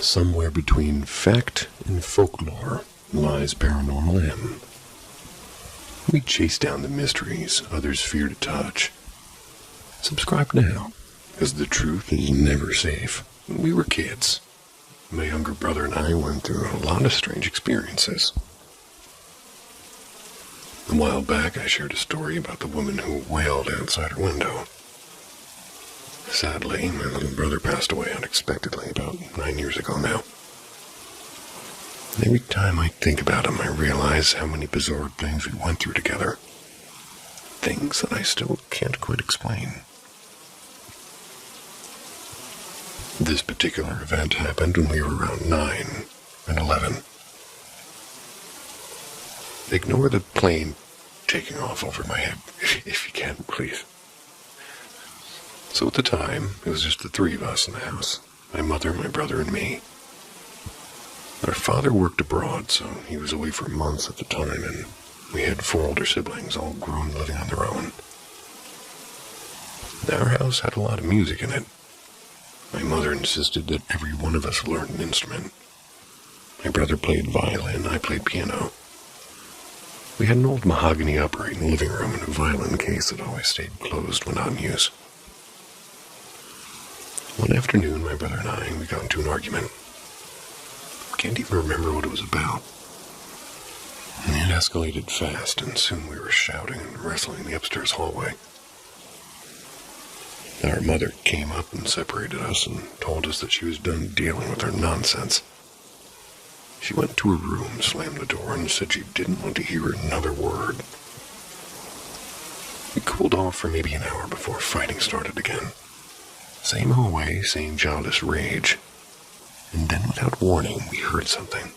Somewhere between fact and folklore lies Paranormal M. We chase down the mysteries others fear to touch. Subscribe now, because the truth is never safe. When we were kids, my younger brother and I went through a lot of strange experiences. A while back, I shared a story about the woman who wailed outside her window. Sadly, my little brother passed away unexpectedly about 9 years ago now. And every time I think about him, I realize how many bizarre things we went through together. Things that I still can't quite explain. This particular event happened when we were around 9 and 11. Ignore the plane taking off over my head, if you can, please. So at the time, it was just the three of us in the house. My mother, my brother, and me. Our father worked abroad, so he was away for months at the time, and we had 4 older siblings, all grown, living on their own. Our house had a lot of music in it. My mother insisted that every one of us learn an instrument. My brother played violin, I played piano. We had an old mahogany upright in the living room and a violin case that always stayed closed when not in use. One afternoon, my brother and we got into an argument. Can't even remember what it was about. It escalated fast, and soon we were shouting and wrestling in the upstairs hallway. Our mother came up and separated us and told us that she was done dealing with our nonsense. She went to her room, slammed the door, and said she didn't want to hear another word. We cooled off for maybe an hour before fighting started again. Same hallway, same childish rage. And then without warning, we heard something.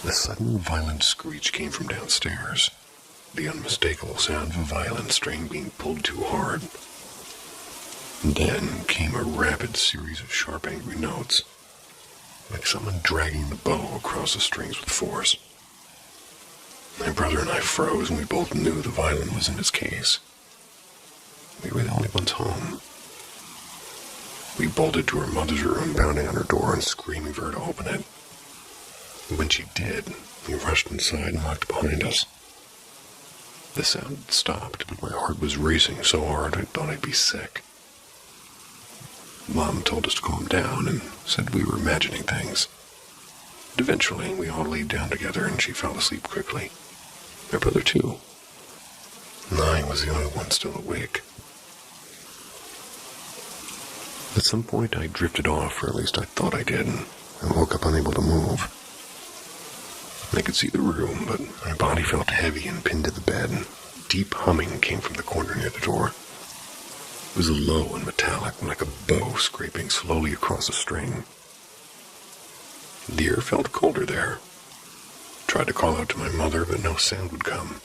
A sudden violent screech came from downstairs. The unmistakable sound of a violin string being pulled too hard. Then came a rapid series of sharp, angry notes, like someone dragging the bow across the strings with force. My brother and I froze, and we both knew the violin was in its case. We were the only ones home. We bolted to her mother's room, pounding on her door and screaming for her to open it. When she did, we rushed inside and locked behind us. The sound had stopped, but my heart was racing so hard I thought I'd be sick. Mom told us to calm down and said we were imagining things. But eventually, we all laid down together and she fell asleep quickly. My brother, too. And I was the only one still awake. At some point, I drifted off, or at least I thought I did, and woke up unable to move. I could see the room, but my body felt heavy and pinned to the bed, and deep humming came from the corner near the door. It was low and metallic, like a bow scraping slowly across a string. The air felt colder there. Tried to call out to my mother, but no sound would come.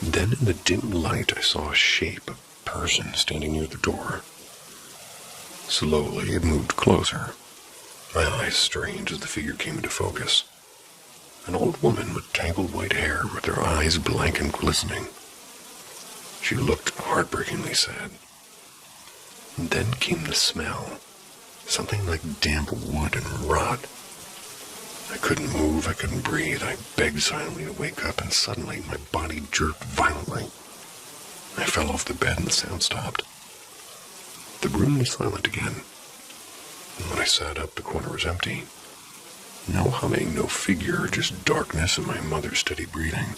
Then in the dim light, I saw a shape, a person standing near the door. Slowly, it moved closer. My eyes strained as the figure came into focus. An old woman with tangled white hair, with her eyes blank and glistening. She looked heartbreakingly sad. And then came the smell. Something like damp wood and rot. I couldn't move, I couldn't breathe. I begged silently to wake up, and suddenly my body jerked violently. I fell off the bed and the sound stopped. The room was silent again. And when I sat up, the corner was empty. No humming, no figure, just darkness and my mother's steady breathing.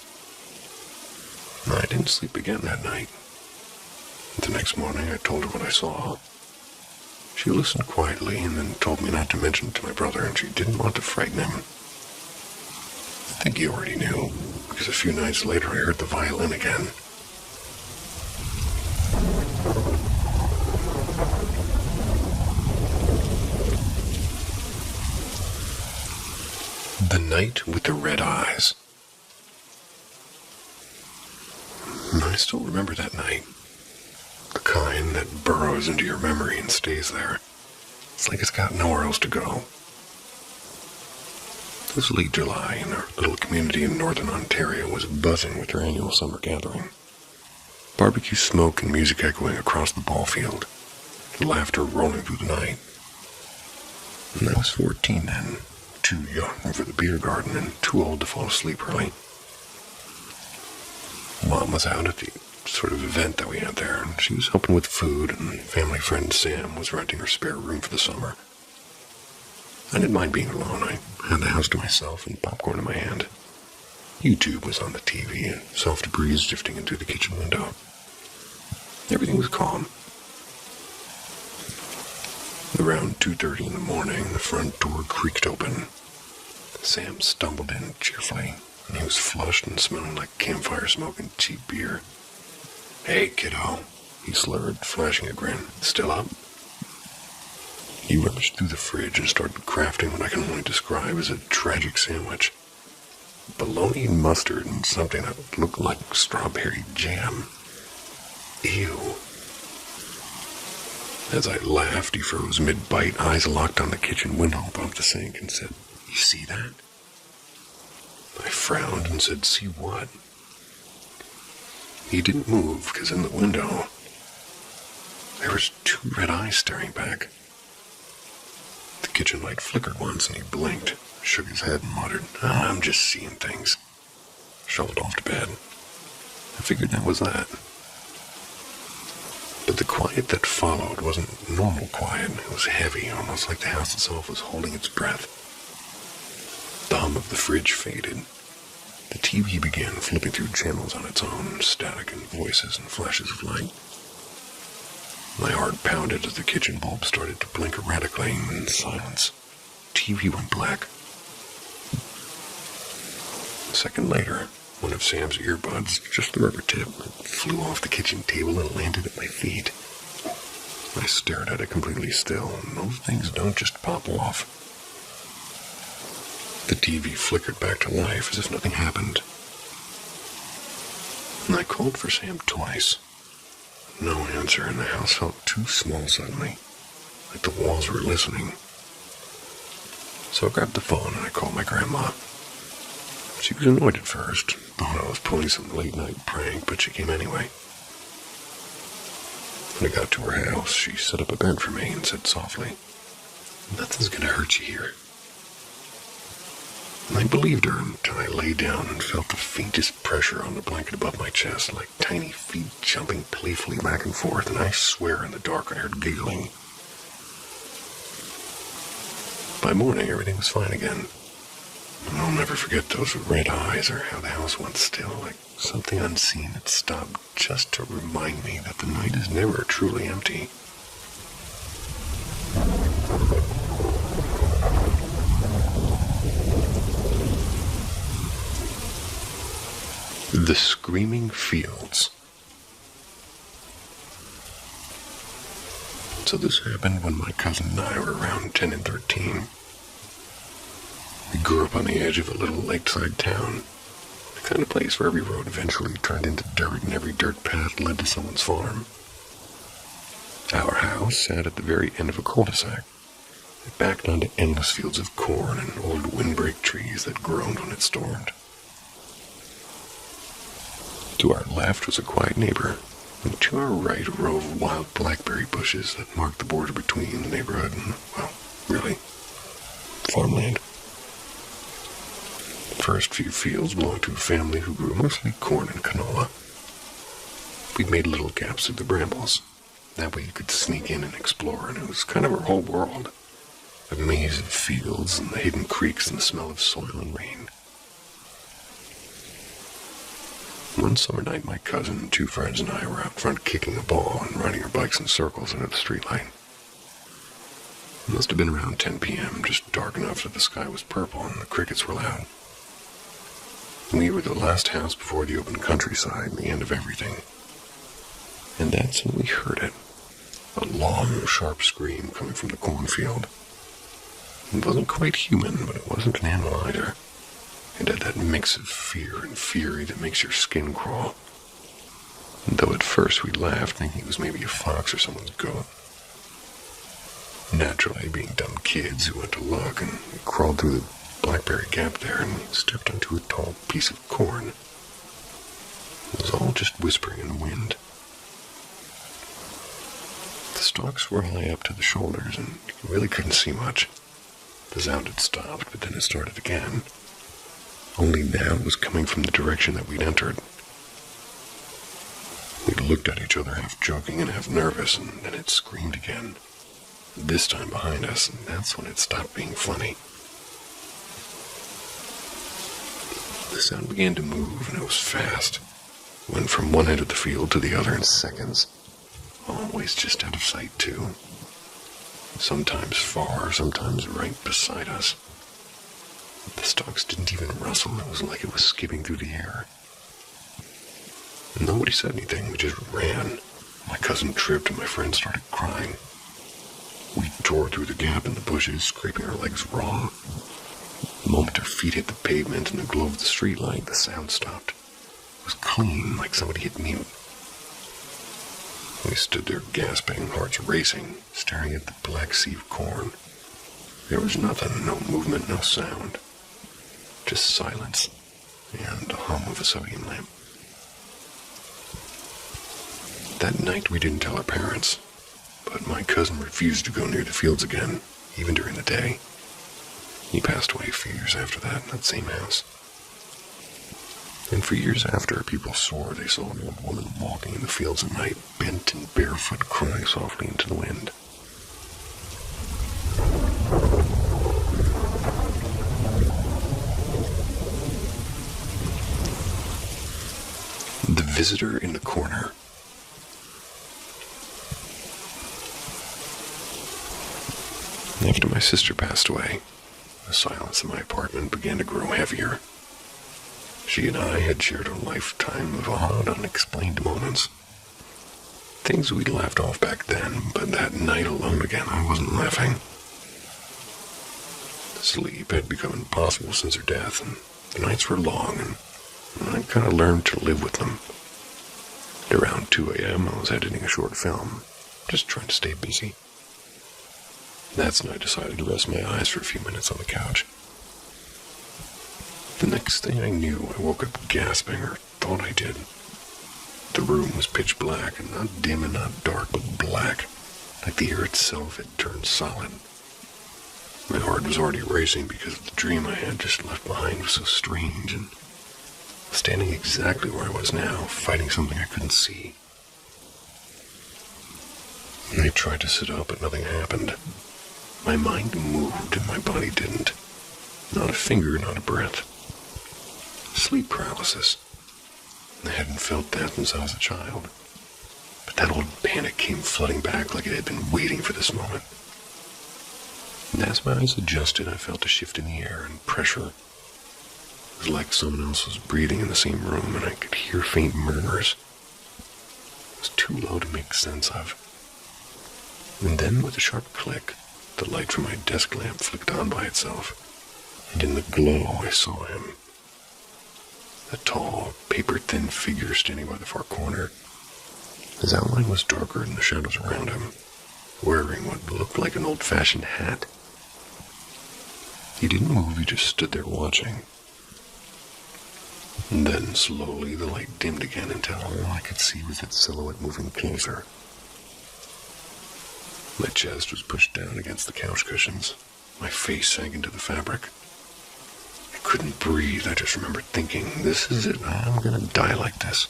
I didn't sleep again that night. The next morning, I told her what I saw. She listened quietly and then told me not to mention it to my brother, and she didn't want to frighten him. I think he already knew, because a few nights later I heard the violin again. The Night with the Red Eyes. I still remember that night. The kind that burrows into your memory and stays there. It's like it's got nowhere else to go. It was late July, and our little community in northern Ontario was buzzing with their annual summer gathering. Barbecue smoke and music echoing across the ball field, laughter rolling through the night. And I was 14 then, too young for the beer garden and too old to fall asleep early. Mom was out at the sort of event that we had there, and she was helping with food, and family friend Sam was renting her spare room for the summer. I didn't mind being alone. I had the house to myself and popcorn in my hand. YouTube was on the TV, a soft breeze drifting in through the kitchen window. Everything was calm. Around 2:30 in the morning, the front door creaked open. Sam stumbled in cheerfully, and he was flushed and smelling like campfire smoke and cheap beer. "Hey, kiddo," he slurred, flashing a grin. "Still up?" He rummaged through the fridge and started crafting what I can only describe as a tragic sandwich. Bologna and mustard and something that looked like strawberry jam. Ew. As I laughed, he froze mid-bite, eyes locked on the kitchen window above the sink, and said, "You see that?" I frowned and said, "See what?" He didn't move, because in the window, there was 2 red eyes staring back. The kitchen light flickered once, and he blinked, shook his head, and muttered, "I'm just seeing things." Shuffled off to bed. I figured that was that. But the quiet that followed wasn't normal quiet. It was heavy, almost like the house itself was holding its breath. The hum of the fridge faded. The TV began flipping through channels on its own, static and voices and flashes of light. My heart pounded as the kitchen bulb started to blink erratically, and in silence, TV went black. A second later, one of Sam's earbuds, just the rubber tip, flew off the kitchen table and landed at my feet. I stared at it completely still, and those things don't just pop off. The TV flickered back to life as if nothing happened. And I called for Sam twice. No answer, and the house felt too small suddenly, like the walls were listening. So I grabbed the phone and I called my grandma. She was annoyed at first, thought I was pulling some late-night prank, but she came anyway. When I got to her house, she set up a bed for me and said softly, "Nothing's gonna hurt you here." And I believed her until I lay down and felt the faintest pressure on the blanket above my chest, like tiny feet jumping playfully back and forth, and I swear in the dark I heard giggling. By morning, everything was fine again. And I'll never forget those red eyes or how the house went still, like something unseen had stopped just to remind me that the night is never truly empty. The Screaming Fields. So this happened when my cousin and I were around 10 and 13. We grew up on the edge of a little lakeside town, the kind of place where every road eventually turned into dirt and every dirt path led to someone's farm. Our house sat at the very end of a cul-de-sac. It backed onto endless fields of corn and old windbreak trees that groaned when it stormed. To our left was a quiet neighbor, and to our right a row of wild blackberry bushes that marked the border between the neighborhood and, well, really, farmland. The first few fields belonged to a family who grew mostly corn and canola. We made little gaps through the brambles. That way you could sneak in and explore, and it was kind of our whole world. A maze of fields and the hidden creeks and the smell of soil and rain. One summer night, my cousin and 2 friends and I were out front kicking a ball and riding our bikes in circles under the streetlight. It must have been around 10 p.m., just dark enough that the sky was purple and the crickets were loud. We were the last house before the open countryside and the end of everything. And that's when we heard it. A long, sharp scream coming from the cornfield. It wasn't quite human, but it wasn't an animal either. It had that mix of fear and fury that makes your skin crawl. And though at first we laughed, thinking it was maybe a fox or someone's goat. Naturally, being dumb kids who went to look, and we crawled through the blackberry gap there and stepped onto a tall piece of corn. It was all just whispering in the wind. The stalks were high up to the shoulders, and you really couldn't see much. The sound had stopped, but then it started again. Only now it was coming from the direction that we'd entered. We looked at each other, half joking and half nervous, and then it screamed again. This time behind us, and that's when it stopped being funny. The sound began to move, and it was fast. It went from one end of the field to the other in seconds. Always just out of sight, too. Sometimes far, sometimes right beside us. The stalks didn't even rustle. It was like it was skipping through the air. Nobody said anything. We just ran. My cousin tripped and my friend started crying. We tore through the gap in the bushes, scraping our legs raw. The moment our feet hit the pavement and the glow of the streetlight, the sound stopped. It was clean, like somebody hit mute. We stood there gasping, hearts racing, staring at the black sea of corn. There was nothing, no movement, no sound. Just silence and the hum of a sodium lamp. That night we didn't tell our parents, but my cousin refused to go near the fields again, even during the day. He passed away a few years after that in that same house. And for years after, people swore they saw an old woman walking in the fields at night, bent and barefoot, crying softly into the wind. The visitor in the corner. After my sister passed away, the silence in my apartment began to grow heavier. She and I had shared a lifetime of odd, unexplained moments. Things we'd laughed off back then, but that night alone again, I wasn't laughing. Sleep had become impossible since her death, and the nights were long, and I kind of learned to live with them. At around 2 a.m., I was editing a short film, just trying to stay busy. That's when I decided to rest my eyes for a few minutes on the couch. The next thing I knew, I woke up gasping, or thought I did. The room was pitch black, and not dim and not dark, but black, like the air itself had turned solid. My heart was already racing because the dream I had just left behind was so strange, and standing exactly where I was now, fighting something I couldn't see. I tried to sit up, but nothing happened. My mind moved, and my body didn't. Not a finger, not a breath. Sleep paralysis. I hadn't felt that since I was a child. But that old panic came flooding back like it had been waiting for this moment. And as my eyes adjusted, I felt a shift in the air and pressure. It was like someone else was breathing in the same room, and I could hear faint murmurs. It was too low to make sense of. And then, with a sharp click, the light from my desk lamp flicked on by itself. And in the glow, I saw him. A tall, paper-thin figure standing by the far corner. His outline was darker than the shadows around him, wearing what looked like an old-fashioned hat. He didn't move, he just stood there watching. And then, slowly, the light dimmed again until all I could see was its silhouette moving closer. My chest was pushed down against the couch cushions. My face sank into the fabric. I couldn't breathe. I just remembered thinking, this is it. I'm gonna die like this.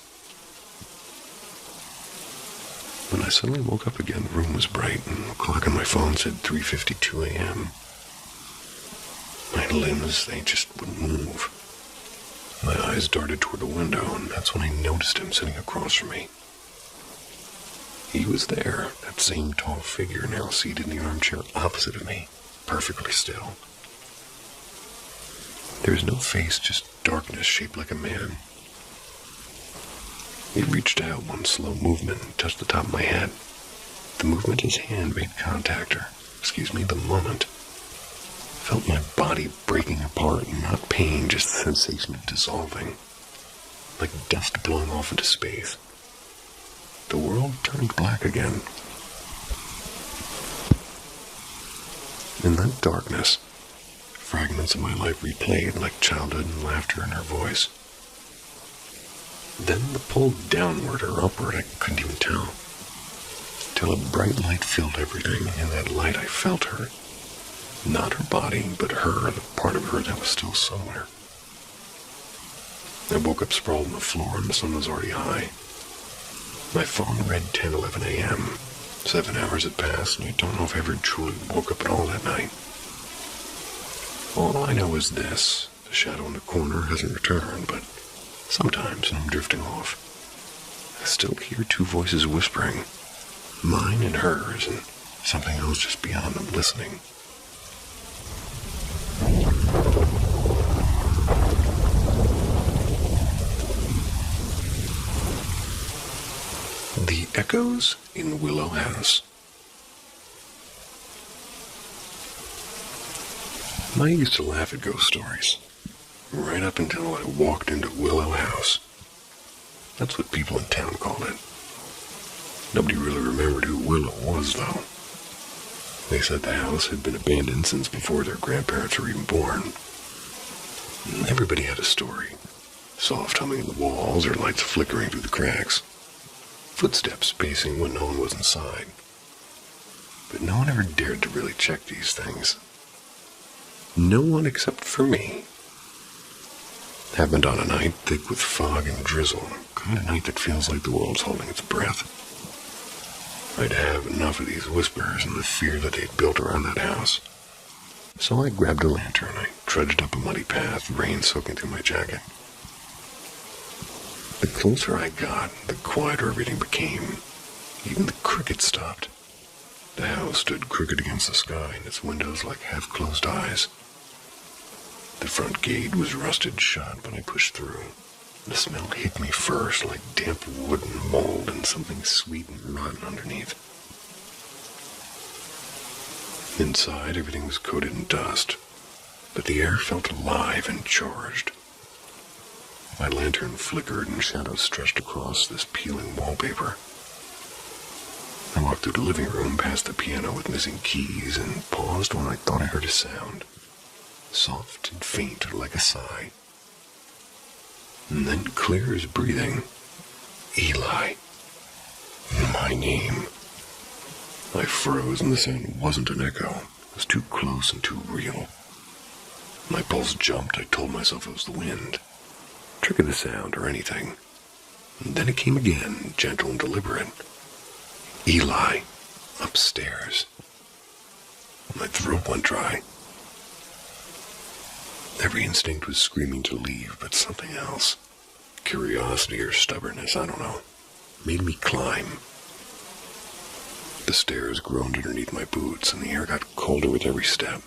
When I suddenly woke up again, the room was bright, and the clock on my phone said 3:52 a.m. My limbs, they just wouldn't move. My eyes darted toward the window, and that's when I noticed him sitting across from me. He was there, that same tall figure, now seated in the armchair opposite of me, perfectly still. There was no face, just darkness shaped like a man. He reached out one slow movement and touched the top of my head. The movement his hand made contact, the moment. Felt my body breaking apart, not pain, just the sensation of dissolving. Like dust blowing off into space. The world turned black again. In that darkness, fragments of my life replayed like childhood and laughter in her voice. Then the pull downward or upward, I couldn't even tell. Till a bright light filled everything. In that light I felt her. Not her body, but her, the part of her that was still somewhere. I woke up sprawled on the floor and the sun was already high. My phone read 10:11 a.m. 7 hours had passed, and I don't know if I ever truly woke up at all that night. All I know is this: the shadow in the corner hasn't returned, but sometimes when I'm drifting off, I still hear two voices whispering, mine and hers, and something else just beyond them listening. The Echoes in Willow House. I used to laugh at ghost stories, right up until I walked into Willow House. That's what people in town called it. Nobody really remembered who Willow was, though. They said the house had been abandoned since before their grandparents were even born. Everybody had a story. Soft humming in the walls or lights flickering through the cracks. Footsteps pacing when no one was inside. But no one ever dared to really check these things. No one except for me. Happened on a night thick with fog and drizzle, kind of night that feels like the world's holding its breath. I'd have enough of these whispers and the fear that they'd built around that house. So I grabbed a lantern. I trudged up a muddy path, rain soaking through my jacket. The closer I got, the quieter everything became. Even the crickets stopped. The house stood crooked against the sky, and its windows like half-closed eyes. The front gate was rusted shut, but I pushed through. The smell hit me first, like damp wood and mold and something sweet and rotten underneath. Inside, everything was coated in dust, but the air felt alive and charged. My lantern flickered and shadows stretched across this peeling wallpaper. I walked through the living room past the piano with missing keys and paused when I thought I heard a sound. Soft and faint like a sigh. And then clear as breathing. Eli. My name. I froze and the sound wasn't an echo. It was too close and too real. My pulse jumped. I told myself it was the wind. Trick of the sound or anything. And then it came again, gentle and deliberate. Eli. Upstairs. My throat went dry. Every instinct was screaming to leave, but something else, curiosity or stubbornness, I don't know, made me climb. The stairs groaned underneath my boots, and the air got colder with every step.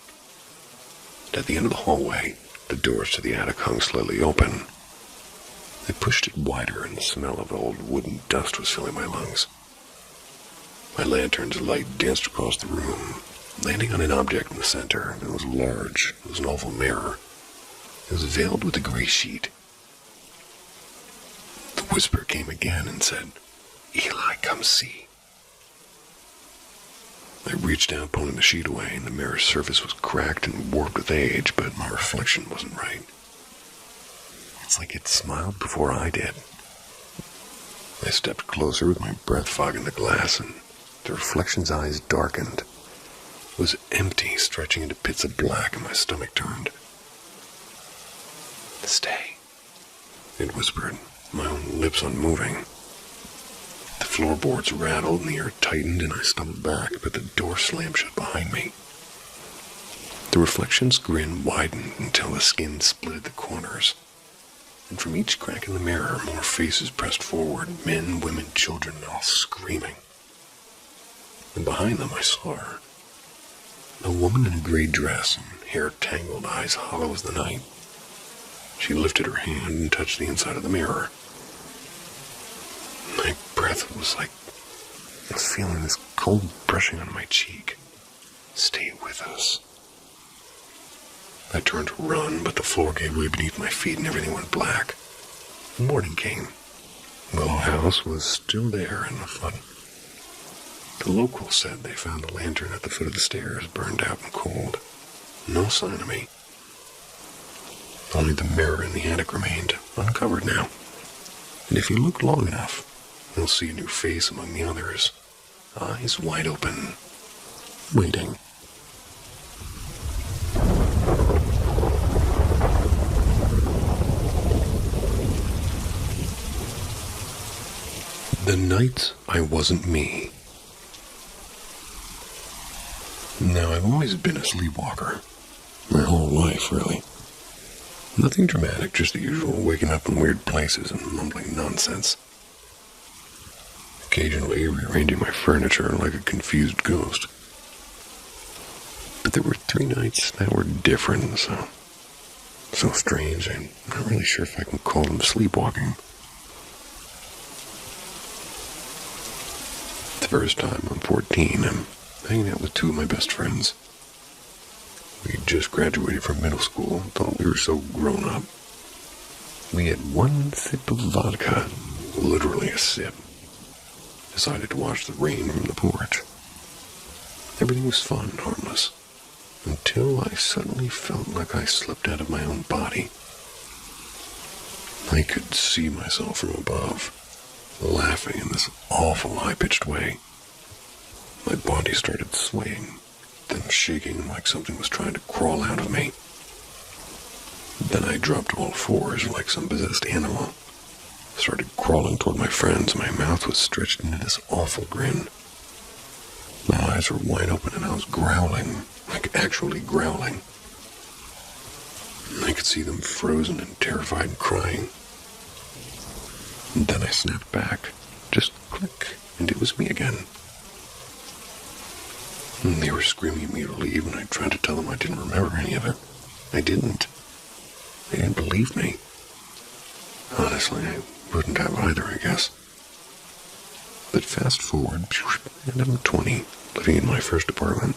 At the end of the hallway, the doors to the attic hung slightly open. I pushed it wider, and the smell of old wooden dust was filling my lungs. My lantern's light danced across the room, landing on an object in the center. It was large. It was an oval mirror. It was veiled with a gray sheet. The whisper came again and said, Eli, come see. I reached out, pulling the sheet away, and the mirror's surface was cracked and warped with age, but my reflection wasn't right. It's like it smiled before I did. I stepped closer with my breath fogging the glass, and the reflection's eyes darkened. It was empty, stretching into pits of black, and my stomach turned. Stay, it whispered, my own lips unmoving. The floorboards rattled and the air tightened, and I stumbled back, but the door slammed shut behind me. The reflection's grin widened until the skin split at the corners, and from each crack in the mirror, more faces pressed forward, men, women, children, all screaming. And behind them I saw her, a woman in a gray dress and hair tangled, eyes hollow as the night. She lifted her hand and touched the inside of the mirror. My breath was like I was feeling this cold brushing on my cheek. Stay with us. I turned to run, but the floor gave way beneath my feet and everything went black. Morning came. Willow House was still there in the flood. The locals said they found a lantern at the foot of the stairs, burned out and cold. No sign of me. Only the mirror in the attic remained uncovered now. And if you look long enough, you'll see a new face among the others, eyes wide open, waiting. The night I wasn't me. Now, I've always been a sleepwalker. My whole life, really. Nothing dramatic, just the usual waking up in weird places and mumbling nonsense. Occasionally rearranging my furniture like a confused ghost. But there were 3 nights that were different, so strange, I'm not really sure if I can call them sleepwalking. The first time I'm 14, I'm hanging out with 2 of my best friends. We just graduated from middle school, thought we were so grown up. We had 1 sip of vodka, literally a sip. Decided to watch the rain from the porch. Everything was fun, harmless, until I suddenly felt like I slipped out of my own body. I could see myself from above, laughing in this awful high-pitched way. My body started swaying, then shaking like something was trying to crawl out of me. Then I dropped to all 4s like some possessed animal. Started crawling toward my friends. My mouth was stretched into this awful grin. My eyes were wide open and I was growling, like actually growling. I could see them frozen and terrified and crying. And then I snapped back. Just click, and it was me again. And they were screaming at me to leave, and I tried to tell them I didn't remember any of it. I didn't. They didn't believe me. Honestly, I wouldn't have either, I guess. But fast forward, and I'm 20, living in my first apartment.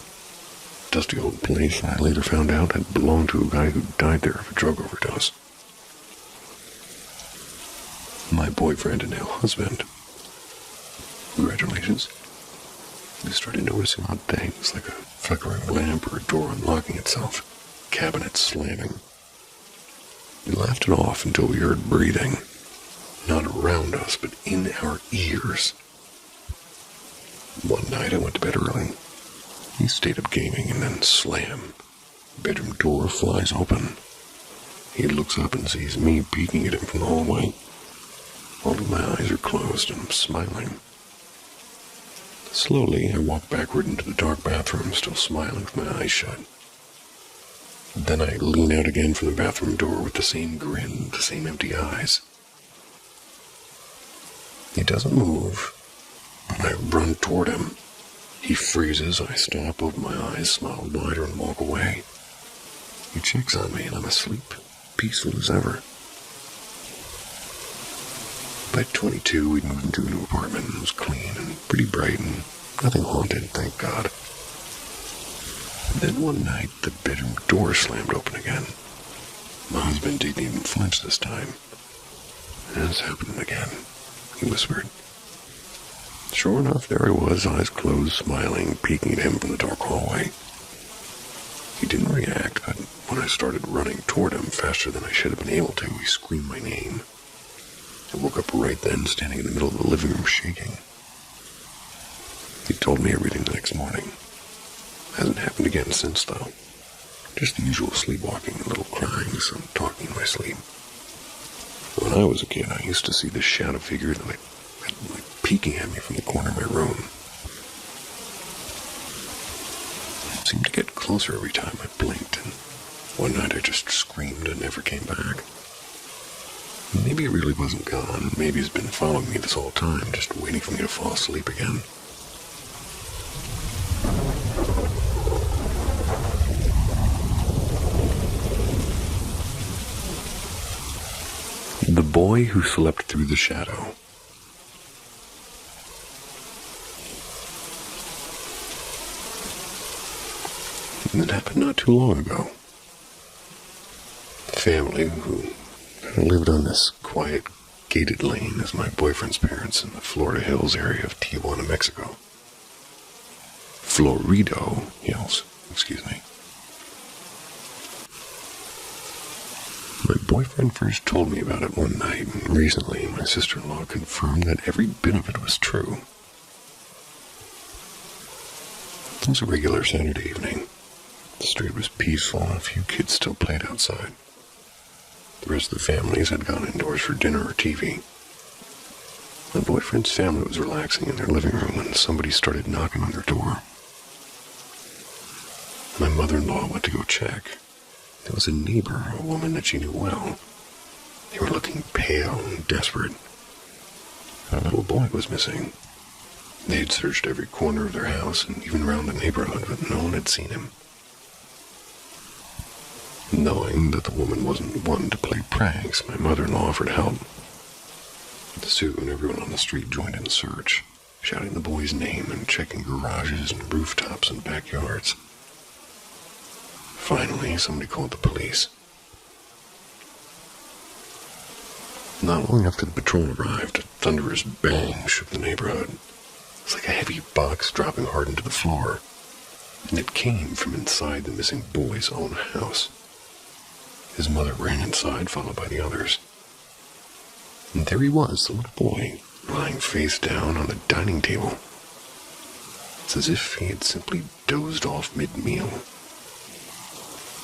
Dusty old place I later found out had belonged to a guy who died there of a drug overdose. My boyfriend and now husband. Congratulations. We started noticing odd things, like a flickering lamp or a door unlocking itself, cabinet slamming. We laughed it off until we heard breathing, not around us, but in our ears. One night I went to bed early. He stayed up gaming and then slam. Bedroom door flies open. He looks up and sees me peeking at him from the hallway. All of my eyes are closed and I'm smiling. Slowly, I walk backward into the dark bathroom, still smiling with my eyes shut. Then I lean out again from the bathroom door with the same grin, the same empty eyes. He doesn't move, but I run toward him. He freezes, I stop, open my eyes, smile wider, and walk away. He checks on me, and I'm asleep, peaceful as ever. By 22, we'd moved into a new apartment. It was clean and pretty bright and nothing haunted, thank God. Then one night, the bedroom door slammed open again. My husband didn't even flinch this time. And it's happening again, he whispered. Sure enough, there I was, eyes closed, smiling, peeking at him from the dark hallway. He didn't react, but when I started running toward him faster than I should have been able to, he screamed my name. I woke up right then, standing in the middle of the living room, shaking. He told me everything the next morning. Hasn't happened again since, though. Just the usual sleepwalking and little crying, some talking in my sleep. When I was a kid, I used to see this shadow figure that like peeking at me from the corner of my room. It seemed to get closer every time I blinked, and one night I just screamed and never came back. Maybe it really wasn't gone. Maybe it's been following me this whole time, just waiting for me to fall asleep again. The boy who slept through the shadow. It happened not too long ago. The family who lived on this quiet, gated lane as my boyfriend's parents in the Florida Hills area of Tijuana, Mexico. Florido Hills, excuse me. My boyfriend first told me about it one night, and recently my sister-in-law confirmed that every bit of it was true. It was a regular Saturday evening. The street was peaceful, and a few kids still played outside. The rest of the families had gone indoors for dinner or TV. My boyfriend's family was relaxing in their living room when somebody started knocking on their door. My mother-in-law went to go check. There was a neighbor, a woman that she knew well. They were looking pale and desperate. A little boy was missing. They had searched every corner of their house and even around the neighborhood, but no one had seen him. Knowing that the woman wasn't one to play pranks, my mother-in-law offered help. Soon, everyone on the street joined in the search, shouting the boy's name and checking garages and rooftops and backyards. Finally, somebody called the police. Not long after the patrol arrived, a thunderous bang shook the neighborhood. It was like a heavy box dropping hard into the floor, and it came from inside the missing boy's own house. His mother ran inside, followed by the others. And there he was, the little boy, lying face down on the dining table. It's as if he had simply dozed off mid-meal.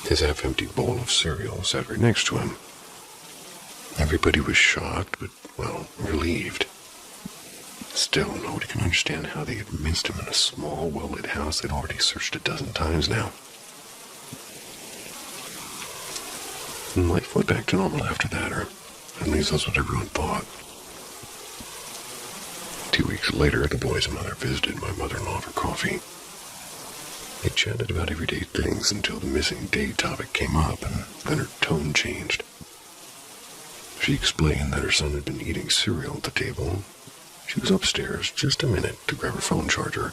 His half-empty bowl of cereal sat right next to him. Everybody was shocked, but, well, relieved. Still, nobody can understand how they had missed him in a small, well-lit house they'd already searched a dozen times now. And life went back to normal after that, or at least that's what everyone thought. 2 weeks later, the boy's mother visited my mother-in-law for coffee. They chatted about everyday things until the missing day topic came up, and then her tone changed. She explained that her son had been eating cereal at the table. She was upstairs just a minute to grab her phone charger.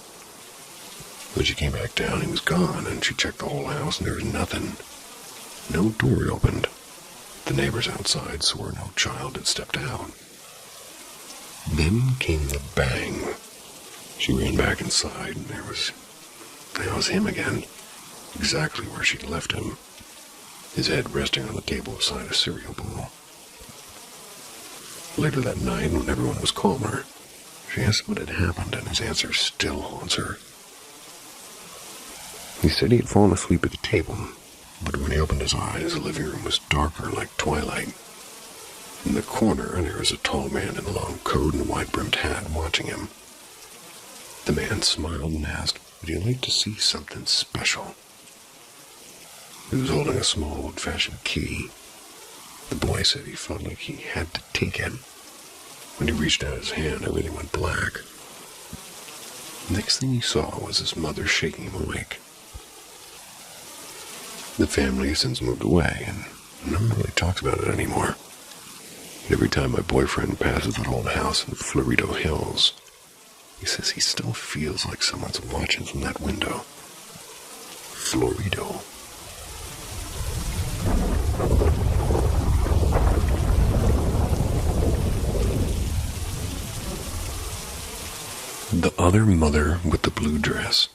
When she came back down, he was gone, and she checked the whole house, and there was nothing. No door had opened. The neighbors outside swore no child had stepped out. Then came the bang. She ran back inside, and there was him again, exactly where she'd left him, his head resting on the table beside a cereal bowl. Later that night, when everyone was calmer, she asked what had happened, and his answer still haunts her. He said he had fallen asleep at the table, but when he opened his eyes, the living room was darker like twilight. In the corner, there was a tall man in a long coat and a wide-brimmed hat watching him. The man smiled and asked, would he like to see something special? He was holding a small old-fashioned key. The boy said he felt like he had to take it. When he reached out his hand, everything went black. Next thing he saw was his mother shaking him awake. The family has since moved away, and no one really talks about it anymore. Every time my boyfriend passes that old house in Florido Hills, he says he still feels like someone's watching from that window. Florido. The other mother with the blue dress.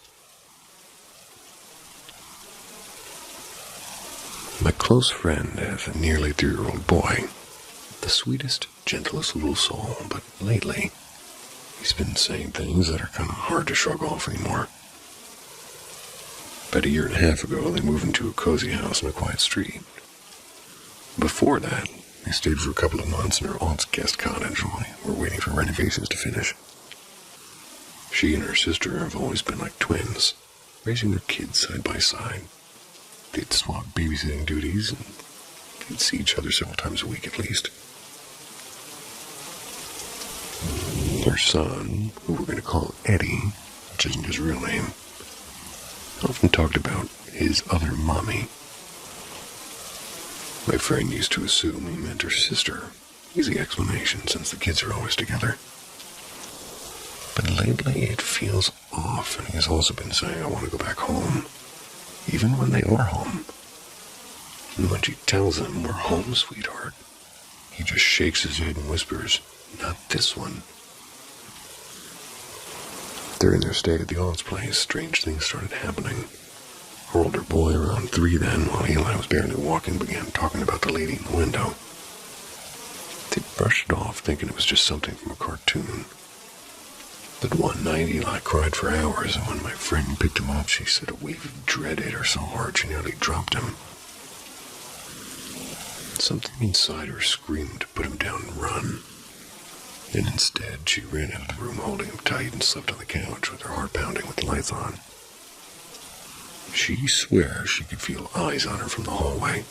My close friend has a nearly 3-year-old boy. The sweetest, gentlest little soul, but lately, he's been saying things that are kind of hard to shrug off anymore. About 1.5 years ago, they moved into a cozy house on a quiet street. Before that, they stayed for a couple of months in her aunt's guest cottage while they were waiting for renovations to finish. She and her sister have always been like twins, raising their kids side by side. They'd swap babysitting duties, and they'd see each other several times a week at least. Their son, who we're going to call Eddie, which isn't his real name, often talked about his other mommy. My friend used to assume he meant her sister. Easy explanation since the kids are always together. But lately it feels off, and he's also been saying, I want to go back home, even when they are home. And when she tells him, we're home, sweetheart, he just shakes his head and whispers, not this one. During their stay at the aunt's place, strange things started happening. Her older boy, around 3 then, while Eli was barely walking, began talking about the lady in the window. They brushed it off, thinking it was just something from a cartoon. But one night, Eli cried for hours, and when my friend picked him up, she said a wave of dread hit her so hard she nearly dropped him. Something inside her screamed to put him down and run. And instead, she ran out of the room holding him tight and slept on the couch with her heart pounding with the lights on. She swears she could feel eyes on her from the hallway.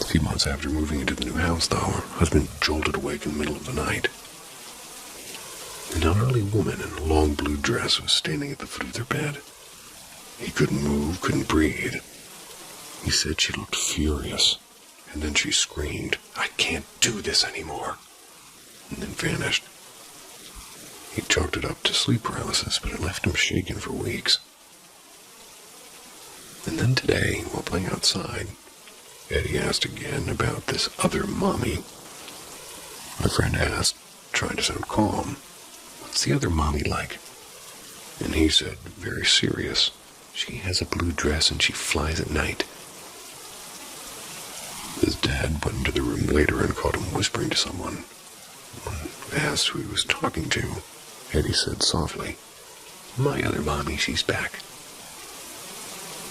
A few months after moving into the new house, though, her husband jolted awake in the middle of the night. An elderly woman in a long blue dress was standing at the foot of their bed. He couldn't move, couldn't breathe. He said she looked furious, and then she screamed, "I can't do this anymore," and then vanished. He chalked it up to sleep paralysis, but it left him shaken for weeks. And then today, while playing outside, Eddie asked again about this other mommy. My friend asked, trying to sound calm, "What's the other mommy like?" And he said, very serious, "She has a blue dress and she flies at night." His dad went into the room later and caught him whispering to someone. When asked who he was talking to, Eddie said softly, "My other mommy, she's back."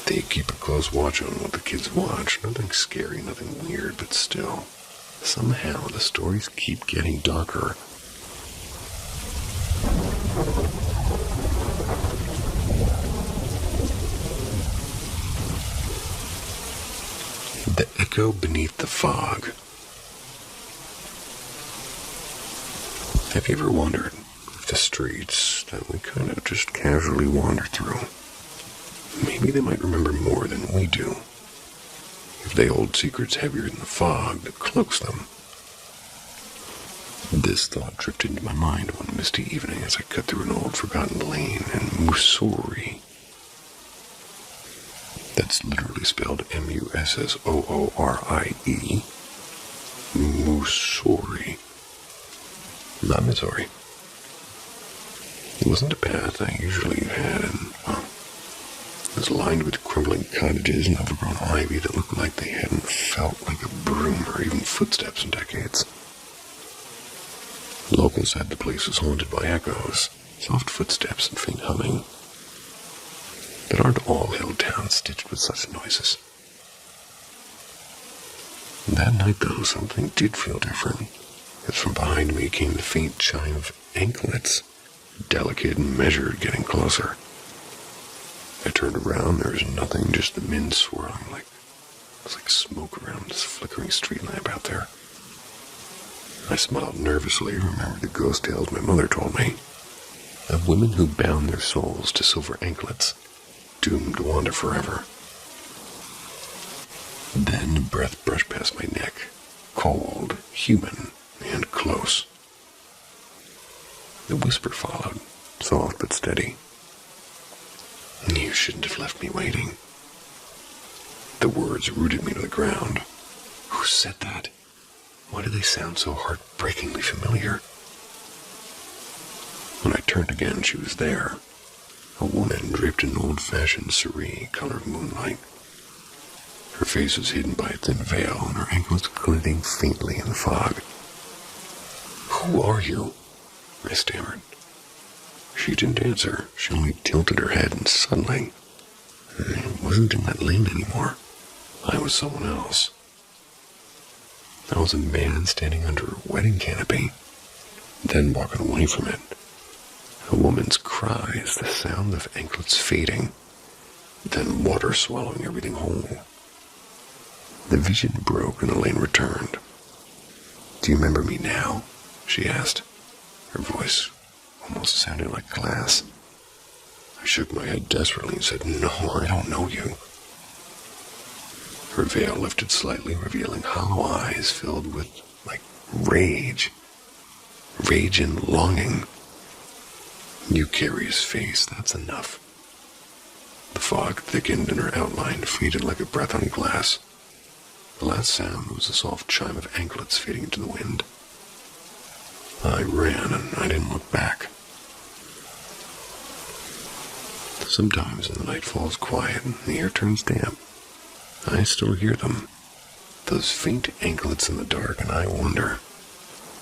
They keep a close watch on what the kids watch. Nothing scary, nothing weird, but still, somehow the stories keep getting darker. The Echo Beneath the Fog. Have you ever wondered if the streets that we kind of just casually wander through, maybe they might remember more than we do? If they hold secrets heavier than the fog that cloaks them? This thought drifted into my mind one misty evening as I cut through an old forgotten lane in Missouri. That's literally spelled Mussorie. Missouri. Not Missouri. It wasn't a path I usually had, and it was lined with crumbling cottages and overgrown ivy that looked like they hadn't felt like a broom or even footsteps in decades. Locals said the place was haunted by echoes, soft footsteps and faint humming. But aren't all hill towns stitched with such noises? That night, though, something did feel different, as from behind me came the faint chime of anklets, delicate and measured, getting closer. I turned around, there was nothing, just the men swirling it was like smoke around this flickering street lamp out there. I smiled nervously, remembered the ghost tales my mother told me, of women who bound their souls to silver anklets, doomed to wander forever. Then a breath brushed past my neck, cold, human, and close. The whisper followed, soft but steady. "You shouldn't have left me waiting." The words rooted me to the ground. Who said that? Why do they sound so heartbreakingly familiar? When I turned again, she was there. A woman draped in old-fashioned cerise, color of moonlight. Her face was hidden by a thin veil, and her anklets glinting faintly in the fog. "Who are you?" I stammered. She didn't answer. She only tilted her head, and suddenly, I wasn't in that lane anymore. I was someone else. I was a man standing under a wedding canopy, then walking away from it. A woman's cries, the sound of anklets fading, then water swallowing everything whole. The vision broke and Elaine returned. "Do you remember me now?" she asked. Her voice almost sounded like glass. I shook my head desperately and said, "No, I don't know you." Her veil lifted slightly, revealing hollow eyes filled with, rage. Rage and longing. "You carry his face, that's enough." The fog thickened and her outline faded like a breath on glass. The last sound was a soft chime of anklets fading into the wind. I ran and I didn't look back. Sometimes when the night falls quiet and the air turns damp, I still hear them. Those faint anklets in the dark, and I wonder,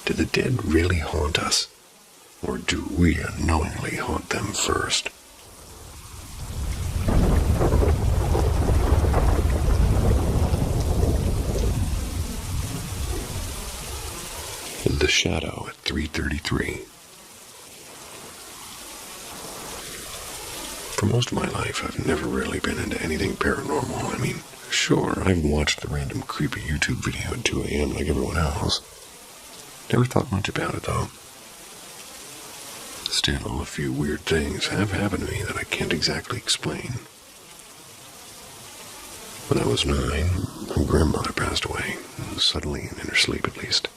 do the dead really haunt us? Or do we unknowingly haunt them first? The Shadow at 3:33. For most of my life, I've never really been into anything paranormal. I mean, sure, I've watched the random creepy YouTube video at 2 a.m. like everyone else. Never thought much about it, though. Still, a few weird things have happened to me that I can't exactly explain. When I was 9, my grandmother passed away, suddenly and in her sleep at least.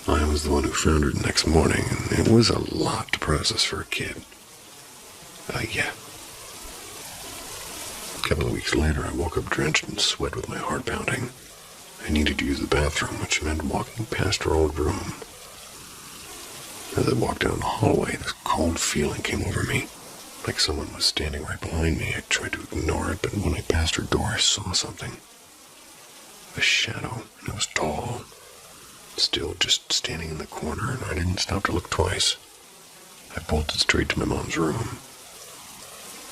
I was the one who found her the next morning, and it was a lot to process for a kid. Yeah. A couple of weeks later, I woke up drenched in sweat with my heart pounding. I needed to use the bathroom, which meant walking past her old room. As I walked down the hallway, this cold feeling came over me, like someone was standing right behind me. I tried to ignore it, but when I passed her door, I saw something. A shadow, and it was tall. Still just standing in the corner, and I didn't stop to look twice. I bolted straight to my mom's room.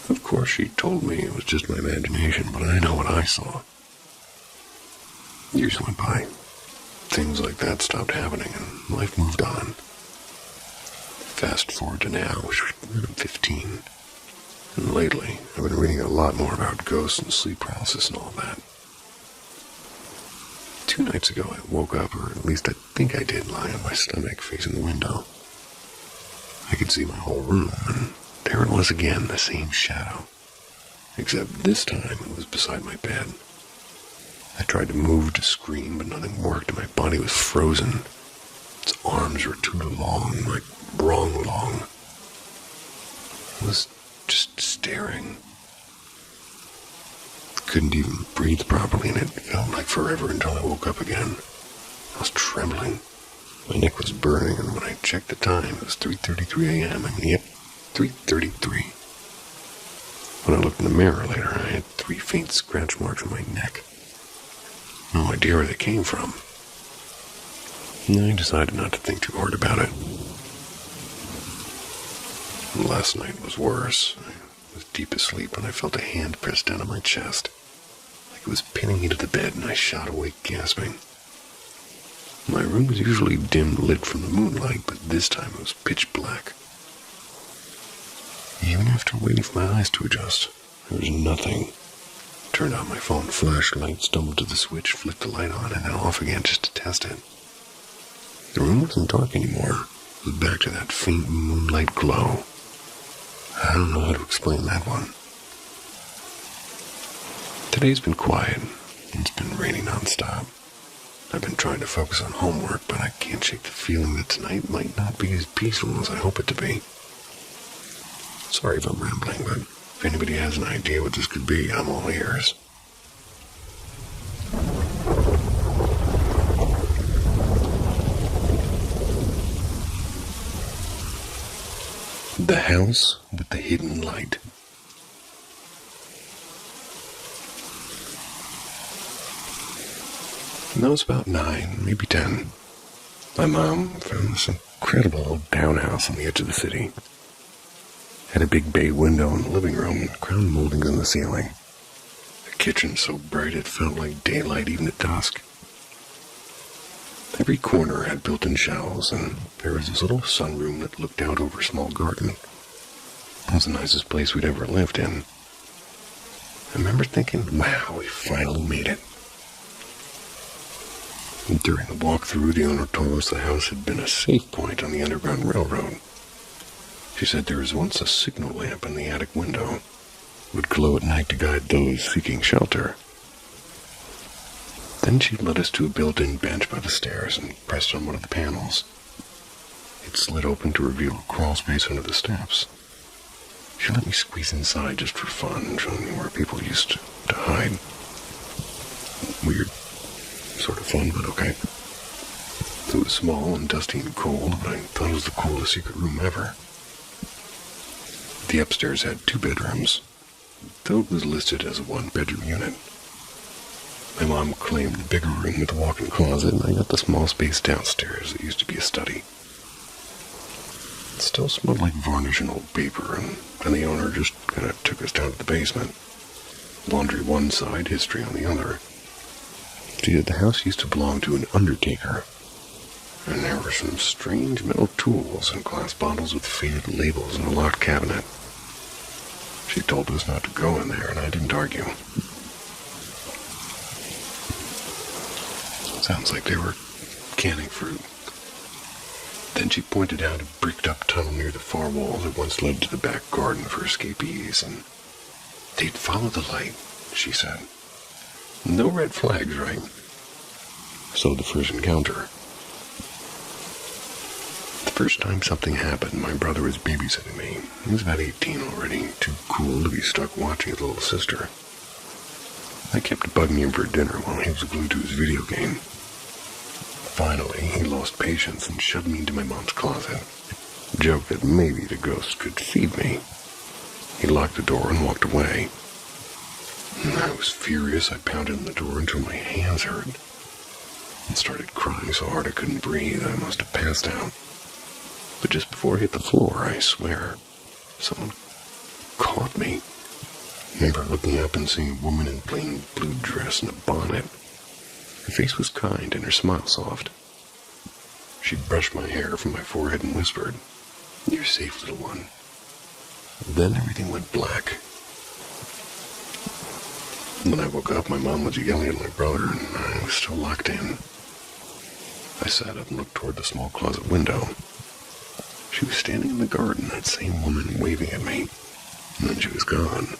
Of course, she told me it was just my imagination, but I know what I saw. Years went by. Things like that stopped happening, and life moved on. Fast forward to now, I'm 15. And lately, I've been reading a lot more about ghosts and sleep paralysis and all that. 2 nights ago, I woke up, or at least I think I did, lying on my stomach facing the window. I could see my whole room, and there it was again, the same shadow. Except this time, it was beside my bed. I tried to move to scream, but nothing worked, and my body was frozen. Its arms were too long, like wrong long. I was just staring. Couldn't even breathe properly, and it felt like forever until I woke up again. I was trembling. My neck was burning, and when I checked the time, it was 3:33 a.m. And yep, 3:33. When I looked in the mirror later, I had 3 faint scratch marks on my neck. No idea where they came from. And I decided not to think too hard about it. And last night was worse. I was deep asleep, and I felt a hand press down on my chest. Like it was pinning me to the bed, and I shot awake, gasping. My room was usually dim lit from the moonlight, but this time it was pitch black. Even after waiting for my eyes to adjust, there was nothing. Turned on my phone flashlight, stumbled to the switch, flicked the light on, and then off again just to test it. The room wasn't dark anymore. It was back to that faint moonlight glow. I don't know how to explain that one. Today's been quiet. It's been raining nonstop. I've been trying to focus on homework, but I can't shake the feeling that tonight might not be as peaceful as I hope it to be. Sorry if I'm rambling, but if anybody has an idea what this could be, I'm all ears. The House with the Hidden Light. When I was about 9, maybe 10, my mom found this incredible old townhouse on the edge of the city. Had a big bay window in the living room and crown moldings in the ceiling. A kitchen so bright it felt like daylight even at dusk. Every corner had built-in shelves, and there was this little sunroom that looked out over a small garden. It was the nicest place we'd ever lived in. I remember thinking, wow, we finally made it. During the walk-through, the owner told us the house had been a safe point on the Underground Railroad. She said there was once a signal lamp in the attic window. It would glow at night to guide those seeking shelter. Then she led us to a built-in bench by the stairs and pressed on one of the panels. It slid open to reveal a crawl space under the steps. She let me squeeze inside just for fun, showing me where people used to hide. Weird. Sort of fun, but okay. It was small and dusty and cold, but I thought it was the coolest secret room ever. The upstairs had 2 bedrooms, though it was listed as a 1-bedroom unit. My mom claimed the bigger room with the walk-in closet, and I got the small space downstairs that used to be a study. It still smelled like varnish and old paper, and then the owner just kind of took us down to the basement. Laundry one side, history on the other. See, the house used to belong to an undertaker, and there were some strange metal tools and glass bottles with faded labels in a locked cabinet. She told us not to go in there, and I didn't argue. Sounds like they were canning fruit. Then she pointed out a bricked-up tunnel near the far wall that once led to the back garden for escapees, and they'd follow the light, she said. No red flags, right? So the first encounter. The first time something happened, my brother was babysitting me. He was about 18 already, too cool to be stuck watching his little sister. I kept bugging him for dinner while he was glued to his video game. Finally, he lost patience and shoved me into my mom's closet. Joked that maybe the ghost could feed me. He locked the door and walked away. I was furious. I pounded on the door until my hands hurt and started crying so hard I couldn't breathe. I must have passed out. But just before I hit the floor, I swear, someone caught me. I remember looking up and seeing a woman in plain blue dress and a bonnet. Her face was kind and her smile soft. She brushed my hair from my forehead and whispered, "You're safe, little one." Then everything went black. When I woke up, my mom was yelling at my brother, and I was still locked in. I sat up and looked toward the small closet window. She was standing in the garden, that same woman waving at me, and then she was gone.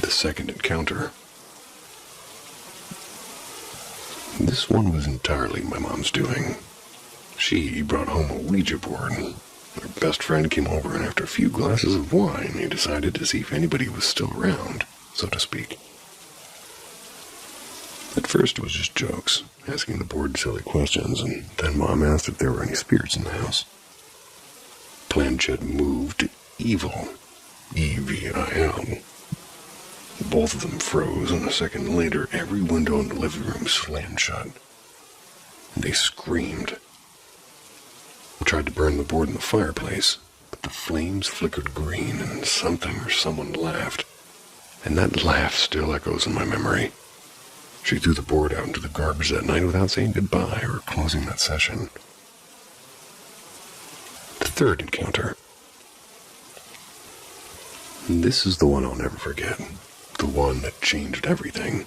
The second encounter. This one was entirely my mom's doing. She brought home a Ouija board. Her best friend came over, and after a few glasses of wine, he decided to see if anybody was still around, so to speak. At first it was just jokes, asking the board silly questions, and then Mom asked if there were any spirits in the house. Planchette moved to evil, E-V-I-L. Both of them froze, and a second later, every window in the living room slammed shut. And they screamed. I tried to burn the board in the fireplace, but the flames flickered green, and something or someone laughed. And that laugh still echoes in my memory. She threw the board out into the garbage that night without saying goodbye or closing that session. The third encounter. This is the one I'll never forget. The one that changed everything.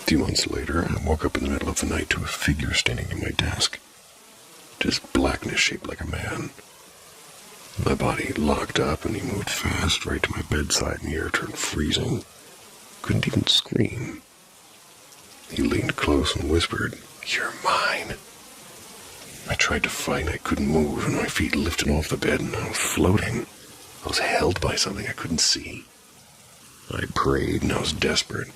A few months later, I woke up in the middle of the night to a figure standing at my desk. Just blackness shaped like a man. My body locked up and he moved fast right to my bedside and the air turned freezing. Couldn't even scream. He leaned close and whispered, "You're mine." I tried to fight and I couldn't move, and my feet lifted off the bed and I was floating. I was held by something I couldn't see. I prayed and I was desperate.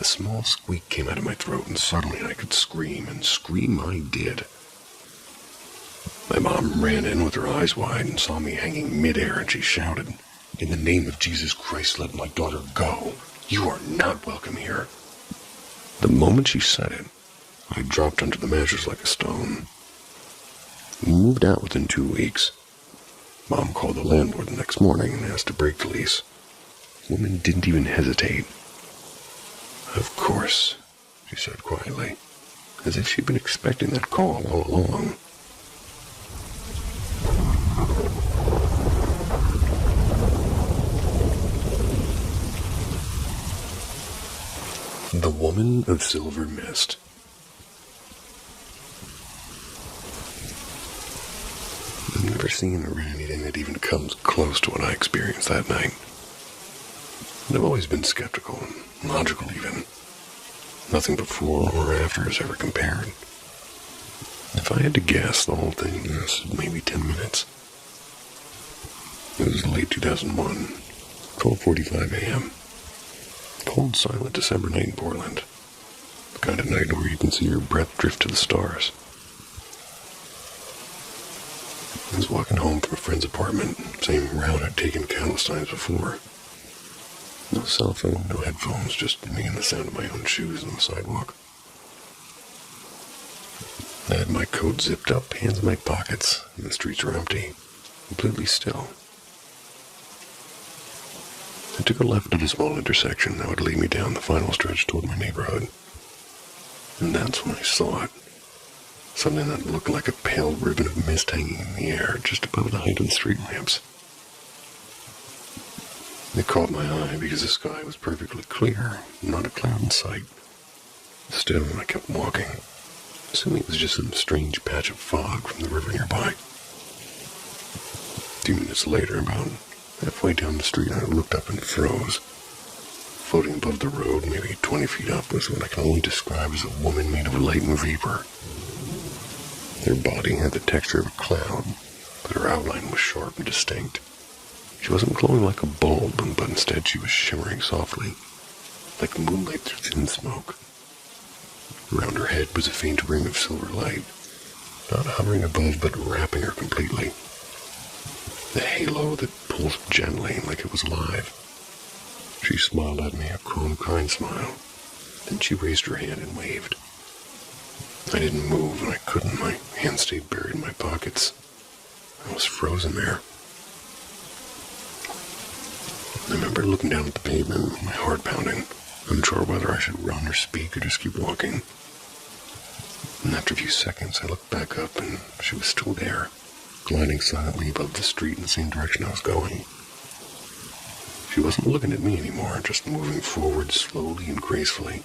A small squeak came out of my throat and suddenly I could scream, and scream I did. My mom ran in with her eyes wide and saw me hanging midair, and she shouted, "In the name of Jesus Christ, let my daughter go. You are not welcome here." The moment she said it, I dropped under the mattress like a stone. We moved out within 2 weeks. Mom called the landlord the next morning and asked to break the lease. The woman didn't even hesitate. "Of course," she said quietly, as if she'd been expecting that call all along. The Woman of Silver Mist. I've never seen or read anything that even comes close to what I experienced that night. And I've always been skeptical and logical even. Nothing before or after has ever compared. If I had to guess, the whole thing lasted maybe 10 minutes. It was late 2001, 12:45 a.m. Cold, silent December night in Portland. The kind of night where you can see your breath drift to the stars. I was walking home from a friend's apartment, same route I'd taken countless times before. No cell phone, no headphones, just me and the sound of my own shoes on the sidewalk. I had my coat zipped up, hands in my pockets, and the streets were empty, completely still. I took a left at a small intersection that would lead me down the final stretch toward my neighborhood. And that's when I saw it. Something that looked like a pale ribbon of mist hanging in the air just above the height of the street lamps. It caught my eye because the sky was perfectly clear, not a cloud in sight. Still, I kept walking, assuming it was just some strange patch of fog from the river nearby. 2 minutes later, about halfway down the street, I looked up and froze. Floating above the road, maybe 20 feet up, was what I can only describe as a woman made of light and vapor. Her body had the texture of a cloud, but her outline was sharp and distinct. She wasn't glowing like a bulb, but instead she was shimmering softly, like moonlight through thin smoke. Around her head was a faint ring of silver light, not hovering above, but wrapping her completely. The halo that pulsed gently like it was alive. She smiled at me, a calm, kind smile. Then she raised her hand and waved. I didn't move, and I couldn't. My hands stayed buried in my pockets. I was frozen there. I remember looking down at the pavement, my heart pounding, unsure whether I should run or speak or just keep walking. And after a few seconds, I looked back up, and she was still there, gliding silently above the street in the same direction I was going. She wasn't looking at me anymore, just moving forward slowly and gracefully.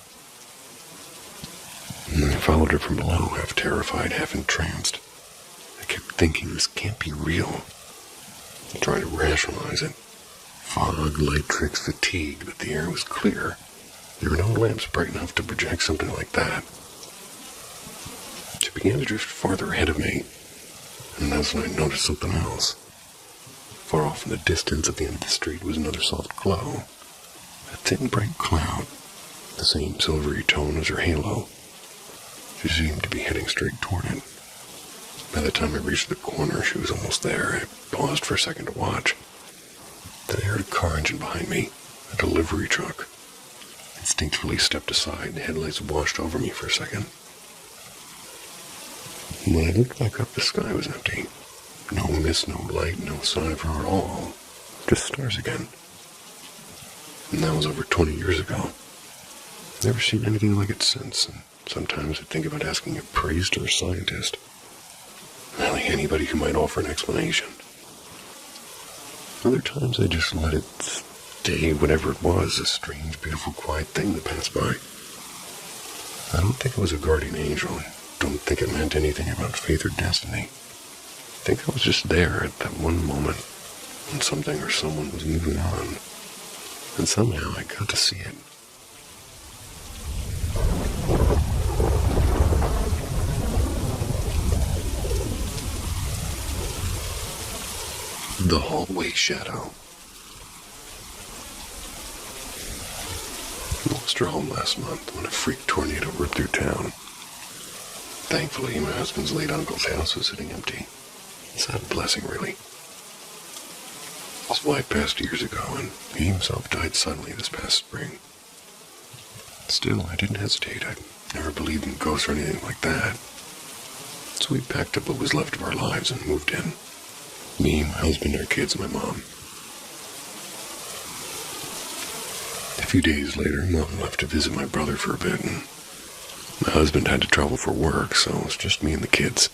And I followed her from below, half terrified, half entranced. I kept thinking, this can't be real. I tried to rationalize it. Fog, light tricks, fatigue, but the air was clear. There were no lamps bright enough to project something like that. She began to drift farther ahead of me, and that's when I noticed something else. Far off in the distance at the end of the street was another soft glow. A thin, bright cloud, the same silvery tone as her halo. She seemed to be heading straight toward it. By the time I reached the corner, she was almost there. I paused for a second to watch. Then I heard a car engine behind me, a delivery truck. Instinctively stepped aside, the headlights washed over me for a second. When I looked back up, the sky was empty. No mist, no light, no sign of her at all. Just stars again. And that was over 20 years ago. Never seen anything like it since, and sometimes I think about asking a priest or a scientist. Really, anybody who might offer an explanation. Other times I just let it stay, whatever it was, a strange, beautiful, quiet thing that passed by. I don't think it was a guardian angel. I don't think it meant anything about fate or destiny. I think I was just there at that one moment when something or someone was moving on, and somehow I got to see it. The hallway shadow. I lost her home last month when a freak tornado ripped through town. Thankfully, my husband's late uncle's house was sitting empty. Sad blessing, really. His wife passed years ago, and he himself died suddenly this past spring. Still, I didn't hesitate. I never believed in ghosts or anything like that. So we packed up what was left of our lives and moved in. Me, my husband, our kids, and my mom. A few days later, Mom left to visit my brother for a bit, and my husband had to travel for work, so it was just me and the kids.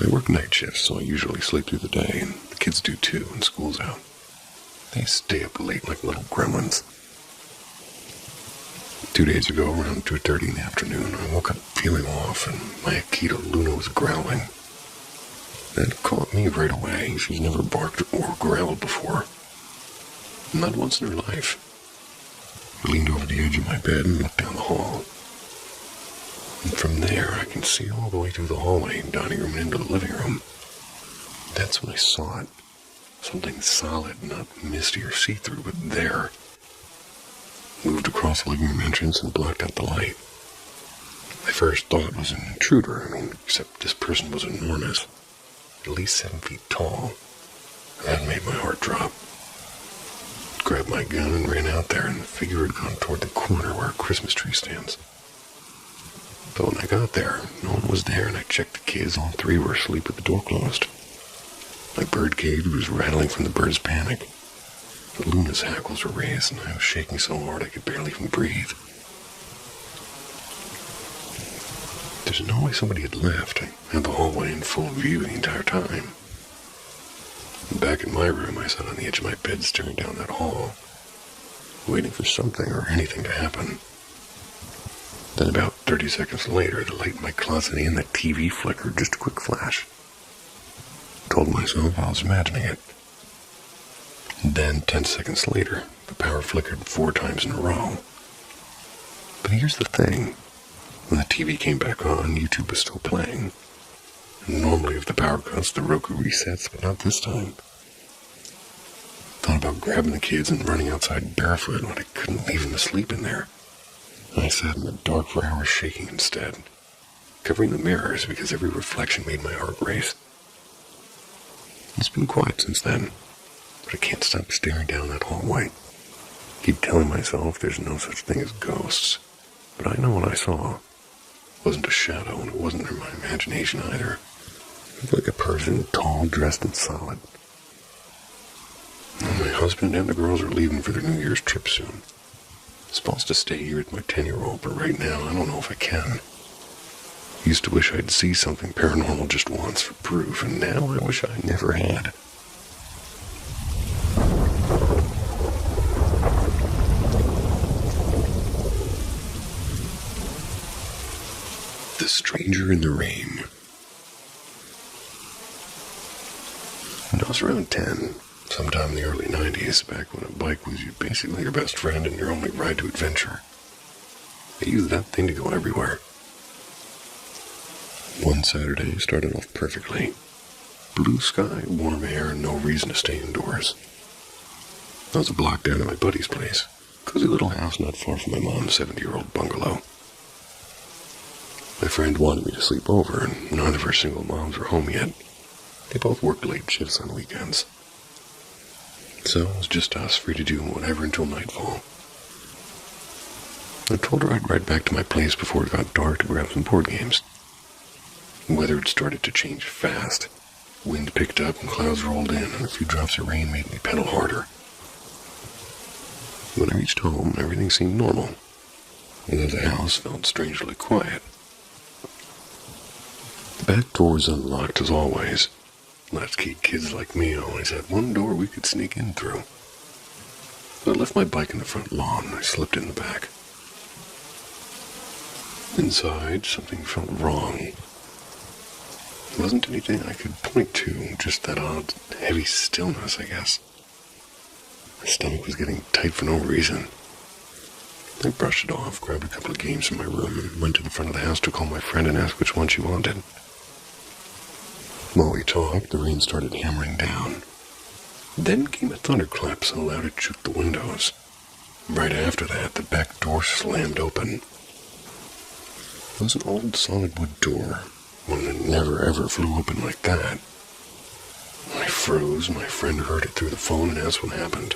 I work night shifts, so I usually sleep through the day, and the kids do too when school's out. They stay up late like little gremlins. 2 days ago, around 2:30 in the afternoon, I woke up feeling off, and my Akita Luna was growling. That caught me right away. She's never barked or growled before. Not once in her life. I leaned over the edge of my bed and looked down the hall. And from there, I can see all the way through the hallway, dining room, and into the living room. That's when I saw it. Something solid, not misty or see-through, but there. Moved across the living room entrance and blocked out the light. My first thought was an intruder, except this person was enormous. at least 7 feet tall. That made my heart drop. Grabbed my gun and ran out there, and the figure had gone toward the corner where a Christmas tree stands. But when I got there, no one was there, and I checked the kids. All 3 were asleep with the door closed. My bird cage was rattling from the bird's panic. The Luna's hackles were raised, and I was shaking so hard I could barely even breathe. There's no way somebody had left. I had the hallway in full view the entire time. Back in my room, I sat on the edge of my bed staring down that hall, waiting for something or anything to happen. Then about 30 seconds later, the light in my closet and the TV flickered, just a quick flash. I told myself I was imagining it. Then, 10 seconds later, the power flickered 4 times in a row. But here's the thing. When the TV came back on, YouTube was still playing. And normally if the power cuts, the Roku resets, but not this time. Thought about grabbing the kids and running outside barefoot, but I couldn't leave them asleep in there. I sat in the dark for hours shaking instead, covering the mirrors because every reflection made my heart race. It's been quiet since then, but I can't stop staring down that hallway. Keep telling myself there's no such thing as ghosts, but I know what I saw. It wasn't a shadow, and it wasn't in my imagination either. It was like a person, tall, dressed, and solid. And my husband and the girls are leaving for their New Year's trip soon. I'm supposed to stay here with my 10-year-old, but right now I don't know if I can. I used to wish I'd see something paranormal just once for proof, and now I wish I never had. The Stranger in the Rain. When I was around 10, sometime in the early 90s, back when a bike was basically your best friend and your only ride to adventure, I used that thing to go everywhere. One Saturday started off perfectly. Blue sky, warm air, and no reason to stay indoors. I was a block down at my buddy's place, a cozy little house not far from my mom's 70-year-old bungalow. My friend wanted me to sleep over, and none of her single moms were home yet. They both worked late shifts on weekends. So it was just us, free to do whatever until nightfall. I told her I'd ride back to my place before it got dark to grab some board games. The weather had started to change fast. Wind picked up and clouds rolled in, and a few drops of rain made me pedal harder. When I reached home, everything seemed normal, although the house felt strangely quiet. The back door was unlocked as always. Latchkey kids like me always had one door we could sneak in through. So I left my bike in the front lawn and I slipped in the back. Inside, something felt wrong. It wasn't anything I could point to, just that odd, heavy stillness, I guess. My stomach was getting tight for no reason. I brushed it off, grabbed a couple of games from my room, and went to the front of the house to call my friend and ask which one she wanted. While we talked, the rain started hammering down. Then came a thunderclap so loud it shook the windows. Right after that, the back door slammed open. It was an old solid wood door, one that never ever flew open like that. I froze. My friend heard it through the phone and asked what happened.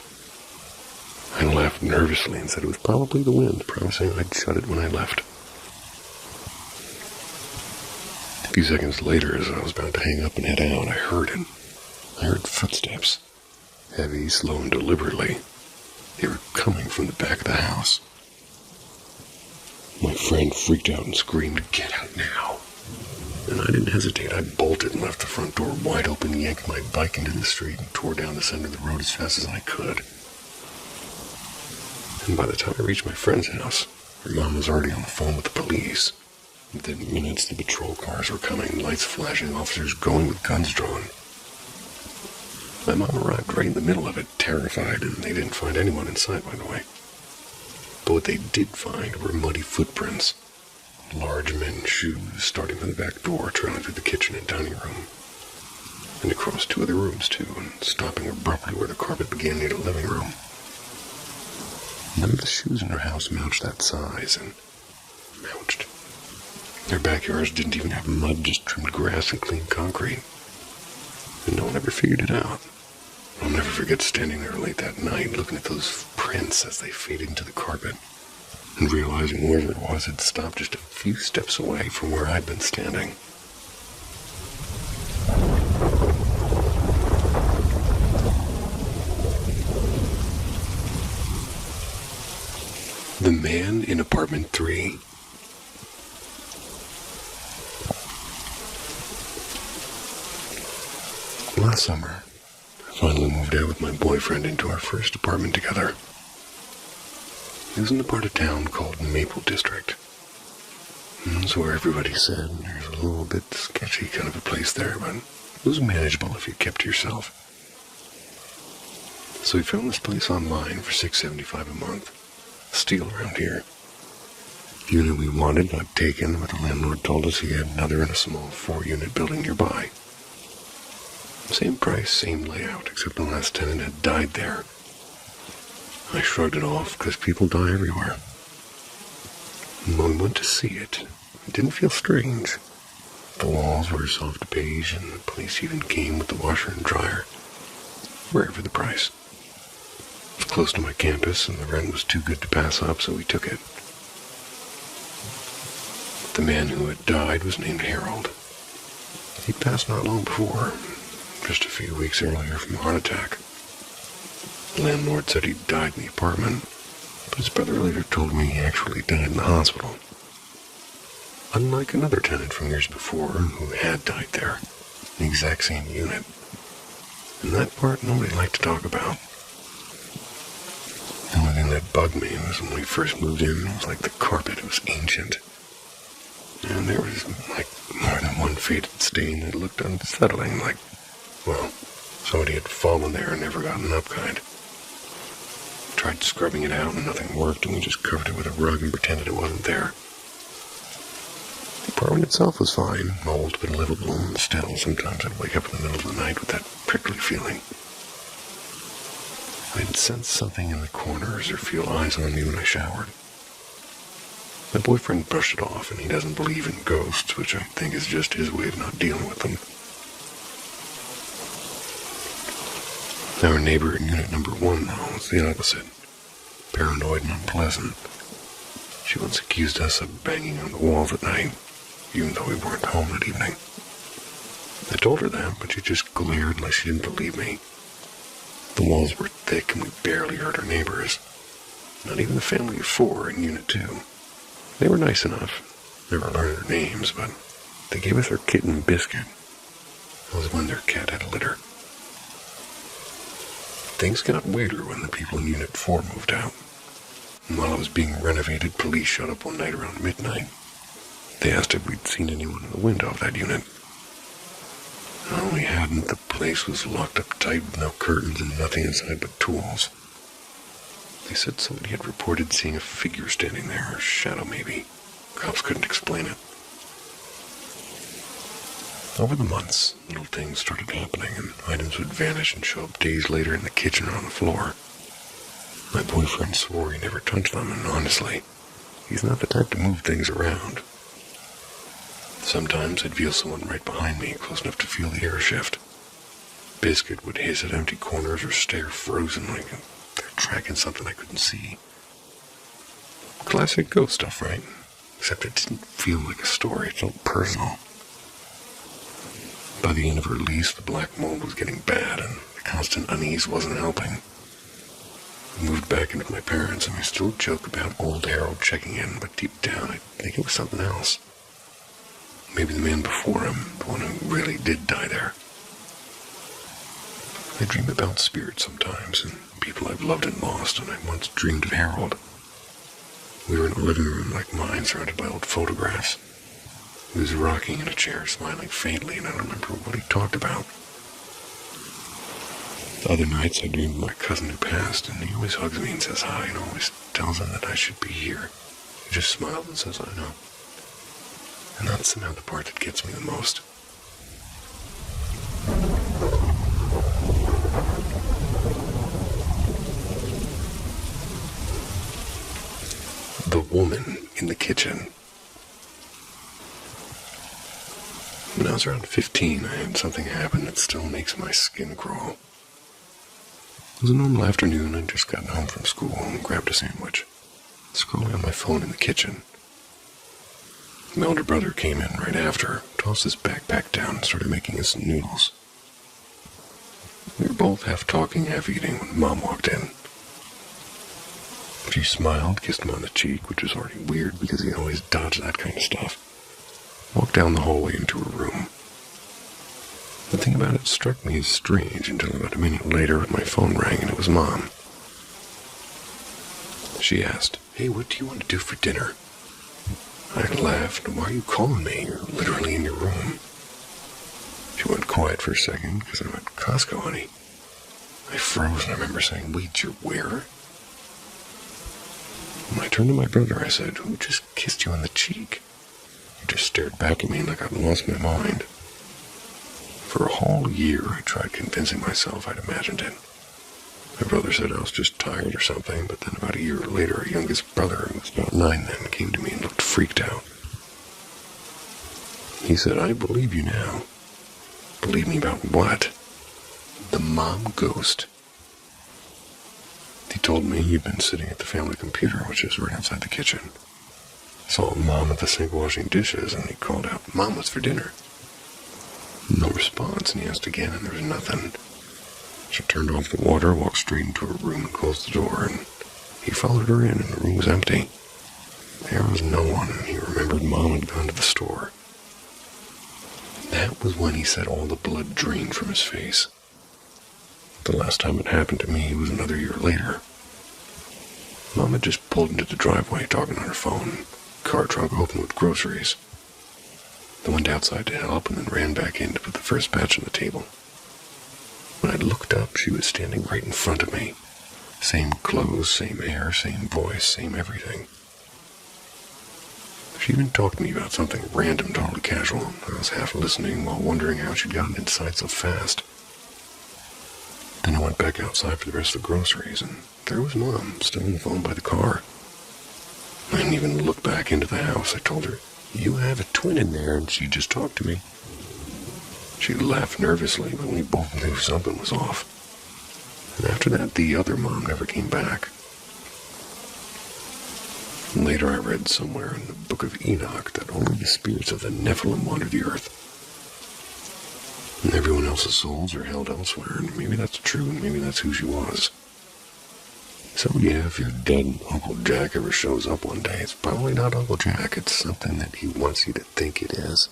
I laughed nervously and said it was probably the wind, promising I'd shut it when I left. A few seconds later, as I was about to hang up and head out, I heard it. I heard footsteps. Heavy, slow, and deliberately. They were coming from the back of the house. My friend freaked out and screamed, "Get out now!" And I didn't hesitate. I bolted and left the front door wide open, yanked my bike into the street, and tore down the center of the road as fast as I could. And by the time I reached my friend's house, her mom was already on the phone with the police. Within minutes, the patrol cars were coming, lights flashing, officers going with guns drawn. My mom arrived right in the middle of it, terrified, and they didn't find anyone inside, by the way. But what they did find were muddy footprints. Large men's shoes starting from the back door, trailing through the kitchen and dining room. And across 2 other rooms, too, and stopping abruptly where the carpet began near the living room. None of the shoes in her house matched that size, and Their backyards didn't even have mud, just trimmed grass and clean concrete. and no one ever figured it out. I'll never forget standing there late that night, looking at those prints as they faded into the carpet, and realizing whoever it was had stopped just a few steps away from where I'd been standing. The man in apartment 3. Last summer, I finally moved out with my boyfriend into our first apartment together. It was in a part of town called Maple District. It's where everybody said there's a little bit sketchy kind of a place there, but it was manageable if you kept to yourself. So we found this place online for $6.75 a month. Steal around here. The unit we wanted got taken, but the landlord told us he had another in a small 4-unit building nearby. Same price, same layout, except the last tenant had died there. I shrugged it off, because people die everywhere. And when we went to see it, it didn't feel strange. The walls were soft beige, and the place even came with the washer and dryer. Rare for the price. It was close to my campus, and the rent was too good to pass up, so we took it. The man who had died was named Harold. He passed not long before, just a few weeks earlier from a heart attack. The landlord said he died in the apartment, but his brother later told me he actually died in the hospital. Unlike another tenant from years before who had died there, in the exact same unit. And that part nobody liked to talk about. The only thing that bugged me was when we first moved in, it was like the carpet was ancient. And there was like more than one faded stain that looked unsettling, like, well, somebody had fallen there and never gotten up kind. Tried scrubbing it out and nothing worked, and we just covered it with a rug and pretended it wasn't there. The apartment itself was fine, old but livable, and still sometimes I'd wake up in the middle of the night with that prickly feeling. I'd sense something in the corners or feel eyes on me when I showered. My boyfriend brushed it off, and he doesn't believe in ghosts, which I think is just his way of not dealing with them. Our neighbor in unit number 1, though, was the opposite. Paranoid and unpleasant. She once accused us of banging on the walls at night, even though we weren't home that evening. I told her that, but she just glared like she didn't believe me. The walls were thick and we barely heard our neighbors. Not even the family of 4 in Unit 2. They were nice enough. Never learned their names, but they gave us our kitten Biscuit. It was when their cat had a litter. Things got weirder when the people in Unit 4 moved out. And while it was being renovated, police showed up one night around midnight. They asked if we'd seen anyone in the window of that unit. No, we hadn't. The place was locked up tight with no curtains and nothing inside but tools. They said somebody had reported seeing a figure standing there, or a shadow maybe. Cops couldn't explain it. Over the months, little things started happening, and items would vanish and show up days later in the kitchen or on the floor. My boyfriend swore he never touched them, and honestly, he's not the type to move things around. Sometimes I'd feel someone right behind me, close enough to feel the air shift. Biscuit would hiss at empty corners or stare frozen like they're tracking something I couldn't see. Classic ghost stuff, right? Except it didn't feel like a story, it felt personal. By the end of her lease, the black mold was getting bad, and the constant unease wasn't helping. We moved back in with my parents, and we still joke about old Harold checking in, but deep down, I think it was something else. Maybe the man before him, the one who really did die there. I dream about spirits sometimes, and people I've loved and lost, and I once dreamed of Harold. We were in a living room like mine, surrounded by old photographs. He was rocking in a chair, smiling faintly, and I don't remember what he talked about. Other nights I dreamed of my cousin who passed, and he always hugs me and says hi, and always tells him that I should be here. He just smiles and says I know. And that's somehow the part that gets me the most. The woman in the kitchen. When I was around 15, I had something happen that still makes my skin crawl. It was a normal afternoon. I'd just gotten home from school and grabbed a sandwich, scrolling on my phone in the kitchen. My older brother came in right after, tossed his backpack down, and started making us noodles. We were both half talking, half eating when Mom walked in. She smiled, kissed him on the cheek, which was already weird because he always dodged that kind of stuff. Walked down the hallway into her room. The thing about it struck me as strange until about a minute later when my phone rang and it was Mom. She asked, "Hey, what do you want to do for dinner?" I laughed. "Why are you calling me? You're literally in your room." She went quiet for a second because I'm at Costco, honey. I froze and I remember saying, "Wait, you're where?" When I turned to my brother, I said, "Who just kissed you on the cheek?" He just stared back at me like I'd lost my mind. For a whole year, I tried convincing myself I'd imagined it. My brother said I was just tired or something, but then about a year later, our youngest brother, who was about 9 then, came to me and looked freaked out. He said, "I believe you now." "Believe me about what?" "The mom ghost." He told me he'd been sitting at the family computer, which is right outside the kitchen. Saw Mom at the sink washing dishes, and he called out, "Mom, what's for dinner?" No response, and he asked again, and there was nothing. She turned off the water, walked straight into her room, and closed the door, and he followed her in, and the room was empty. There was no one, and he remembered Mom had gone to the store. That was when he said all the blood drained from his face. The last time it happened to me was another year later. Mom had just pulled into the driveway talking on her phone, car trunk open with groceries. I went outside to help and then ran back in to put the first batch on the table. When I looked up, she was standing right in front of me. Same clothes, same hair, same voice, same everything. She even talked to me about something random, totally casual. I was half listening while wondering how she'd gotten inside so fast. Then I went back outside for the rest of the groceries, and there was Mom, still on the phone by the car. I didn't even look back into the house. I told her, "You have a twin in there," and she just talked to me. She laughed nervously, but we both knew something was off. And after that, the other Mom never came back. Later I read somewhere in the Book of Enoch that only the spirits of the Nephilim wander the earth. And everyone else's souls are held elsewhere, and maybe that's true, and maybe that's who she was. So yeah, if your dead Uncle Jack ever shows up one day, it's probably not Uncle Jack, it's something that he wants you to think it is.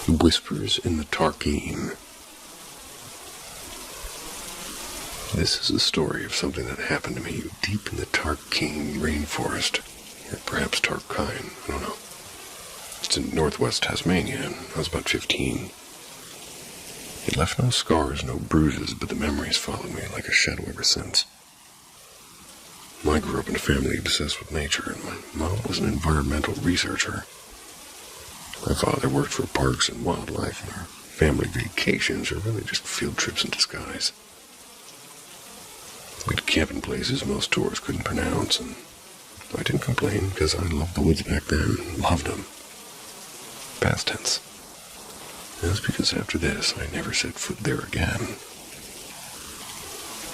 Whispers in the Tarkine. This is a story of something that happened to me deep in the Tarkine rainforest, or perhaps Tarkine, I don't know. It's in northwest Tasmania, and I was about 15. It left no scars, no bruises, but the memories followed me like a shadow ever since. I grew up in a family obsessed with nature, and my mom was an environmental researcher. My father worked for parks and wildlife, and our family vacations are really just field trips in disguise. We'd camp in places most tourists couldn't pronounce, and I didn't complain because I loved the woods back then, loved them. Past tense. That's because after this, I never set foot there again.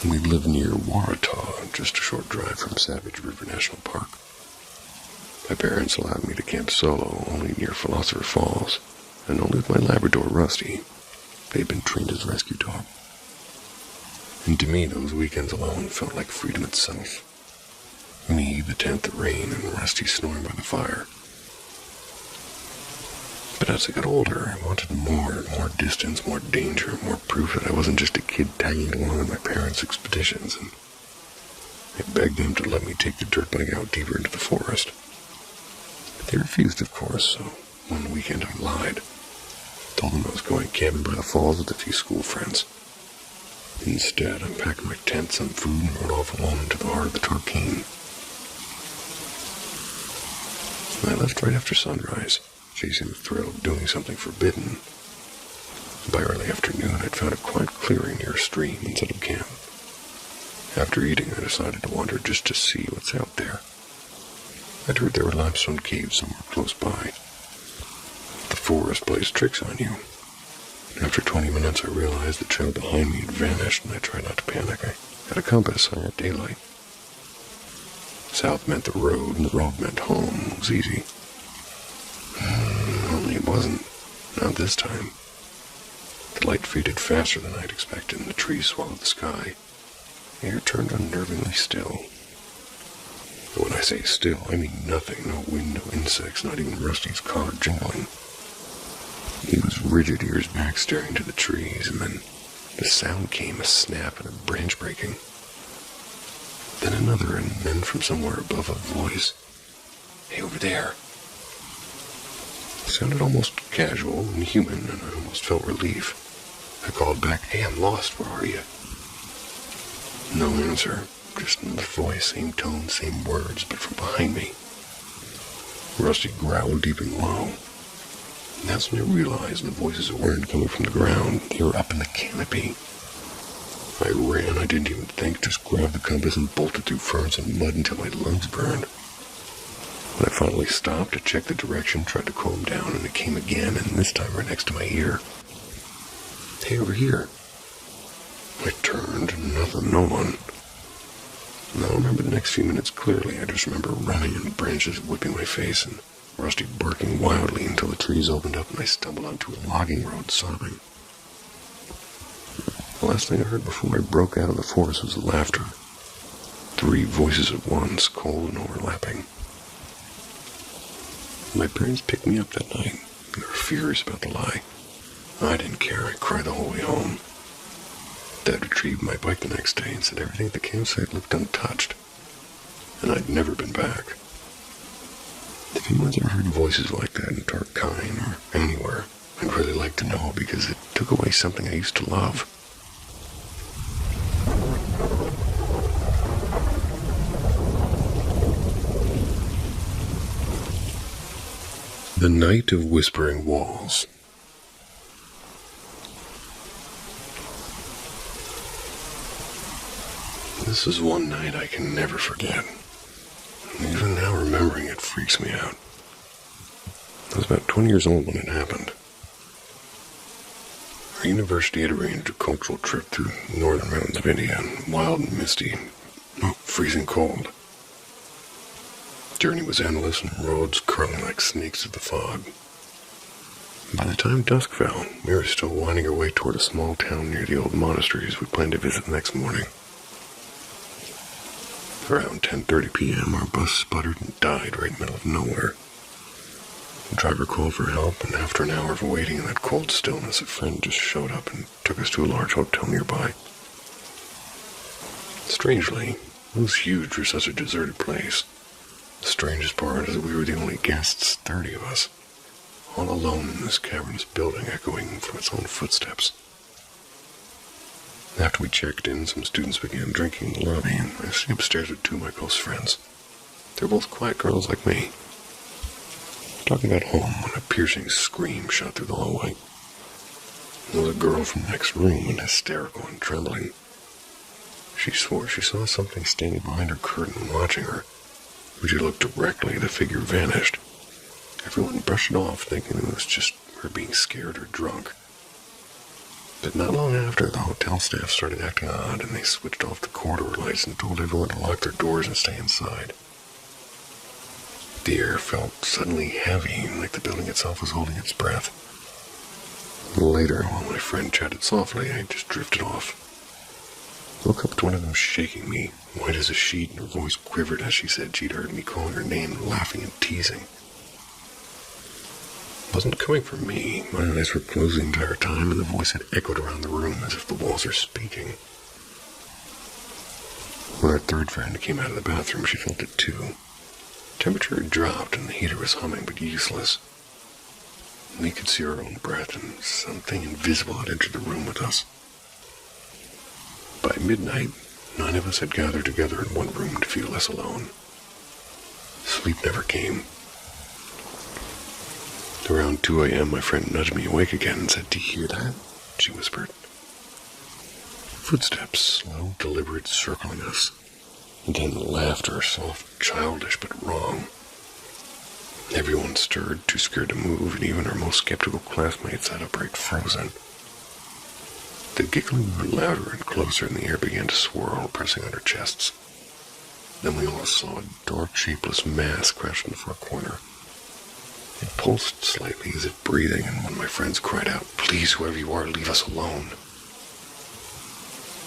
We lived near Waratah, just a short drive from Savage River National Park. My parents allowed me to camp solo, only near Philosopher Falls, and only with my Labrador, Rusty. They'd been trained as a rescue dog. And to me, those weekends alone felt like freedom itself. Me, the tent, the rain, and Rusty snoring by the fire. But as I got older, I wanted more distance, more danger, more proof that I wasn't just a kid tagging along with my parents' expeditions, and I begged them to let me take the dirt bike out deeper into the forest. They refused, of course, so one weekend I lied. Told them I was going camping by the falls with a few school friends. Instead, I packed my tent, some food, and rode off alone into the heart of the Tarkine. I left right after sunrise, chasing the thrill of doing something forbidden. By early afternoon, I'd found a quiet clearing near a stream and set up camp. After eating, I decided to wander just to see what's out there. I'd heard there were limestone caves somewhere close by. The forest plays tricks on you. After 20 minutes, I realized the trail behind me had vanished, and I tried not to panic. I had a compass. I had daylight. South meant the road, and the road meant home. It was easy. Only it wasn't. Not this time. The light faded faster than I'd expected, and the trees swallowed the sky. The air turned unnervingly still. And when I say still, I mean nothing. No wind, no insects, not even Rusty's car jingling. He was rigid, ears back, staring to the trees, and then the sound came, a snap and a branch breaking. Then another, and then from somewhere above a voice. "Hey, over there." It sounded almost casual and human, and I almost felt relief. I called back, "Hey, I'm lost, where are you?" No answer, just another voice, same tone, same words, but from behind me. Rusty growled deep and low. And that's when I realized the voices weren't coming from the ground, they were up in the canopy. I ran, I didn't even think, just grabbed the compass and bolted through ferns and mud until my lungs burned. When I finally stopped, I checked the direction, tried to calm down, and it came again, and this time right next to my ear. "Hey, over here." I turned, nothing, no one. And I don't remember the next few minutes clearly. I just remember running and branches whipping my face and Rusty barking wildly until the trees opened up and I stumbled onto a logging road sobbing. The last thing I heard before I broke out of the forest was laughter. 3 voices at once, cold and overlapping. My parents picked me up that night. They were furious about the lie. I didn't care. I cried the whole way home. Dad retrieved my bike the next day and said everything at the campsite looked untouched, and I'd never been back. If anyone's ever heard voices like that in Tarkine or anywhere, I'd really like to know, because it took away something I used to love. The Night of Whispering Walls. This is one night I can never forget. Even now remembering it freaks me out. I was about 20 years old when it happened. Our university had arranged a cultural trip through the northern mountains of India, wild and misty, freezing cold. The journey was endless and roads curling like snakes through the fog. By the time dusk fell, we were still winding our way toward a small town near the old monasteries we planned to visit the next morning. Around 10:30 p.m., our bus sputtered and died right in the middle of nowhere. The driver called for help, and after an hour of waiting in that cold stillness, a friend just showed up and took us to a large hotel nearby. Strangely, it was huge for such a deserted place. The strangest part is that we were the only guests, 30 of us, all alone in this cavernous building, echoing from its own footsteps. After we checked in, some students began drinking in the lobby, and I stayed upstairs with 2 of my close friends. They're both quiet girls like me. Talking about home when a piercing scream shot through the hallway. There was a girl from the next room, and hysterical and trembling. She swore she saw something standing behind her curtain watching her. When she looked directly, the figure vanished. Everyone brushed it off, thinking it was just her being scared or drunk. But not long after, the hotel staff started acting odd, and they switched off the corridor lights and told everyone to lock their doors and stay inside. The air felt suddenly heavy, like the building itself was holding its breath. Later, while my friend chatted softly, I just drifted off. I woke up to one of them shaking me, white as a sheet, and her voice quivered as she said she'd heard me calling her name, laughing and teasing. It wasn't coming from me. My eyes were closed the entire time, and the voice had echoed around the room as if the walls were speaking. When our third friend came out of the bathroom, she felt it too. Temperature had dropped, and the heater was humming, but useless. We could see our own breath, and something invisible had entered the room with us. By midnight, 9 of us had gathered together in one room to feel less alone. Sleep never came. Around 2 a.m., my friend nudged me awake again and said, "Do you hear that?" she whispered. Footsteps, slow, deliberate, circling us. And then laughter, soft, childish, but wrong. Everyone stirred, too scared to move, and even our most skeptical classmates sat upright, frozen. The giggling grew louder and closer, and the air began to swirl, pressing on our chests. Then we all saw a dark, shapeless mass crash into our corner. It pulsed slightly as if breathing, and one of my friends cried out, "Please, whoever you are, leave us alone."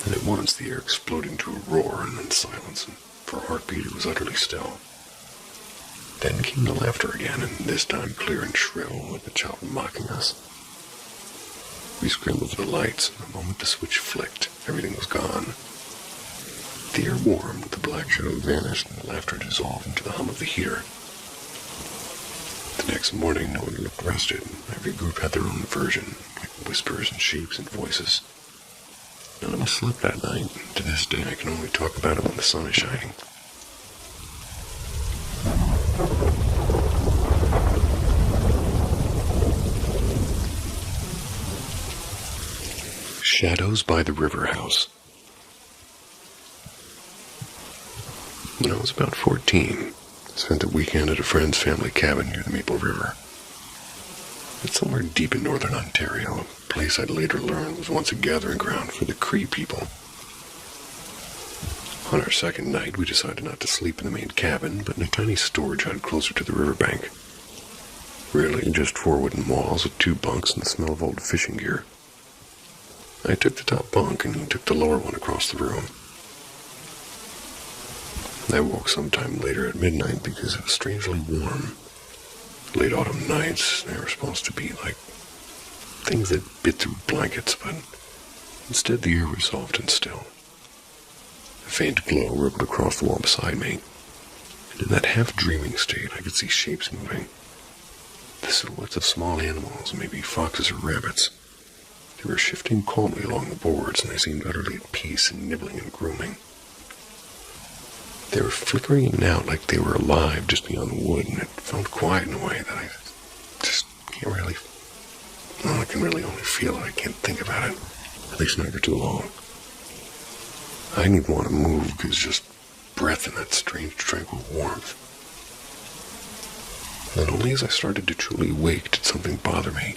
And at once the air exploded into a roar and then silence, and for a heartbeat it was utterly still. Then came the laughter again, and this time clear and shrill, like a child mocking us. We scrambled for the lights, and the moment the switch flicked, everything was gone. The air warmed, the black shadow vanished, and the laughter dissolved into the hum of the heater. The next morning, no one looked rested, and every group had their own version, like whispers and shapes and voices. None of us slept that night, and to this day I can only talk about it when the sun is shining. Shadows by the River House. When I was about 14, I spent a weekend at a friend's family cabin near the Maple River. It's somewhere deep in northern Ontario, a place I'd later learn was once a gathering ground for the Cree people. On our second night, we decided not to sleep in the main cabin, but in a tiny storage hut closer to the riverbank. Really, just 4 wooden walls with 2 bunks and the smell of old fishing gear. I took the top bunk and he took the lower one across the room. I woke sometime later at midnight because it was strangely warm. Late autumn nights, they were supposed to be like things that bit through blankets, but instead the air was soft and still. A faint glow rippled across the wall beside me, and in that half-dreaming state I could see shapes moving. The silhouettes of small animals, maybe foxes or rabbits. They were shifting calmly along the boards, and they seemed utterly at peace and nibbling and grooming. They were flickering in and out like they were alive just beyond the wood, and it felt quiet in a way that I just can't really... Well, I can really only feel it. I can't think about it. At least not for too long. I didn't even want to move because just breath in that strange, tranquil warmth. And only as I started to truly wake did something bother me.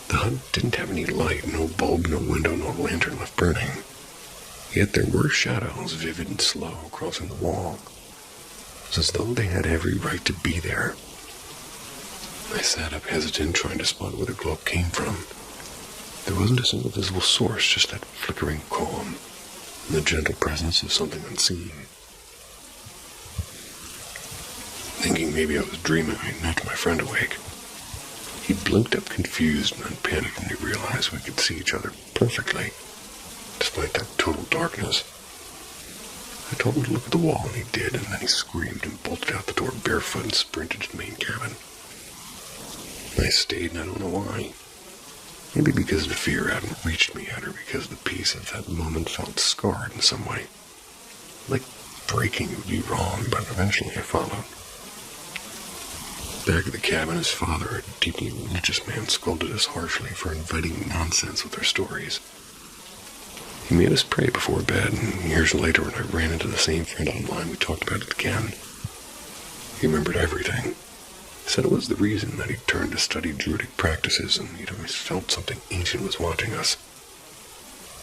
The hut didn't have any light, no bulb, no window, no lantern left burning. Yet there were shadows, vivid and slow, crossing the wall. It was as though they had every right to be there. I sat up hesitant, trying to spot where the glow came from. There wasn't a single visible source, just that flickering calm, and the gentle presence of something unseen. Thinking maybe I was dreaming, I knocked my friend awake. He blinked up confused and then panicked when he realized we could see each other perfectly, despite that total darkness. I told him to look at the wall, and he did, and then he screamed and bolted out the door barefoot and sprinted to the main cabin. I stayed, and I don't know why. Maybe because the fear hadn't reached me yet, or because the peace of that moment felt scarred in some way. Like breaking would be wrong, but eventually I followed. Back at the cabin, his father, a deeply religious man, scolded us harshly for inviting nonsense with our stories. He made us pray before bed, and years later when I ran into the same friend online, we talked about it again. He remembered everything. He said it was the reason that he'd turned to study druidic practices, and he'd always felt something ancient was watching us.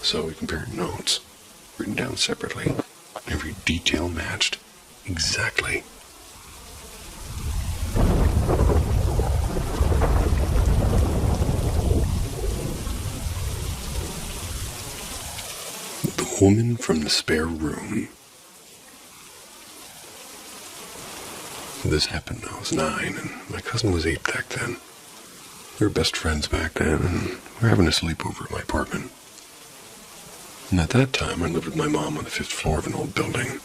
So we compared notes, written down separately. Every detail matched exactly. The woman from the spare room. This happened when I was 9, and my cousin was 8 back then. We were best friends back then, and we were having a sleepover at my apartment. And at that time, I lived with my mom on the 5th floor of an old building.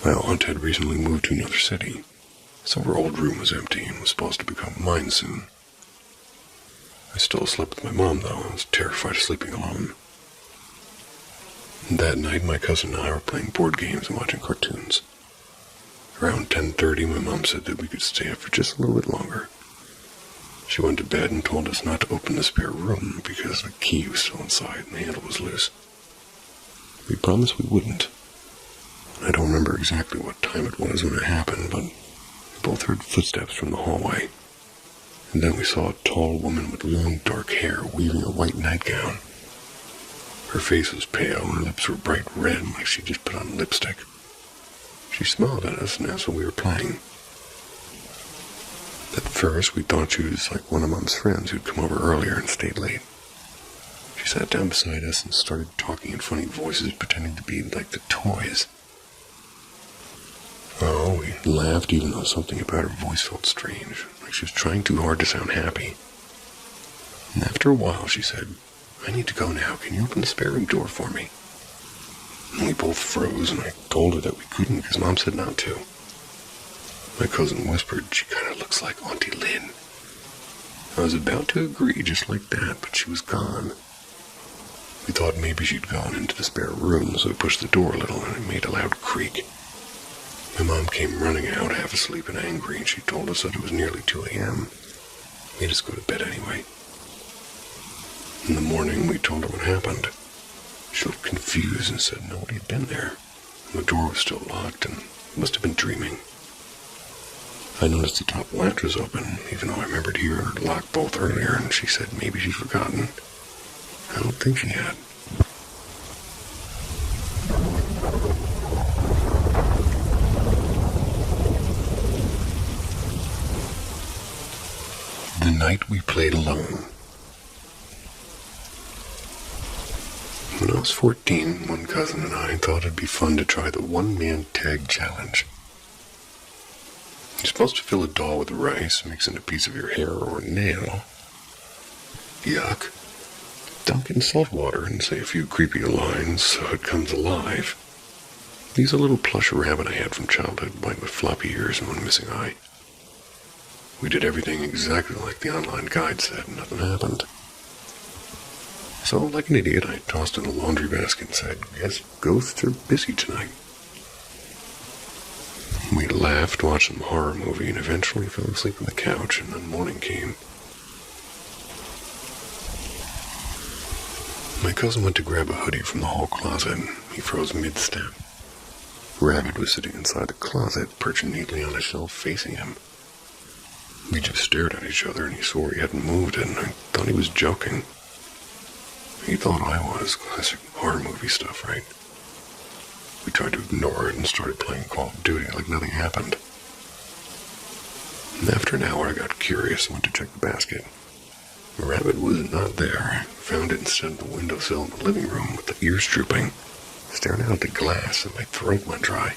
My aunt had recently moved to another city, so her old room was empty and was supposed to become mine soon. I still slept with my mom, though. I was terrified of sleeping alone. And that night, my cousin and I were playing board games and watching cartoons. Around 10:30, my mom said that we could stay up for just a little bit longer. She went to bed and told us not to open the spare room because the key was still inside and the handle was loose. We promised we wouldn't. I don't remember exactly what time it was when it happened, but we both heard footsteps from the hallway. And then we saw a tall woman with long dark hair weaving a white nightgown. Her face was pale, her lips were bright red, like she just put on lipstick. She smiled at us and asked what we were playing. At first, we thought she was like one of Mom's friends who'd come over earlier and stayed late. She sat down beside us and started talking in funny voices, pretending to be like the toys. Oh, we laughed even though something about her voice felt strange, like she was trying too hard to sound happy. And after a while, she said, "I need to go now. Can you open the spare room door for me?" And we both froze, and I told her that we couldn't because Mom said not to. My cousin whispered, "She kind of looks like Auntie Lynn." I was about to agree just like that, but she was gone. We thought maybe she'd gone into the spare room, so we pushed the door a little, and it made a loud creak. My mom came running out, half asleep and angry, and she told us that it was nearly 2 a.m. Made us go to bed anyway. In the morning, we told her what happened. She looked confused and said nobody had been there, and the door was still locked, and must have been dreaming. I noticed the top latch was open, even though I remembered hearing her lock both earlier, and she said maybe she'd forgotten. I don't think she had. The night we played alone. When I was 14, one cousin and I thought it'd be fun to try the one-man tag challenge. You're supposed to fill a doll with rice, mix in a piece of your hair or nail. Yuck. Dunk in salt water and say a few creepy lines so it comes alive. Use a little plush rabbit I had from childhood, white with floppy ears and one missing eye. We did everything exactly like the online guide said, and nothing happened. So, like an idiot, I tossed in a laundry basket and said, "Guess ghosts are busy tonight." We laughed, watched some horror movie, and eventually fell asleep on the couch, and then morning came. My cousin went to grab a hoodie from the hall closet. He froze mid-step. Rabbit was sitting inside the closet, perched neatly on a shelf facing him. We just stared at each other, and he swore he hadn't moved it, and I thought he was joking. He thought I was. Classic horror movie stuff, right? We tried to ignore it and started playing Call of Duty like nothing happened. And after an hour, I got curious and went to check the basket. The rabbit was not there. I found it instead on the windowsill in the living room with the ears drooping, staring out at the glass, and my throat went dry.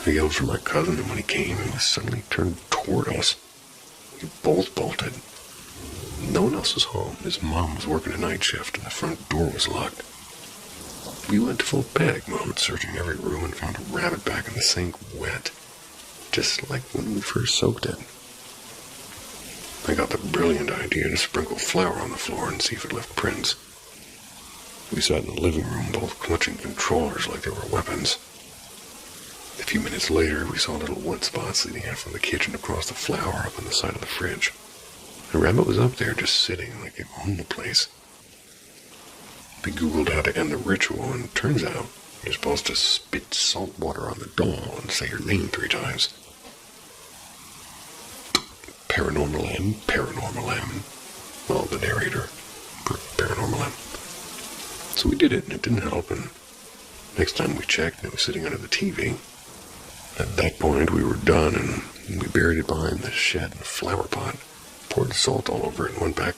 I yelled for my cousin, and when he came, he was suddenly turned toward us. We both bolted. No one else was home. His mom was working a night shift, and the front door was locked. We went full panic mode, searching every room, and found a rabbit back in the sink, wet, just like when we first soaked it. I got the brilliant idea to sprinkle flour on the floor and see if it left prints. We sat in the living room, both clutching controllers like they were weapons. A few minutes later, we saw little wet spots leading out from the kitchen across the flour up on the side of the fridge. The rabbit was up there just sitting like it owned the place. We Googled how to end the ritual, and it turns out you're supposed to spit salt water on the doll and say your name 3 times. Paranormal M, Paranormal M. Well, the narrator for Paranormal M. So we did it, and it didn't help, and next time we checked, it was sitting under the TV. At that point, we were done, and we buried it behind the shed in a flower pot, poured salt all over it, and went back.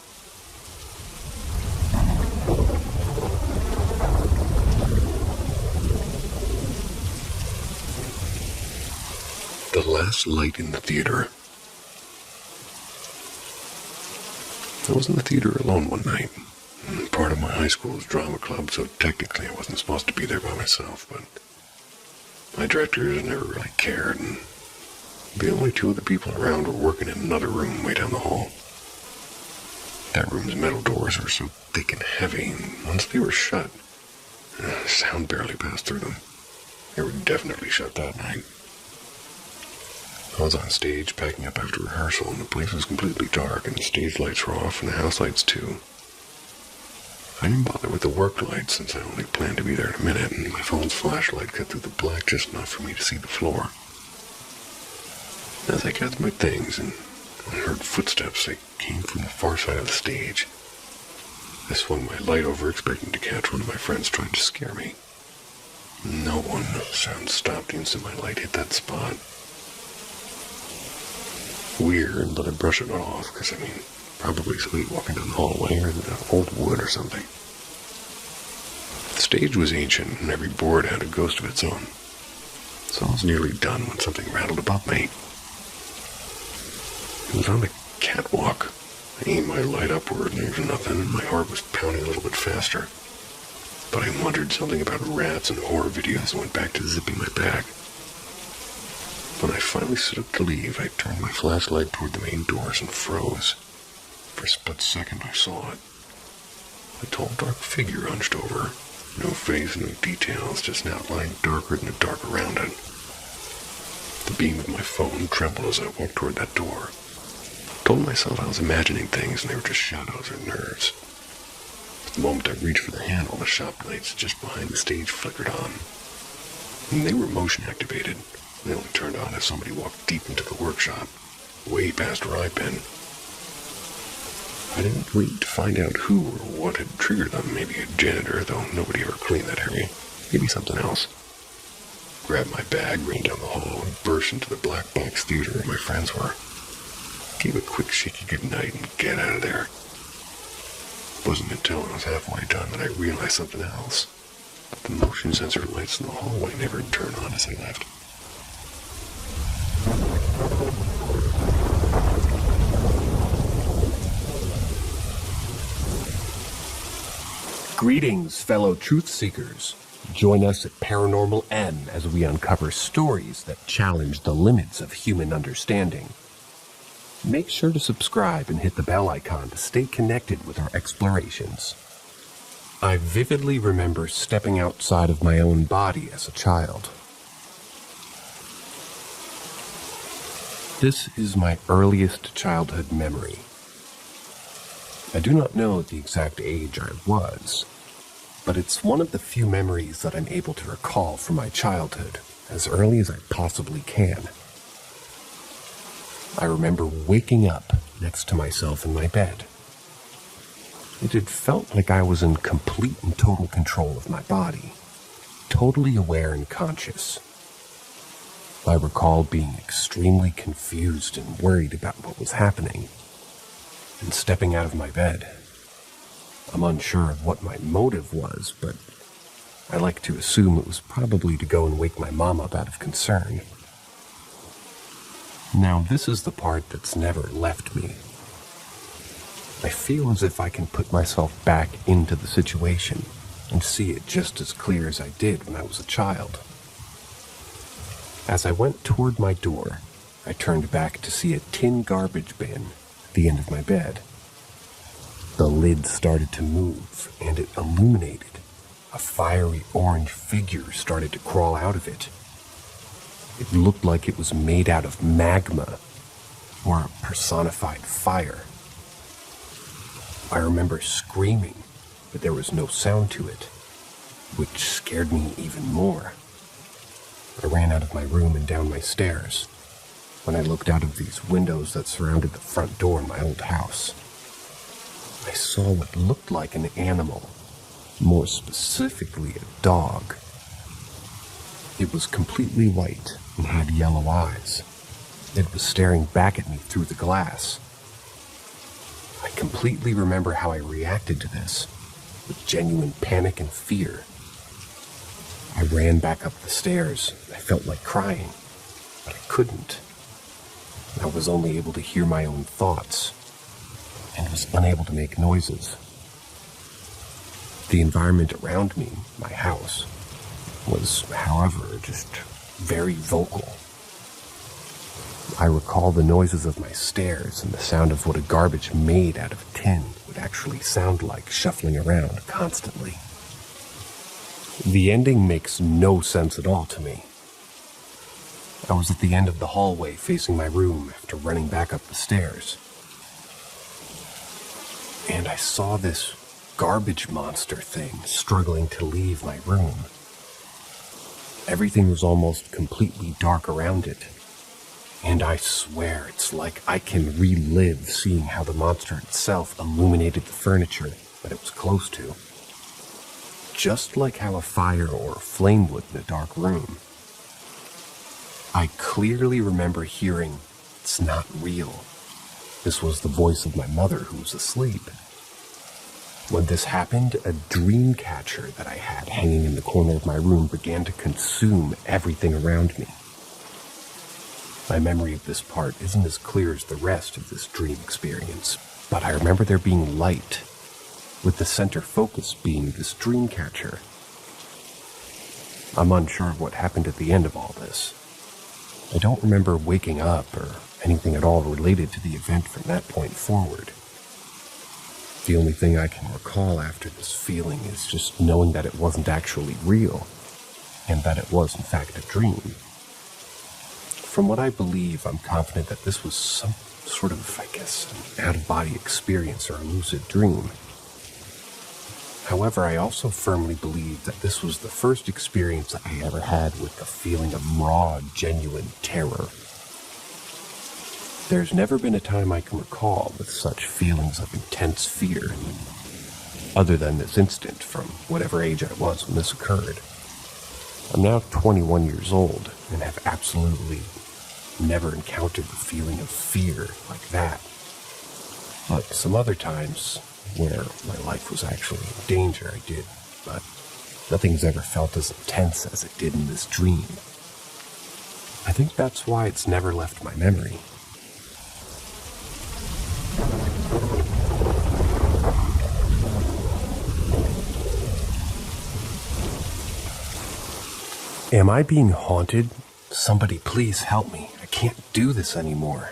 The last light in the theater. I was in the theater alone one night. Part of my high school's drama club, so technically I wasn't supposed to be there by myself, but my directors never really cared, and the only 2 other people around were working in another room way down the hall. That room's metal doors were so thick and heavy, and once they were shut, sound barely passed through them. They were definitely shut that night. I was on stage packing up after rehearsal, and the place was completely dark, and the stage lights were off, and the house lights too. I didn't bother with the work light since I only planned to be there in a minute, and my phone's flashlight cut through the black just enough for me to see the floor. As I gathered my things and I heard footsteps that came from the far side of the stage, I swung my light over expecting to catch one of my friends trying to scare me. No one. The sound stopped the instant my light hit that spot. Weird, but I brushed it off, because probably somebody walking down the hallway or the old wood or something. The stage was ancient, and every board had a ghost of its own. So I was nearly done when something rattled above me. It was on the catwalk. I aimed my light upward, and there was nothing, and my heart was pounding a little bit faster. But I wondered something about rats and horror videos and went back to zipping my bag. When I finally stood up to leave, I turned my flashlight toward the main doors and froze. For a split second, I saw it. A tall, dark figure hunched over. No face, no details, just an outline darker than the dark around it. The beam of my phone trembled as I walked toward that door. I told myself I was imagining things and they were just shadows or nerves. But the moment I reached for the handle, the shop lights just behind the stage flickered on. And they were motion activated. They only turned on as somebody walked deep into the workshop, way past where I'd been. I didn't wait to find out who or what had triggered them. Maybe a janitor, though nobody ever cleaned that area. Maybe something else. Grabbed my bag, ran down the hall, and burst into the black box theater where my friends were. Gave a quick shaky goodnight and get out of there. It wasn't until I was halfway done that I realized something else. The motion sensor lights in the hallway never turned on as I left. Greetings, fellow truth seekers. Join us at Paranormal M as we uncover stories that challenge the limits of human understanding. Make sure to subscribe and hit the bell icon to stay connected with our explorations. I vividly remember stepping outside of my own body as a child. This is my earliest childhood memory. I do not know the exact age I was, but it's one of the few memories that I'm able to recall from my childhood as early as I possibly can. I remember waking up next to myself in my bed. It had felt like I was in complete and total control of my body, totally aware and conscious. I recall being extremely confused and worried about what was happening, and stepping out of my bed. I'm unsure of what my motive was, but I like to assume it was probably to go and wake my mom up out of concern. Now, this is the part that's never left me. I feel as if I can put myself back into the situation and see it just as clear as I did when I was a child. As I went toward my door, I turned back to see a tin garbage bin at the end of my bed. The lid started to move, and it illuminated. A fiery orange figure started to crawl out of it. It looked like it was made out of magma, or a personified fire. I remember screaming, but there was no sound to it, which scared me even more. I ran out of my room and down my stairs. When I looked out of these windows that surrounded the front door in my old house, I saw what looked like an animal, more specifically a dog. It was completely white and had yellow eyes. It was staring back at me through the glass. I completely remember how I reacted to this, with genuine panic and fear. I ran back up the stairs. I felt like crying, but I couldn't. I was only able to hear my own thoughts, and was unable to make noises. The environment around me, my house, was, however, just very vocal. I recall the noises of my stairs and the sound of what a garbage made out of tin would actually sound like shuffling around constantly. The ending makes no sense at all to me. I was at the end of the hallway facing my room after running back up the stairs. And I saw this garbage monster thing struggling to leave my room. Everything was almost completely dark around it, and I swear it's like I can relive seeing how the monster itself illuminated the furniture that it was close to. Just like how a fire or a flame would in a dark room. I clearly remember hearing, "It's not real." This was the voice of my mother who was asleep. When this happened, a dream catcher that I had hanging in the corner of my room began to consume everything around me. My memory of this part isn't as clear as the rest of this dream experience, but I remember there being light, with the center focus being this dream catcher. I'm unsure of what happened at the end of all this. I don't remember waking up or anything at all related to the event from that point forward. The only thing I can recall after this feeling is just knowing that it wasn't actually real, and that it was in fact a dream. From what I believe, I'm confident that this was some sort of, an out-of-body experience or a lucid dream. However, I also firmly believe that this was the first experience I ever had with the feeling of raw, genuine terror. There's never been a time I can recall with such feelings of intense fear, other than this instant from whatever age I was when this occurred. I'm now 21 years old and have absolutely never encountered the feeling of fear like that. But some other times where my life was actually in danger, I did, but nothing's ever felt as intense as it did in this dream. I think that's why it's never left my memory. Am I being haunted? Somebody please help me. I can't do this anymore.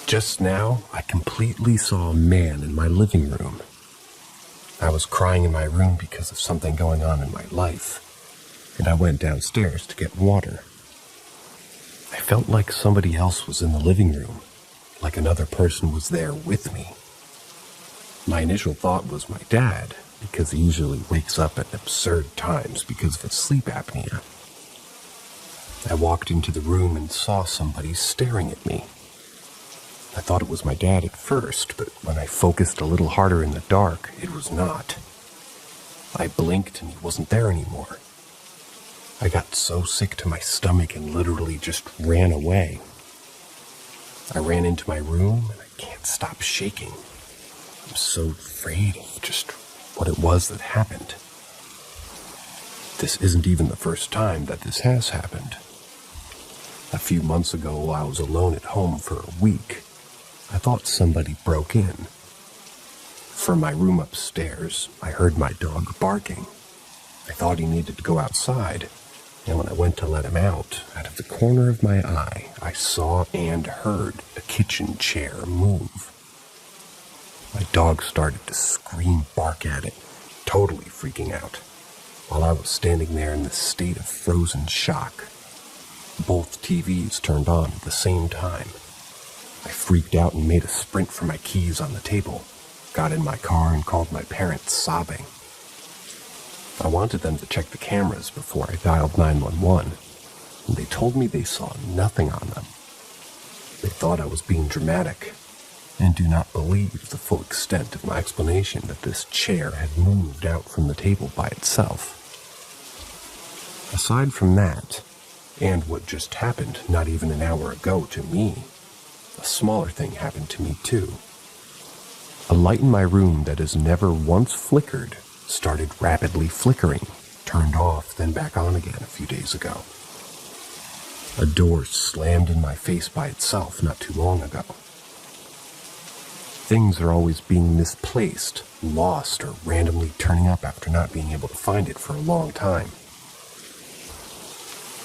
Just now, I completely saw a man in my living room. I was crying in my room because of something going on in my life, and I went downstairs to get water. I felt like somebody else was in the living room, like another person was there with me. My initial thought was my dad, because he usually wakes up at absurd times because of his sleep apnea. I walked into the room and saw somebody staring at me. I thought it was my dad at first, but when I focused a little harder in the dark, it was not. I blinked and he wasn't there anymore. I got so sick to my stomach and literally just ran away. I ran into my room and I can't stop shaking. I'm so afraid of just what it was that happened. This isn't even the first time that this has happened. A few months ago, while I was alone at home for a week, I thought somebody broke in. From my room upstairs, I heard my dog barking. I thought he needed to go outside, and when I went to let him out of the corner of my eye, I saw and heard a kitchen chair move. My dog started to scream, bark at it, totally freaking out, while I was standing there in this state of frozen shock. Both TVs turned on at the same time. I freaked out and made a sprint for my keys on the table, got in my car and called my parents sobbing. I wanted them to check the cameras before I dialed 911, and they told me they saw nothing on them. They thought I was being dramatic, and do not believe the full extent of my explanation that this chair had moved out from the table by itself. Aside from that, and what just happened not even an hour ago to me, a smaller thing happened to me too. A light in my room that has never once flickered started rapidly flickering, turned off, then back on again a few days ago. A door slammed in my face by itself not too long ago. Things are always being misplaced, lost, or randomly turning up after not being able to find it for a long time.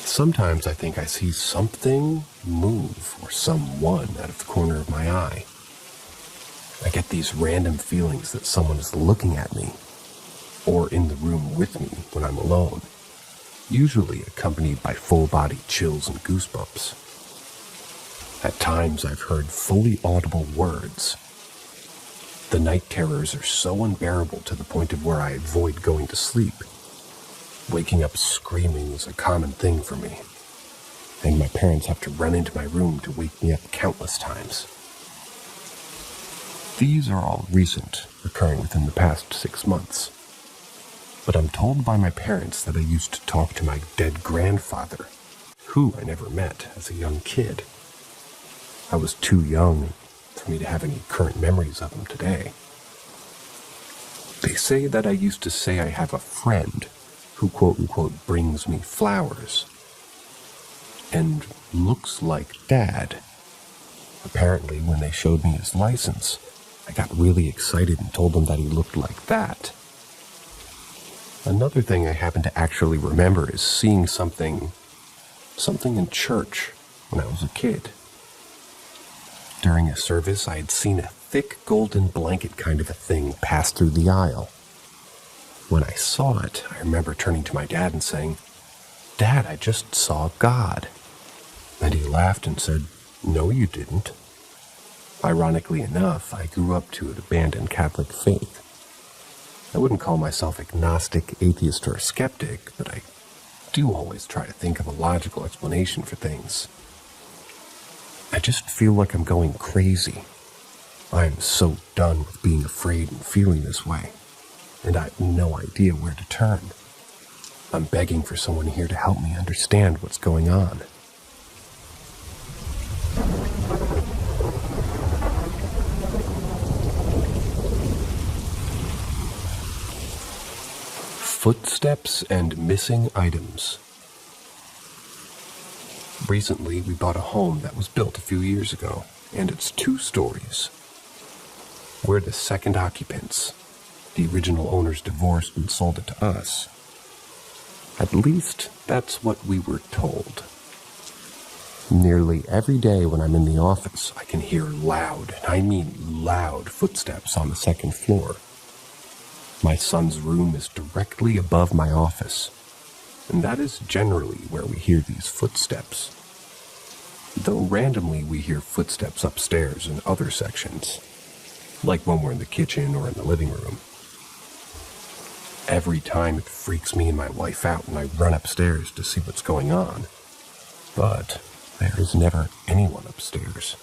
Sometimes I think I see something move or someone out of the corner of my eye. I get these random feelings that someone is looking at me, or in the room with me when I'm alone, usually accompanied by full-body chills and goosebumps. At times I've heard fully audible words. The night terrors are so unbearable to the point of where I avoid going to sleep. Waking up screaming is a common thing for me, and my parents have to run into my room to wake me up countless times. These are all recent, occurring within the past 6 months. But I'm told by my parents that I used to talk to my dead grandfather, who I never met as a young kid. I was too young for me to have any current memories of him today. They say that I used to say I have a friend who quote-unquote brings me flowers and looks like Dad. Apparently, when they showed me his license, I got really excited and told them that he looked like that. Another thing I happen to actually remember is seeing something in church when I was a kid. During a service, I had seen a thick golden blanket kind of a thing pass through the aisle. When I saw it, I remember turning to my dad and saying, "Dad, I just saw God." And he laughed and said, "No, you didn't." Ironically enough, I grew up to an abandoned Catholic faith. I wouldn't call myself agnostic, atheist, or a skeptic, but I do always try to think of a logical explanation for things. I just feel like I'm going crazy. I am so done with being afraid and feeling this way, and I have no idea where to turn. I'm begging for someone here to help me understand what's going on. Footsteps and missing items. Recently, we bought a home that was built a few years ago, and it's 2 stories. We're the second occupants. The original owners divorced and sold it to us. At least, that's what we were told. Nearly every day when I'm in the office, I can hear loud, and I mean loud, footsteps on the 2nd floor. My son's room is directly above my office, and that is generally where we hear these footsteps. Though randomly we hear footsteps upstairs in other sections, like when we're in the kitchen or in the living room. Every time it freaks me and my wife out and I run upstairs to see what's going on, but there is never anyone upstairs.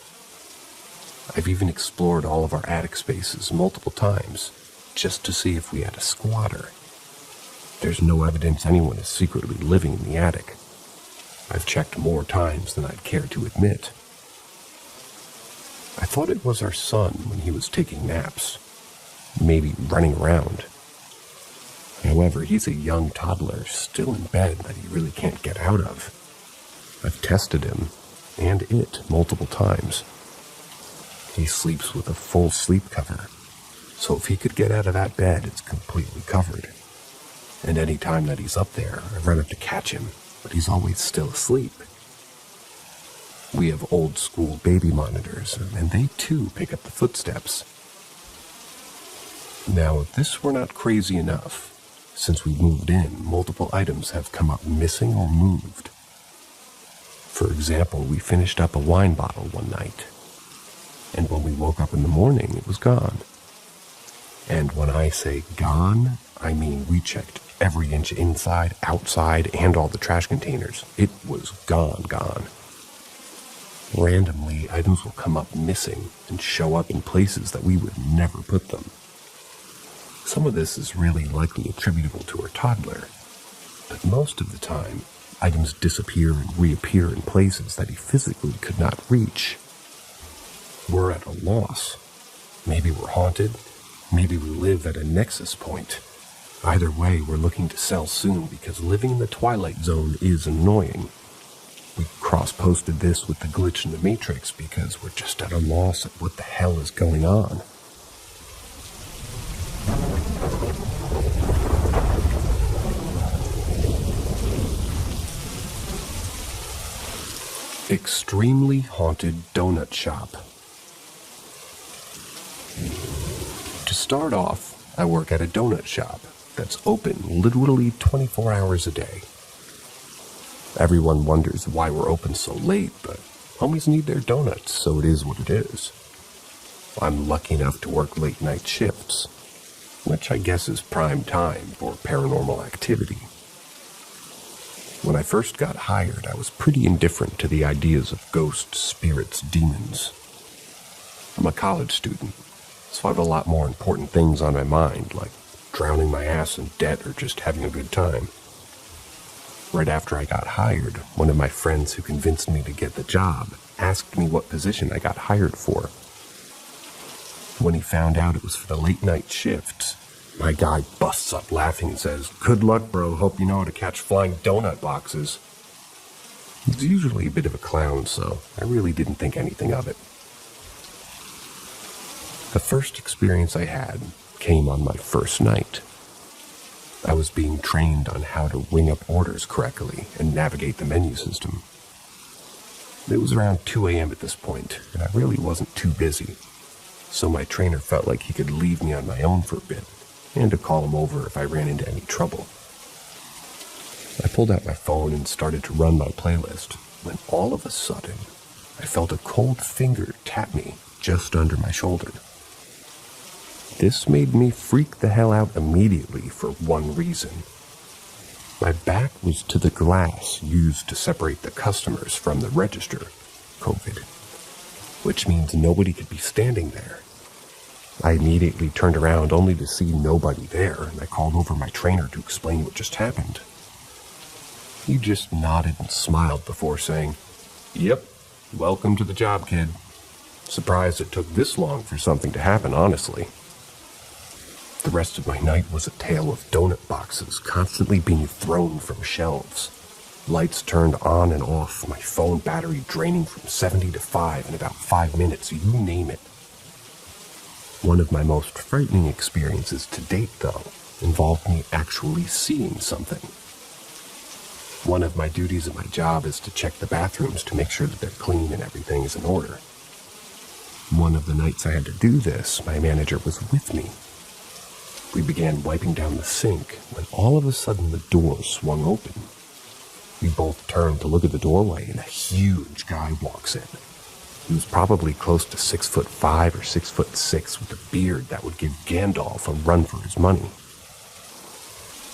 I've even explored all of our attic spaces multiple times, just to see if we had a squatter. There's no evidence anyone is secretly living in the attic. I've checked more times than I'd care to admit. I thought it was our son when he was taking naps, maybe running around. However, he's a young toddler still in bed that he really can't get out of. I've tested him, and it, multiple times. He sleeps with a full sleep cover. So if he could get out of that bed, it's completely covered. And any time that he's up there, I run up to catch him, but he's always still asleep. We have old school baby monitors, and they too pick up the footsteps. Now, if this were not crazy enough, since we moved in, multiple items have come up missing or moved. For example, we finished up a wine bottle one night, and when we woke up in the morning, it was gone. And when I say gone, I mean we checked every inch inside, outside, and all the trash containers. It was gone. Randomly, items will come up missing and show up in places that we would never put them. Some of this is really likely attributable to our toddler, but most of the time, items disappear and reappear in places that he physically could not reach. We're at a loss. Maybe we're haunted. Maybe we live at a nexus point. Either way, we're looking to sell soon because living in the Twilight Zone is annoying. We cross-posted this with the glitch in the Matrix because we're just at a loss of what the hell is going on. Extremely haunted donut shop. To start off, I work at a donut shop that's open literally 24 hours a day. Everyone wonders why we're open so late, but homies need their donuts, so it is what it is. I'm lucky enough to work late night shifts, which I guess is prime time for paranormal activity. When I first got hired, I was pretty indifferent to the ideas of ghosts, spirits, demons. I'm a college student, so I have a lot more important things on my mind, like drowning my ass in debt or just having a good time. Right after I got hired, one of my friends who convinced me to get the job asked me what position I got hired for. When he found out it was for the late night shifts, my guy busts up laughing and says, "Good luck, bro. Hope you know how to catch flying donut boxes." He's usually a bit of a clown, so I really didn't think anything of it. The first experience I had came on my first night. I was being trained on how to ring up orders correctly and navigate the menu system. It was around 2 a.m. at this point, and I really wasn't too busy, so my trainer felt like he could leave me on my own for a bit, and to call him over if I ran into any trouble. I pulled out my phone and started to run my playlist, when all of a sudden, I felt a cold finger tap me just under my shoulder. This made me freak the hell out immediately for one reason. My back was to the glass used to separate the customers from the register, COVID, which means nobody could be standing there. I immediately turned around only to see nobody there, and I called over my trainer to explain what just happened. He just nodded and smiled before saying, "Yep, welcome to the job, kid. Surprised it took this long for something to happen, honestly." The rest of my night was a tale of donut boxes constantly being thrown from shelves, lights turned on and off, my phone battery draining from 70 to 5 in about 5 minutes, you name it. One of my most frightening experiences to date, though, involved me actually seeing something. One of my duties at my job is to check the bathrooms to make sure that they're clean and everything is in order. One of the nights I had to do this, my manager was with me. We began wiping down the sink when all of a sudden the door swung open. We both turned to look at the doorway and a huge guy walks in. He was probably close to 6'5" or 6'6" with a beard that would give Gandalf a run for his money.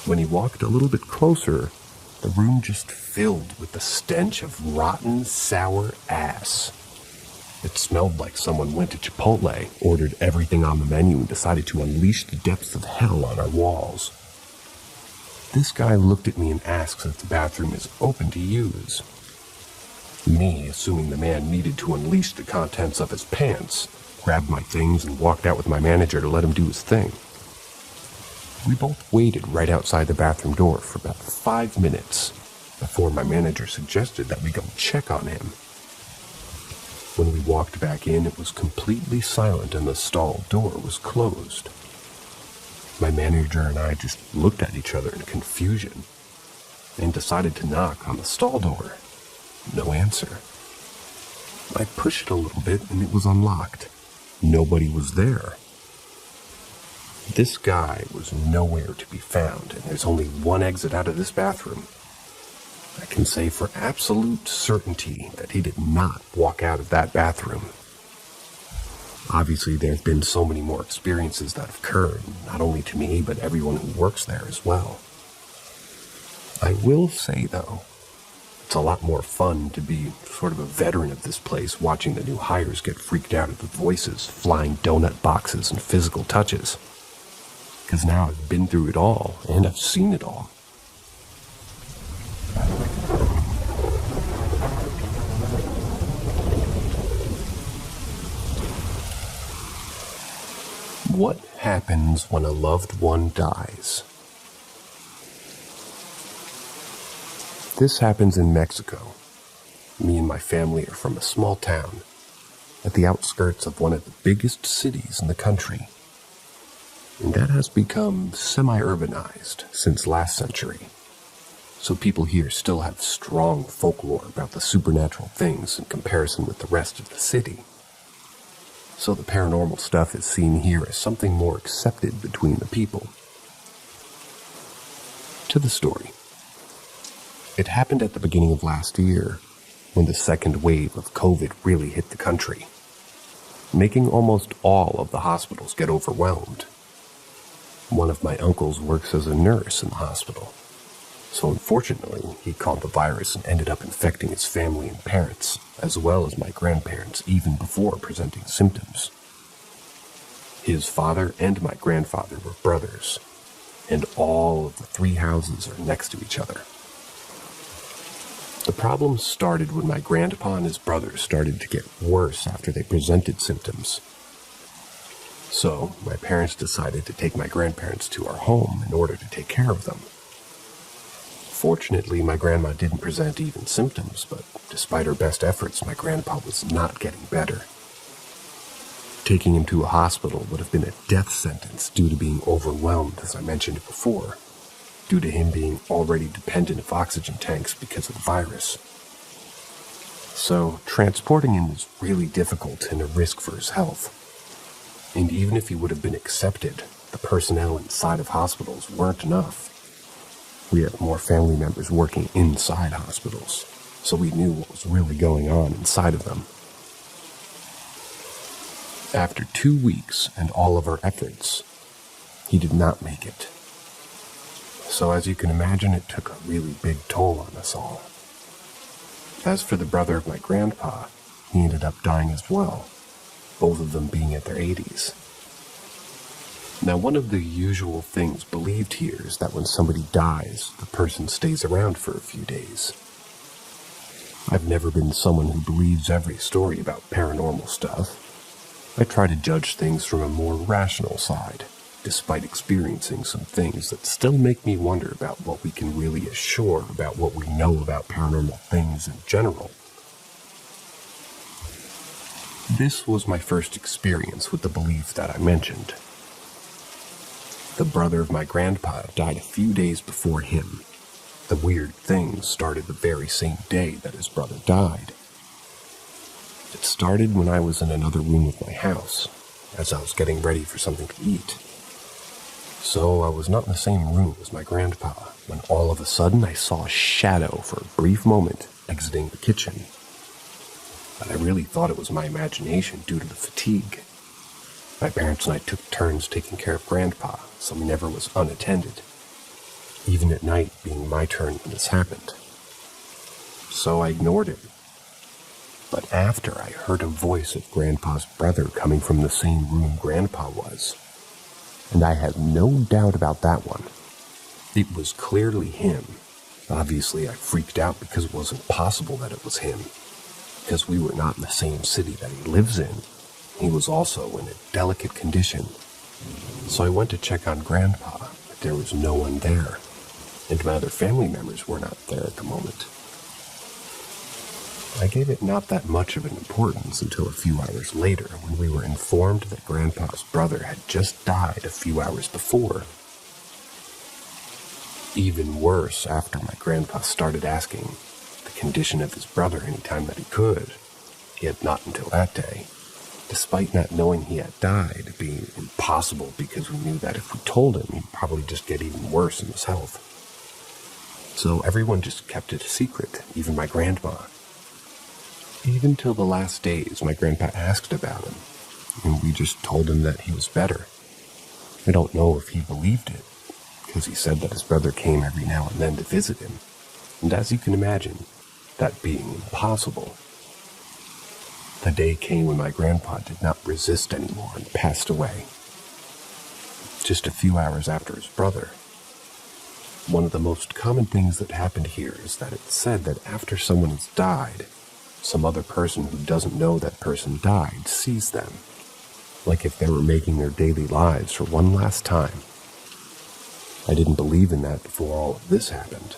When he walked a little bit closer, the room just filled with the stench of rotten, sour ass. It smelled like someone went to Chipotle, ordered everything on the menu, and decided to unleash the depths of hell on our walls. This guy looked at me and asked if the bathroom is open to use. Me, assuming the man needed to unleash the contents of his pants, grabbed my things and walked out with my manager to let him do his thing. We both waited right outside the bathroom door for about 5 minutes before my manager suggested that we go check on him. When we walked back in, it was completely silent and the stall door was closed. My manager and I just looked at each other in confusion and decided to knock on the stall door. No answer. I pushed it a little bit and it was unlocked. Nobody was there. This guy was nowhere to be found, and there's only one exit out of this bathroom. I can say for absolute certainty that he did not walk out of that bathroom. Obviously, there's been so many more experiences that have occurred, not only to me, but everyone who works there as well. I will say, though, it's a lot more fun to be sort of a veteran of this place, watching the new hires get freaked out at the voices, flying donut boxes, and physical touches. Because now I've been through it all, and I've seen it all. What happens when a loved one dies? This happens in Mexico. Me and my family are from a small town at the outskirts of one of the biggest cities in the country. And that has become semi-urbanized since last century. So people here still have strong folklore about the supernatural things in comparison with the rest of the city. So the paranormal stuff is seen here as something more accepted between the people. To the story. It happened at the beginning of last year, when the second wave of COVID really hit the country. making almost all of the hospitals get overwhelmed. One of my uncles works as a nurse in the hospital, so unfortunately he caught the virus and ended up infecting his family and parents, as well as my grandparents, even before presenting symptoms. His father and my grandfather were brothers, and all of the 3 houses are next to each other. The problem started when my grandpa and his brothers started to get worse after they presented symptoms. So, my parents decided to take my grandparents to our home in order to take care of them. Fortunately, my grandma didn't present even symptoms, but despite her best efforts, my grandpa was not getting better. Taking him to a hospital would have been a death sentence due to being overwhelmed, as I mentioned before, due to him being already dependent of oxygen tanks because of the virus. So, transporting him was really difficult and a risk for his health. And even if he would have been accepted, the personnel inside of hospitals weren't enough. We had more family members working inside hospitals, so we knew what was really going on inside of them. After 2 weeks and all of our efforts, he did not make it. So as you can imagine, it took a really big toll on us all. As for the brother of my grandpa, he ended up dying as well, both of them being at their 80s. Now, one of the usual things believed here is that when somebody dies, the person stays around for a few days. I've never been someone who believes every story about paranormal stuff. I try to judge things from a more rational side, despite experiencing some things that still make me wonder about what we can really assure about what we know about paranormal things in general. This was my first experience with the belief that I mentioned. The brother of my grandpa died a few days before him. The weird thing started the very same day that his brother died. It started when I was in another room of my house, as I was getting ready for something to eat. So I was not in the same room as my grandpa, when all of a sudden I saw a shadow for a brief moment exiting the kitchen. But I really thought it was my imagination due to the fatigue. My parents and I took turns taking care of Grandpa, so he never was unattended, even at night being my turn when this happened. So I ignored him. But after I heard a voice of Grandpa's brother coming from the same room Grandpa was, and I had no doubt about that one. It was clearly him. Obviously, I freaked out because it wasn't possible that it was him, because we were not in the same city that he lives in. He was also in a delicate condition. So I went to check on Grandpa, but there was no one there, and my other family members were not there at the moment. I gave it not that much of an importance until a few hours later when we were informed that Grandpa's brother had just died a few hours before. Even worse, after my grandpa started asking the condition of his brother any time that he could, yet not until that day, despite not knowing he had died being impossible because we knew that if we told him, he'd probably just get even worse in his health. So everyone just kept it a secret, even my grandma. Even till the last days, my grandpa asked about him, and we just told him that he was better. I don't know if he believed it, because he said that his brother came every now and then to visit him, and as you can imagine, that being impossible. The day came when my grandpa did not resist anymore and passed away. Just a few hours after his brother. One of the most common things that happened here is that it's said that after someone has died, some other person who doesn't know that person died sees them, like if they were making their daily lives for one last time. I didn't believe in that before all of this happened,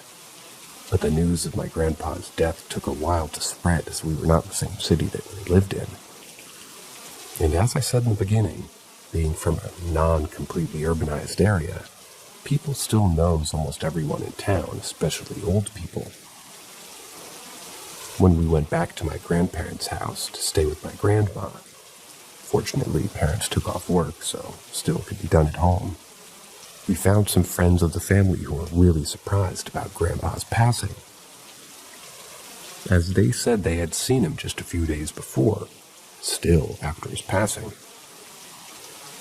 but the news of my grandpa's death took a while to spread as we were not in the same city that we lived in. And as I said in the beginning, being from a non-completely urbanized area, people still knows almost everyone in town, especially old people. When we went back to my grandparents' house to stay with my grandma, fortunately parents took off work, so still could be done at home, we found some friends of the family who were really surprised about Grandpa's passing, as they said they had seen him just a few days before, still after his passing,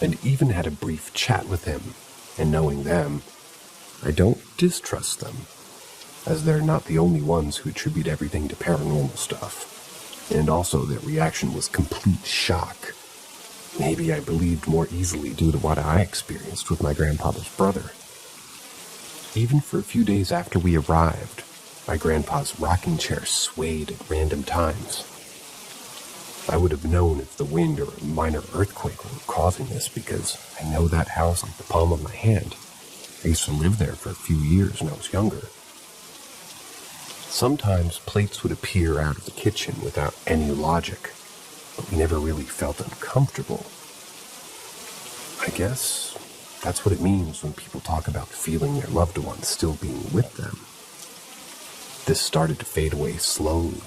and even had a brief chat with him, and knowing them, I don't distrust them, as they're not the only ones who attribute everything to paranormal stuff, and also their reaction was complete shock. Maybe I believed more easily due to what I experienced with my grandpa's brother. Even for a few days after we arrived, my grandpa's rocking chair swayed at random times. I would have known if the wind or a minor earthquake were causing this because I know that house like the palm of my hand. I used to live there for a few years when I was younger. Sometimes plates would appear out of the kitchen without any logic, but we never really felt uncomfortable. I guess that's what it means when people talk about feeling their loved ones still being with them. This started to fade away slowly,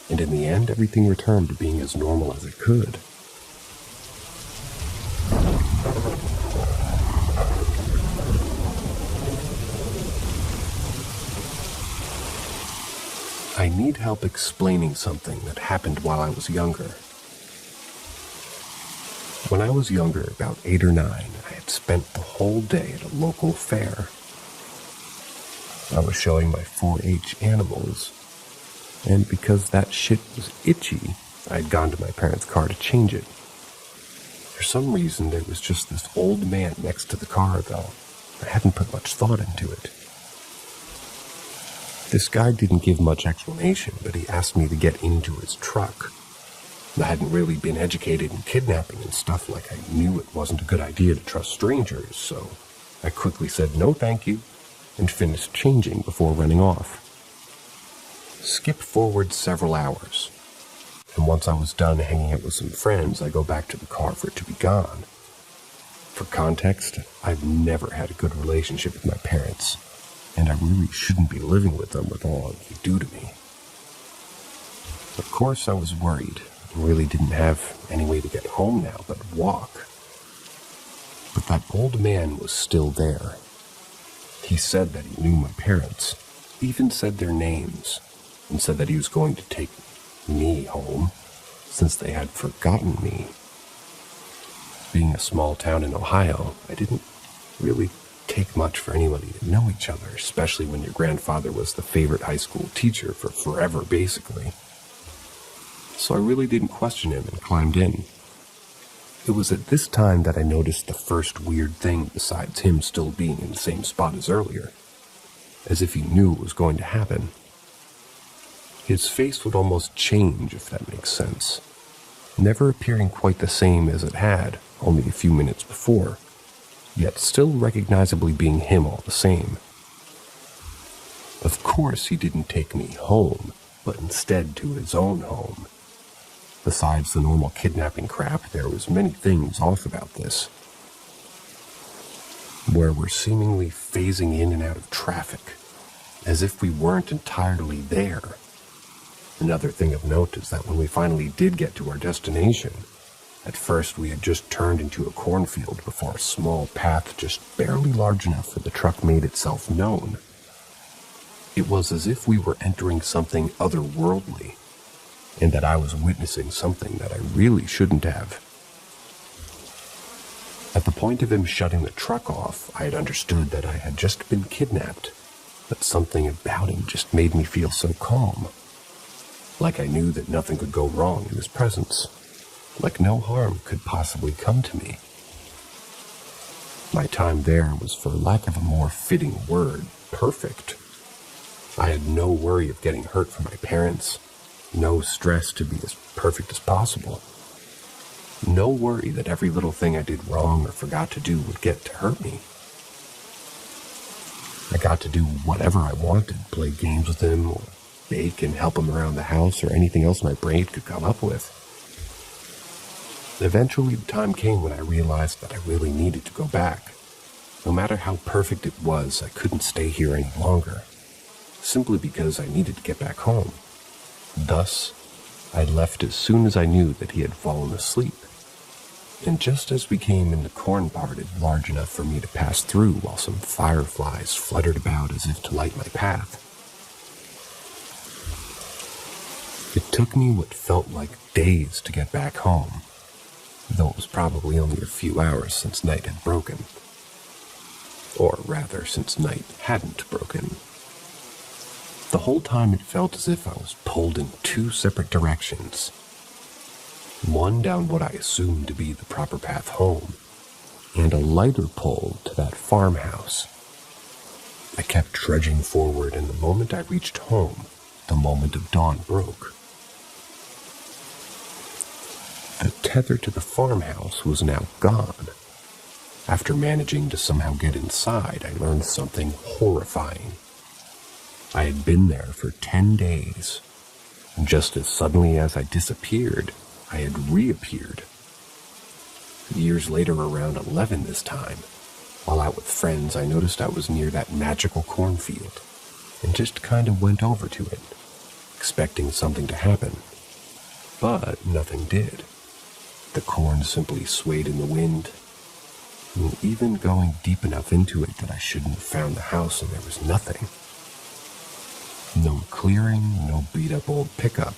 and in the end, everything returned to being as normal as it could. I need help explaining something that happened while I was younger. When I was younger, about 8 or 9, I had spent the whole day at a local fair. I was showing my 4-H animals, and because that shit was itchy, I had gone to my parents' car to change it. For some reason, there was just this old man next to the car, though. I hadn't put much thought into it. This guy didn't give much explanation, but he asked me to get into his truck. I hadn't really been educated in kidnapping and stuff, like I knew it wasn't a good idea to trust strangers, so I quickly said no thank you and finished changing before running off. Skip forward several hours, and once I was done hanging out with some friends, I go back to the car for it to be gone. For context, I've never had a good relationship with my parents, and I really shouldn't be living with them with all they do to me. Of course, I was worried. I really didn't have any way to get home now but walk. But that old man was still there. He said that he knew my parents, even said their names, and said that he was going to take me home since they had forgotten me. Being a small town in Ohio, I didn't really take much for anybody to know each other, especially when your grandfather was the favorite high school teacher for forever, basically. So I really didn't question him and climbed in. It was at this time that I noticed the first weird thing besides him still being in the same spot as earlier, as if he knew it was going to happen. His face would almost change, if that makes sense, never appearing quite the same as it had only a few minutes before, yet still recognizably being him all the same. Of course he didn't take me home, but instead to his own home. Besides the normal kidnapping crap, there was many things off about this. Where we're seemingly phasing in and out of traffic, as if we weren't entirely there. Another thing of note is that when we finally did get to our destination, at first we had just turned into a cornfield before a small path just barely large enough for the truck made itself known. It was as if we were entering something otherworldly, and that I was witnessing something that I really shouldn't have. At the point of him shutting the truck off, I had understood that I had just been kidnapped, but something about him just made me feel so calm. Like I knew that nothing could go wrong in his presence. Like no harm could possibly come to me. My time there was, for lack of a more fitting word, perfect. I had no worry of getting hurt from my parents, no stress to be as perfect as possible, no worry that every little thing I did wrong or forgot to do would get to hurt me. I got to do whatever I wanted, play games with him, or bake and help him around the house, or anything else my brain could come up with. Eventually, the time came when I realized that I really needed to go back. No matter how perfect it was, I couldn't stay here any longer, simply because I needed to get back home. Thus, I left as soon as I knew that he had fallen asleep. And just as we came in the corn parted large enough for me to pass through while some fireflies fluttered about as if to light my path, It took me what felt like days to get back home, though it was probably only a few hours since night had broken. Or rather, since night hadn't broken. The whole time it felt as if I was pulled in two separate directions. One down what I assumed to be the proper path home, and a lighter pull to that farmhouse. I kept trudging forward, and the moment I reached home, the moment of dawn broke. The tether to the farmhouse was now gone. After managing to somehow get inside, I learned something horrifying. I had been there for 10 days, and just as suddenly as I disappeared, I had reappeared. Years later, around 11 this time, while out with friends, I noticed I was near that magical cornfield, and just kind of went over to it, expecting something to happen. But nothing did. The corn simply swayed in the wind, and even going deep enough into it that I shouldn't have found the house, and there was nothing. No clearing, no beat-up old pickup,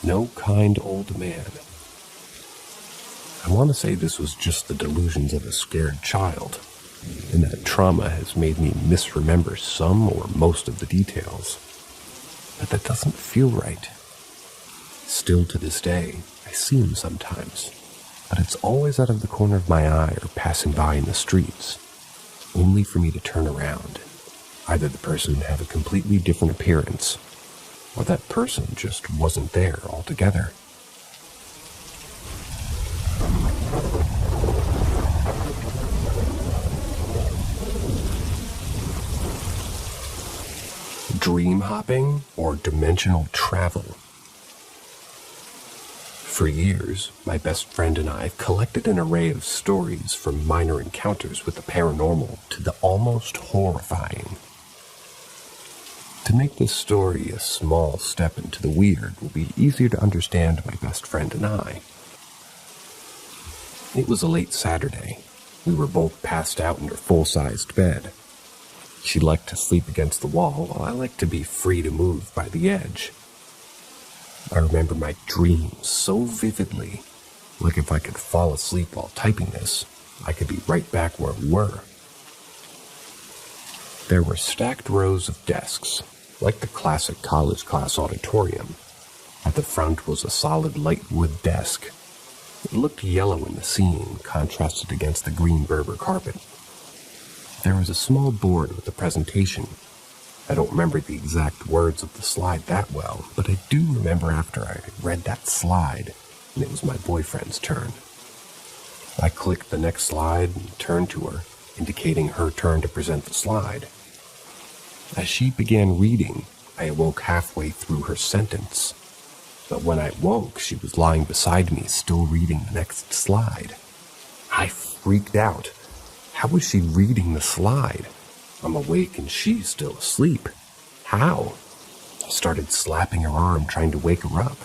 no kind old man. I want to say this was just the delusions of a scared child, and that trauma has made me misremember some or most of the details. But that doesn't feel right. Still to this day, I see him sometimes, but it's always out of the corner of my eye or passing by in the streets, only for me to turn around. Either the person have a completely different appearance, or that person just wasn't there altogether. Dream hopping or dimensional travel. For years, my best friend and I collected an array of stories from minor encounters with the paranormal to the almost horrifying. To make this story a small step into the weird will be easier to understand my best friend and I. It was a late Saturday. We were both passed out in her full-sized bed. She liked to sleep against the wall, while I liked to be free to move by the edge. I remember my dreams so vividly, like if I could fall asleep while typing this, I could be right back where we were. There were stacked rows of desks, like the classic college class auditorium. At the front was a solid light wood desk. It looked yellow in the scene, contrasted against the green Berber carpet. There was a small board with a presentation. I don't remember the exact words of the slide that well, but I do remember after I read that slide, and it was my boyfriend's turn. I clicked the next slide and turned to her, indicating her turn to present the slide. As she began reading, I awoke halfway through her sentence. But when I woke, she was lying beside me, still reading the next slide. I freaked out. How was she reading the slide? I'm awake and she's still asleep. How? I started slapping her arm, trying to wake her up.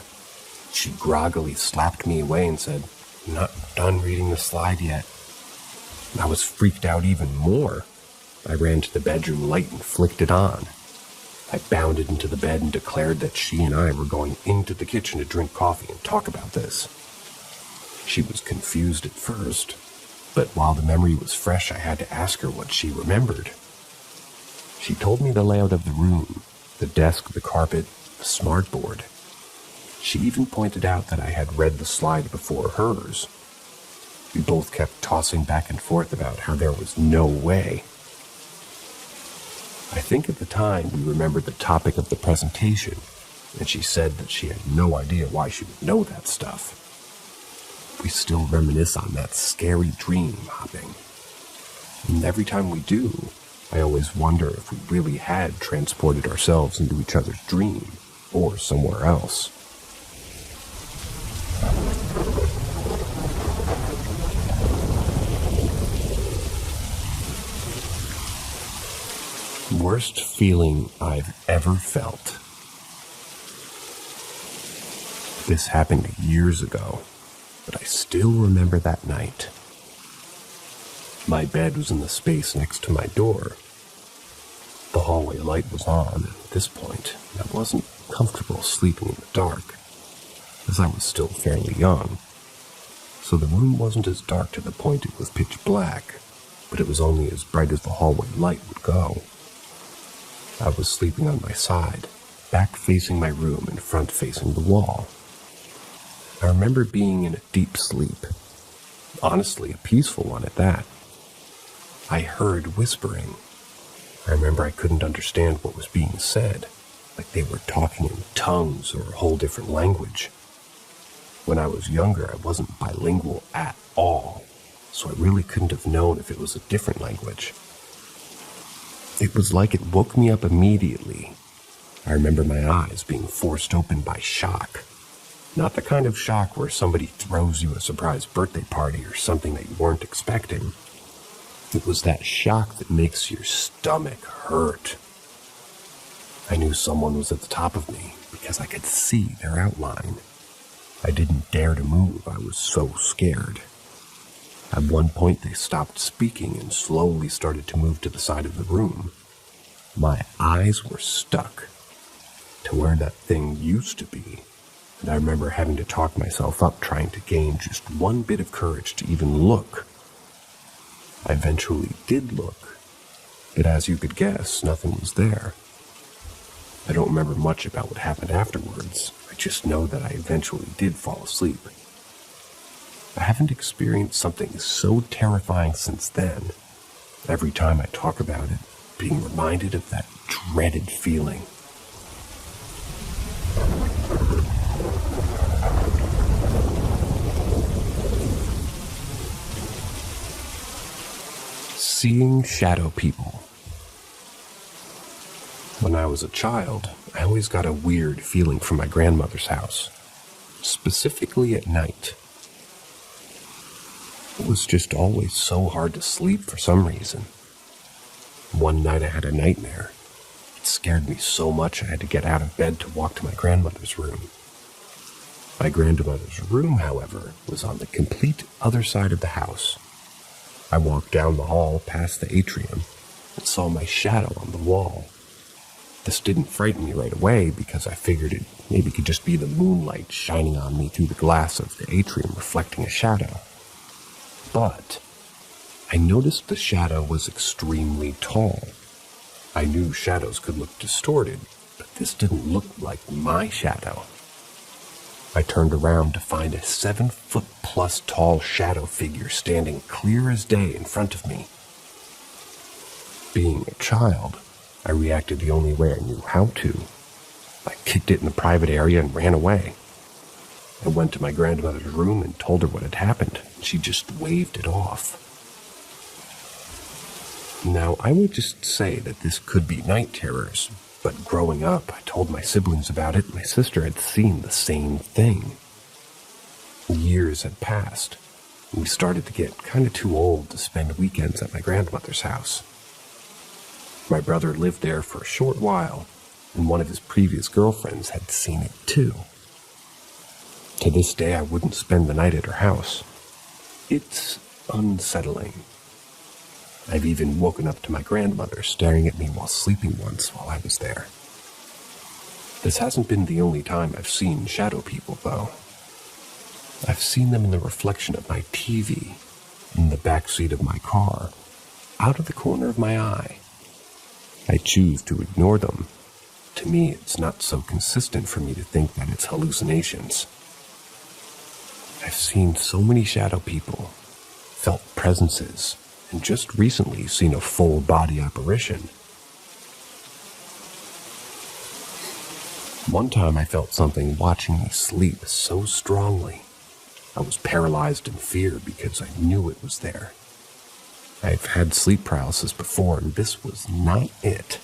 She groggily slapped me away and said, "I'm not done reading the slide yet." I was freaked out even more. I ran to the bedroom light and flicked it on. I bounded into the bed and declared that she and I were going into the kitchen to drink coffee and talk about this. She was confused at first, but while the memory was fresh, I had to ask her what she remembered. She told me the layout of the room, the desk, the carpet, the smartboard. She even pointed out that I had read the slide before hers. We both kept tossing back and forth about how there was no way. I think at the time we remembered the topic of the presentation, and she said that she had no idea why she would know that stuff. We still reminisce on that scary dream hopping. And every time we do, I always wonder if we really had transported ourselves into each other's dream, or somewhere else. Worst feeling I've ever felt. This happened years ago, but I still remember that night. My bed was in the space next to my door. The hallway light was on, and at this point, I wasn't comfortable sleeping in the dark. as I was still fairly young, so the room wasn't as dark to the point it was pitch black, but it was only as bright as the hallway light would go. I was sleeping on my side, back facing my room and front facing the wall. I remember being in a deep sleep, honestly a peaceful one at that. I heard whispering. I remember I couldn't understand what was being said, like they were talking in tongues or a whole different language. When I was younger, I wasn't bilingual at all, so I really couldn't have known if it was a different language. It was like it woke me up immediately. I remember my eyes being forced open by shock. Not the kind of shock where somebody throws you a surprise birthday party or something that you weren't expecting. It was that shock that makes your stomach hurt. I knew someone was at the top of me because I could see their outline. I didn't dare to move. I was so scared. At one point, they stopped speaking and slowly started to move to the side of the room. My eyes were stuck to where that thing used to be, and I remember having to talk myself up, trying to gain just one bit of courage to even look. I eventually did look, but as you could guess, nothing was there. I don't remember much about what happened afterwards. I just know that I eventually did fall asleep. I haven't experienced something so terrifying since then. Every time I talk about it, being reminded of that dreaded feeling. Seeing shadow people. When I was a child, I always got a weird feeling from my grandmother's house, specifically at night. It was just always so hard to sleep for some reason. One night I had a nightmare. It scared me so much I had to get out of bed to walk to my grandmother's room. My grandmother's room, however, was on the complete other side of the house. I walked down the hall past the atrium and saw my shadow on the wall. This didn't frighten me right away because I figured it maybe could just be the moonlight shining on me through the glass of the atrium reflecting a shadow. But I noticed the shadow was extremely tall. I knew shadows could look distorted, but this didn't look like my shadow. I turned around to find a 7-foot-plus tall shadow figure standing clear as day in front of me. Being a child, I reacted the only way I knew how to. I kicked it in the private area and ran away. I went to my grandmother's room and told her what had happened. She just waved it off. Now, I would just say that this could be night terrors, but growing up, I told my siblings about it. My sister had seen the same thing. Years had passed, and we started to get kind of too old to spend weekends at my grandmother's house. My brother lived there for a short while, and one of his previous girlfriends had seen it too. To this day, I wouldn't spend the night at her house. It's unsettling. I've even woken up to my grandmother staring at me while sleeping once while I was there. This hasn't been the only time I've seen shadow people, though. I've seen them in the reflection of my TV, in the backseat of my car, out of the corner of my eye. I choose to ignore them. To me, it's not so consistent for me to think that it's hallucinations. I've seen so many shadow people, felt presences, and just recently seen a full-body apparition. One time I felt something watching me sleep so strongly. I was paralyzed in fear because I knew it was there. I've had sleep paralysis before, and this was not it.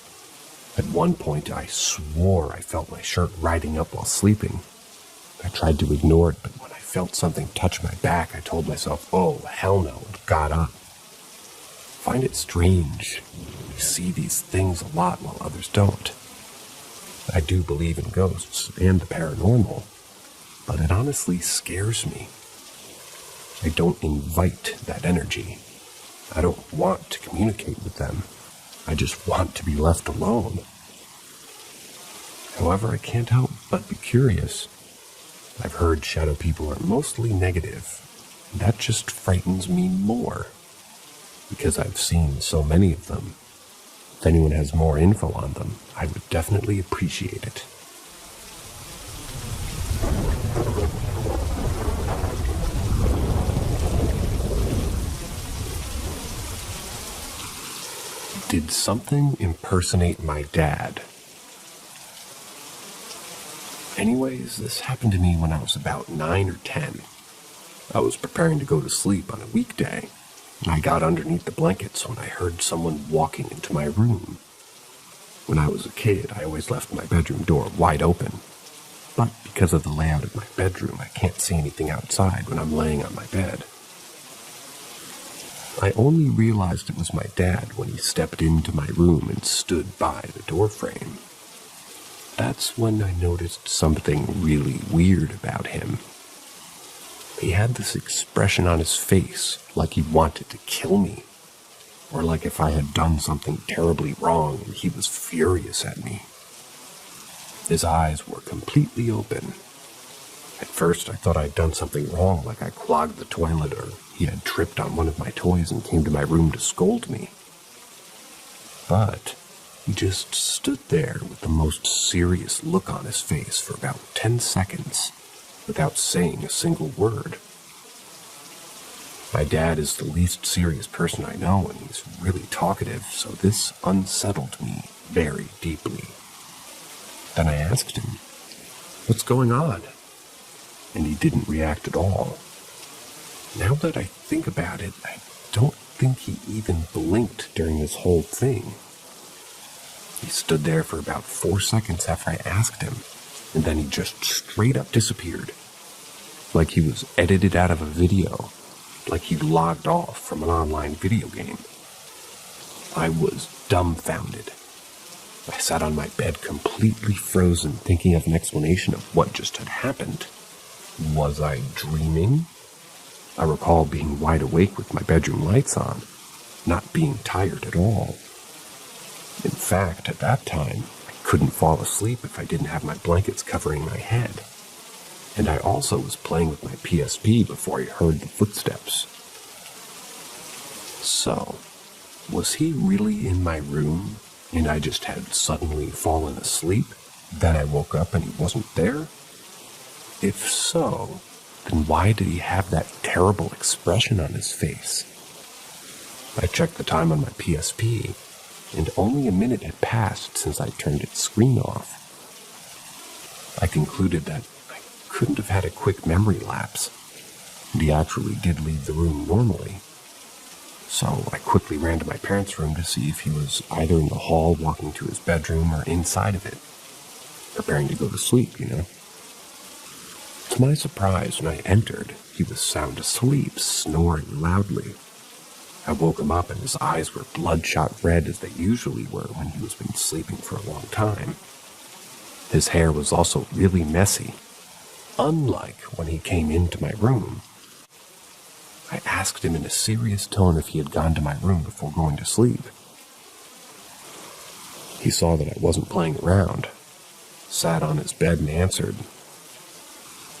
At one point, I swore I felt my shirt riding up while sleeping. I tried to ignore it, but when I felt something touch my back, I told myself, oh, hell no, and got up. I find it strange. I see these things a lot while others don't. I do believe in ghosts and the paranormal, but it honestly scares me. I don't invite that energy. I don't want to communicate with them. I just want to be left alone. However, I can't help but be curious. I've heard shadow people are mostly negative. That just frightens me more, because I've seen so many of them. If anyone has more info on them, I would definitely appreciate it. Did something impersonate my dad? Anyways, this happened to me when I was about 9 or 10. I was preparing to go to sleep on a weekday, and I got underneath the blankets when I heard someone walking into my room. When I was a kid, I always left my bedroom door wide open, but because of the layout of my bedroom, I can't see anything outside when I'm laying on my bed. I only realized it was my dad when he stepped into my room and stood by the doorframe. That's when I noticed something really weird about him. He had this expression on his face like he wanted to kill me, or like if I had done something terribly wrong and he was furious at me. His eyes were completely open. At first I thought I'd done something wrong, like I clogged the toilet or he had tripped on one of my toys and came to my room to scold me. But he just stood there with the most serious look on his face for about 10 seconds without saying a single word. My dad is the least serious person I know, and he's really talkative, so this unsettled me very deeply. Then I asked him, "What's going on?" And he didn't react at all. Now that I think about it, I don't think he even blinked during this whole thing. He stood there for about 4 seconds after I asked him, and then he just straight up disappeared. Like he was edited out of a video, like he logged off from an online video game. I was dumbfounded. I sat on my bed completely frozen, thinking of an explanation of what just had happened. Was I dreaming? I recall being wide awake with my bedroom lights on, not being tired at all. In fact, at that time, I couldn't fall asleep if I didn't have my blankets covering my head. And I also was playing with my PSP before I heard the footsteps. So, was he really in my room, and I just had suddenly fallen asleep? Then I woke up and he wasn't there? If so, then why did he have that terrible expression on his face? I checked the time on my PSP, and only a minute had passed since I turned its screen off. I concluded that I couldn't have had a quick memory lapse, and he actually did leave the room normally. So I quickly ran to my parents' room to see if he was either in the hall walking to his bedroom or inside of it, preparing to go to sleep, To my surprise, when I entered, he was sound asleep, snoring loudly. I woke him up and his eyes were bloodshot red as they usually were when he was been sleeping for a long time. His hair was also really messy, unlike when he came into my room. I asked him in a serious tone if he had gone to my room before going to sleep. He saw that I wasn't playing around, sat on his bed and answered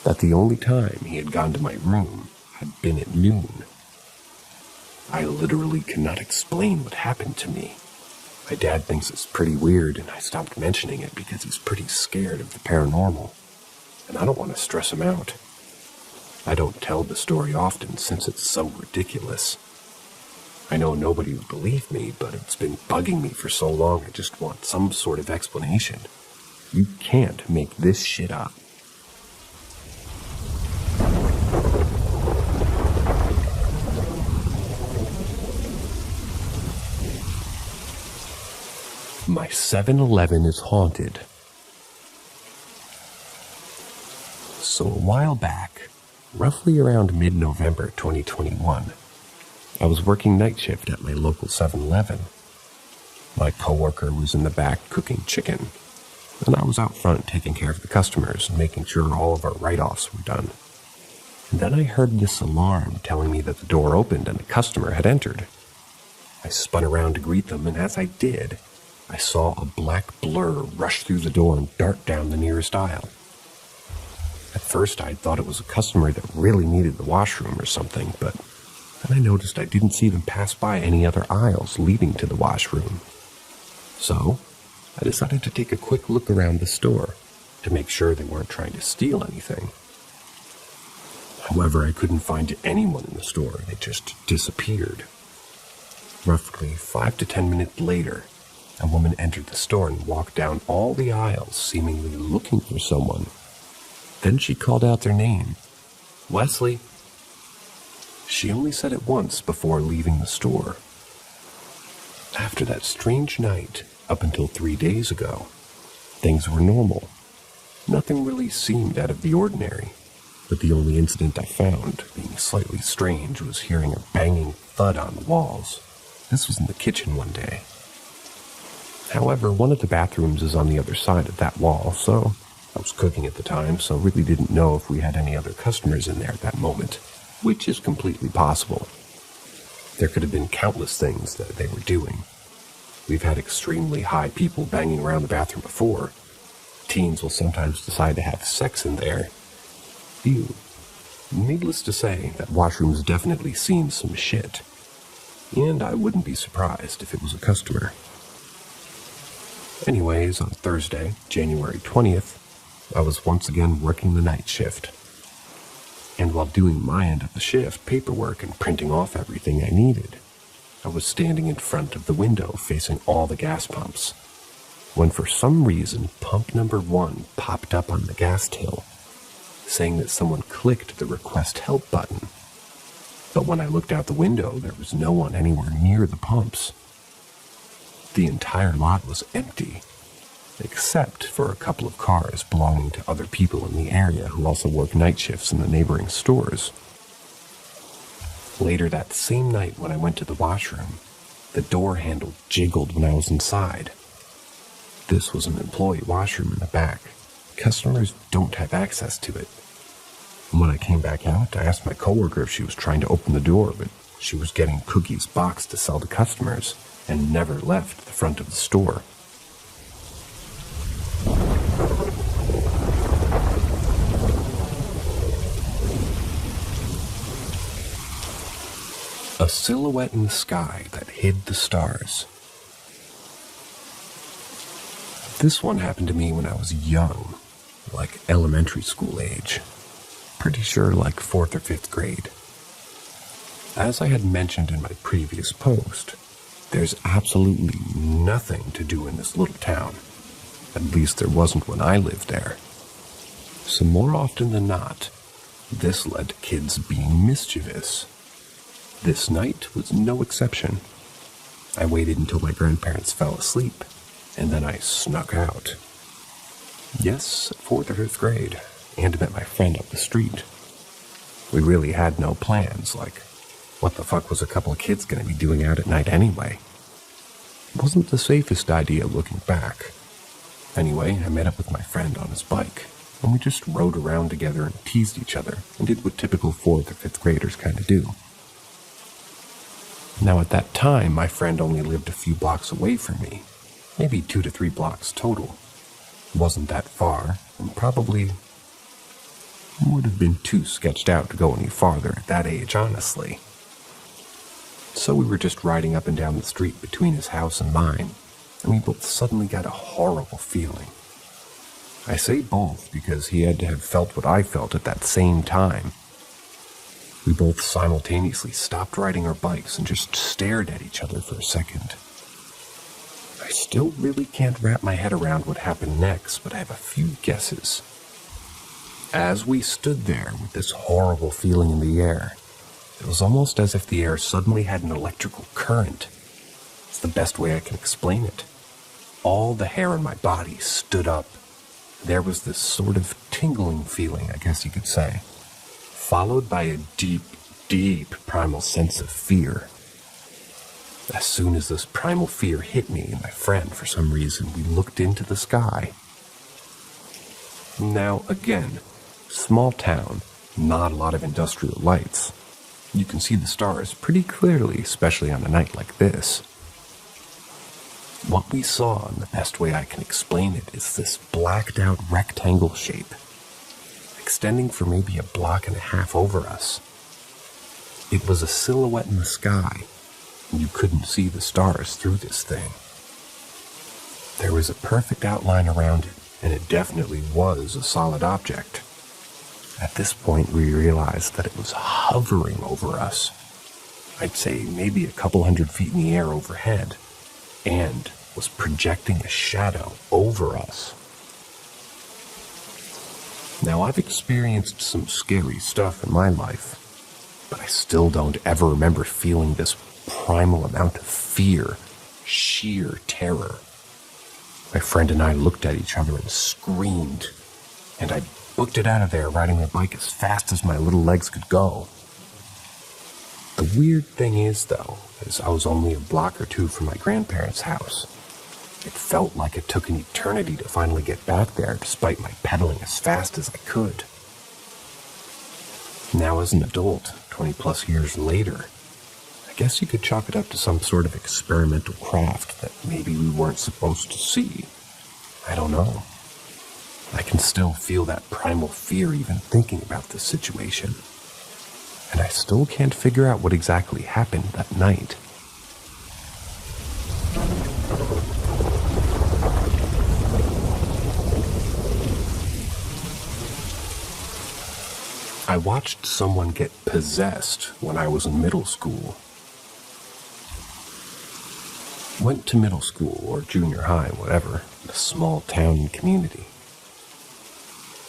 that the only time he had gone to my room had been at noon. I literally cannot explain what happened to me. My dad thinks it's pretty weird, and I stopped mentioning it because he's pretty scared of the paranormal, and I don't want to stress him out. I don't tell the story often since it's so ridiculous. I know nobody would believe me, but it's been bugging me for so long I just want some sort of explanation. You can't make this shit up. My 7-Eleven is haunted. So a while back, roughly around mid-November 2021, I was working night shift at my local 7-Eleven. My coworker was in the back cooking chicken, and I was out front taking care of the customers and making sure all of our write-offs were done. And then I heard this alarm telling me that the door opened and a customer had entered. I spun around to greet them, and as I did, I saw a black blur rush through the door and dart down the nearest aisle. At first I thought it was a customer that really needed the washroom or something, but then I noticed I didn't see them pass by any other aisles leading to the washroom. So, I decided to take a quick look around the store to make sure they weren't trying to steal anything. However, I couldn't find anyone in the store. They just disappeared. Roughly 5 to 10 minutes later, a woman entered the store and walked down all the aisles, seemingly looking for someone. Then she called out their name. "Wesley." She only said it once before leaving the store. After that strange night, up until 3 days ago, things were normal. Nothing really seemed out of the ordinary, but the only incident I found being slightly strange was hearing a banging thud on the walls. This was in the kitchen one day. However, one of the bathrooms is on the other side of that wall, so I was cooking at the time, so really didn't know if we had any other customers in there at that moment, which is completely possible. There could have been countless things that they were doing. We've had extremely high people banging around the bathroom before. Teens will sometimes decide to have sex in there. Ew. Needless to say, that washroom's definitely seen some shit. And I wouldn't be surprised if it was a customer. Anyways, on Thursday, January 20th, I was once again working the night shift. And while doing my end of the shift, paperwork and printing off everything I needed, I was standing in front of the window facing all the gas pumps, when for some reason pump number 1 popped up on the gas till, saying that someone clicked the request help button. But when I looked out the window, there was no one anywhere near the pumps. The entire lot was empty, except for a couple of cars belonging to other people in the area who also work night shifts in the neighboring stores. Later that same night when I went to the washroom, the door handle jiggled when I was inside. This was an employee washroom in the back. Customers don't have access to it. And when I came back out, I asked my coworker if she was trying to open the door, but she was getting cookies boxed to sell to customers and never left the front of the store. A silhouette in the sky that hid the stars. This one happened to me when I was young, like elementary school age. Pretty sure like 4th or 5th grade. As I had mentioned in my previous post, there's absolutely nothing to do in this little town. At least there wasn't when I lived there. So more often than not, this led to kids being mischievous. This night was no exception. I waited until my grandparents fell asleep, and then I snuck out. Yes, 4th or 5th grade, and met my friend up the street. We really had no plans, like, what the fuck was a couple of kids gonna be doing out at night anyway? It wasn't the safest idea looking back. Anyway, I met up with my friend on his bike, and we just rode around together and teased each other, and did what typical 4th or 5th graders kinda do. Now at that time, my friend only lived a few blocks away from me, maybe 2 to 3 blocks total. It wasn't that far, and probably would have been too sketched out to go any farther at that age, honestly. So we were just riding up and down the street between his house and mine, and we both suddenly got a horrible feeling. I say both because he had to have felt what I felt at that same time. We both simultaneously stopped riding our bikes and just stared at each other for a second. I still really can't wrap my head around what happened next, but I have a few guesses. As we stood there with this horrible feeling in the air, it was almost as if the air suddenly had an electrical current. It's the best way I can explain it. All the hair on my body stood up. There was this sort of tingling feeling, I guess you could say, followed by a deep, deep primal sense of fear. As soon as this primal fear hit me and my friend, for some reason, we looked into the sky. Now, again, small town, not a lot of industrial lights. You can see the stars pretty clearly, especially on a night like this. What we saw, and the best way I can explain it, is this blacked out rectangle shape. extending for maybe a block and a half over us. It was a silhouette in the sky, and you couldn't see the stars through this thing. There was a perfect outline around it, and it definitely was a solid object. At this point, we realized that it was hovering over us. I'd say maybe a couple 100 feet in the air overhead, and was projecting a shadow over us. Now, I've experienced some scary stuff in my life, but I still don't ever remember feeling this primal amount of fear, sheer terror. My friend and I looked at each other and screamed, and I booked it out of there riding my bike as fast as my little legs could go. The weird thing is, though, is I was only a block or two from my grandparents' house. It felt like it took an eternity to finally get back there, despite my pedaling as fast as I could. Now, as an adult, 20 plus years later, I guess you could chalk it up to some sort of experimental craft that maybe we weren't supposed to see. I don't know. I can still feel that primal fear even thinking about this situation. And I still can't figure out what exactly happened that night. I watched someone get possessed when I was in middle school. Went to middle school or junior high, whatever, in a small town community.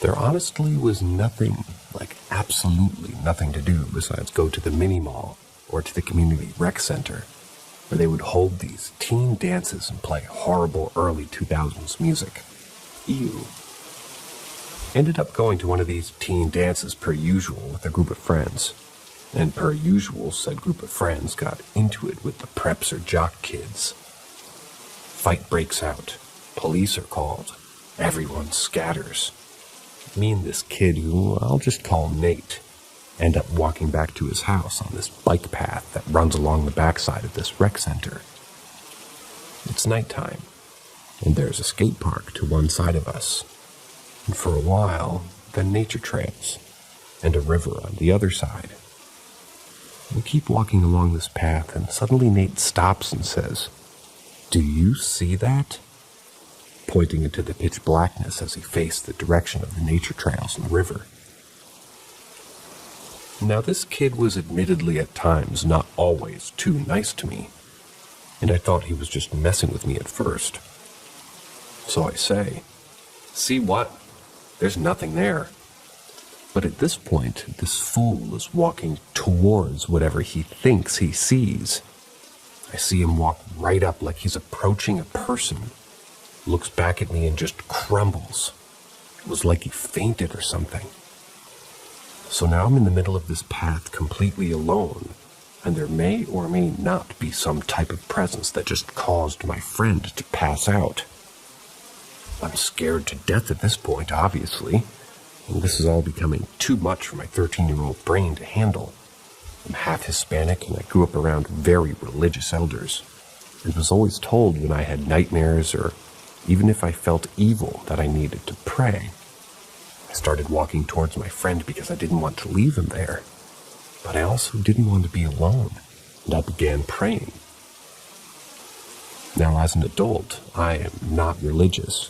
There honestly was nothing, like absolutely nothing to do besides go to the mini mall or to the community rec center, where they would hold these teen dances and play horrible early 2000s music. Ew. Ended up going to one of these teen dances per usual with a group of friends. And per usual, said group of friends got into it with the preps or jock kids. Fight breaks out. Police are called. Everyone scatters. Me and this kid, who I'll just call Nate, end up walking back to his house on this bike path that runs along the backside of this rec center. It's nighttime, and there's a skate park to one side of us. And for a while, then nature trails, and a river on the other side. We keep walking along this path, and suddenly Nate stops and says, "Do you see that?" Pointing into the pitch blackness as he faced the direction of the nature trails and the river. Now, this kid was admittedly at times not always too nice to me, and I thought he was just messing with me at first. So I say, "See what? There's nothing there." But at this point, this fool is walking towards whatever he thinks he sees. I see him walk right up like he's approaching a person, looks back at me and just crumbles. It was like he fainted or something. So now I'm in the middle of this path completely alone, and there may or may not be some type of presence that just caused my friend to pass out. I'm scared to death at this point, obviously, and this is all becoming too much for my 13-year-old brain to handle. I'm half Hispanic, and I grew up around very religious elders, and was always told when I had nightmares or even if I felt evil that I needed to pray. I started walking towards my friend because I didn't want to leave him there, but I also didn't want to be alone, and I began praying. Now, as an adult, I am not religious,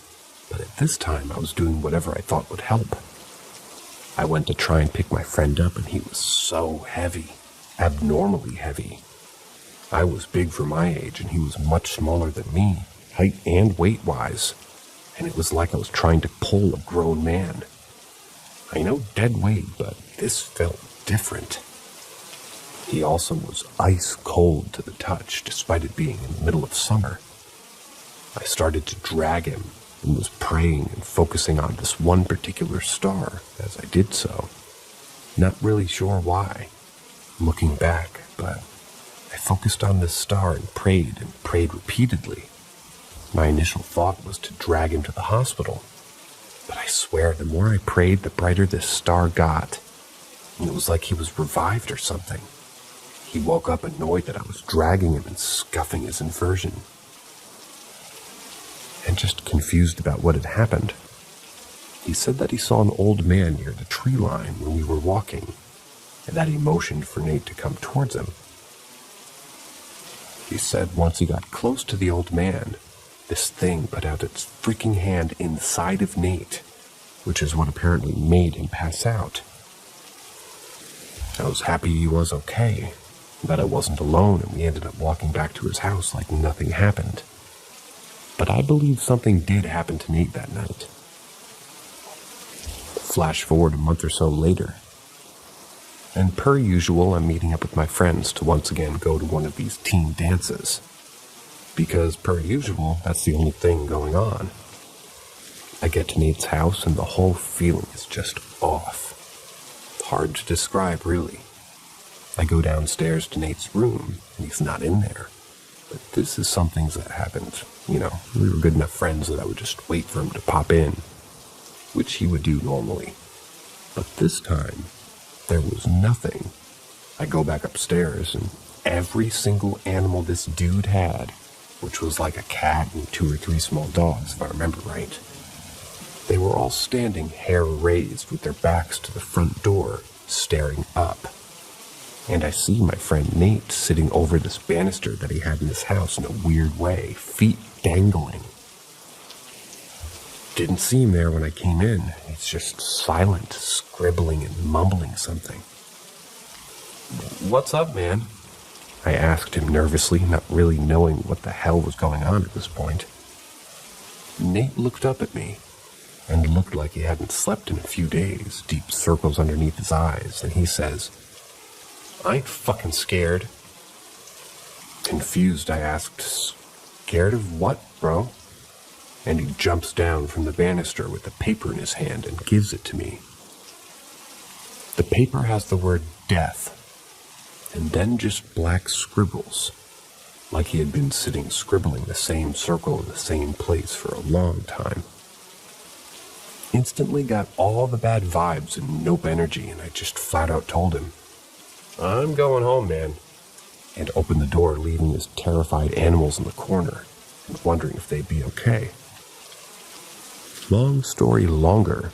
but at this time I was doing whatever I thought would help. I went to try and pick my friend up, and he was so heavy, abnormally heavy. I was big for my age, and he was much smaller than me, height and weight-wise, and it was like I was trying to pull a grown man. I know dead weight, but this felt different. He also was ice cold to the touch, despite it being in the middle of summer. I started to drag him, and was praying and focusing on this one particular star as I did so. Not really sure why, looking back, but I focused on this star and prayed repeatedly. My initial thought was to drag him to the hospital, but I swear the more I prayed, the brighter this star got, and it was like he was revived or something. He woke up annoyed that I was dragging him and scuffing his inversion, and just confused about what had happened. He said that he saw an old man near the tree line when we were walking, and that he motioned for Nate to come towards him. He said once he got close to the old man, this thing put out its freaking hand inside of Nate, which is what apparently made him pass out. I was happy he was okay, that I wasn't alone, and we ended up walking back to his house like nothing happened. But I believe something did happen to Nate that night. Flash forward a month or so later, and per usual, I'm meeting up with my friends to once again go to one of these teen dances. Because per usual, that's the only thing going on. I get to Nate's house and the whole feeling is just off. Hard to describe, really. I go downstairs to Nate's room, and he's not in there. But this is some things that happened. You know, we were good enough friends that I would just wait for him to pop in, which he would do normally. But this time, there was nothing. I go back upstairs, and every single animal this dude had, which was like a cat and 2 or 3 small dogs, if I remember right, they were all standing hair raised with their backs to the front door, staring up. And I see my friend Nate sitting over this banister that he had in his house in a weird way, feet dangling. Didn't see him there when I came in. He's just silent, scribbling and mumbling something. "What's up, man?" I asked him nervously, not really knowing what the hell was going on at this point. Nate looked up at me and looked like he hadn't slept in a few days, deep circles underneath his eyes, and he says, "I ain't fucking scared." Confused, I asked, "Scared of what, bro?" And he jumps down from the banister with the paper in his hand and gives it to me. The paper has the word death, and then just black scribbles, like he had been sitting scribbling the same circle in the same place for a long time. Instantly got all the bad vibes and nope energy, and I just flat out told him, "I'm going home, man," and opened the door, leaving his terrified animals in the corner and wondering if they'd be okay. Long story longer,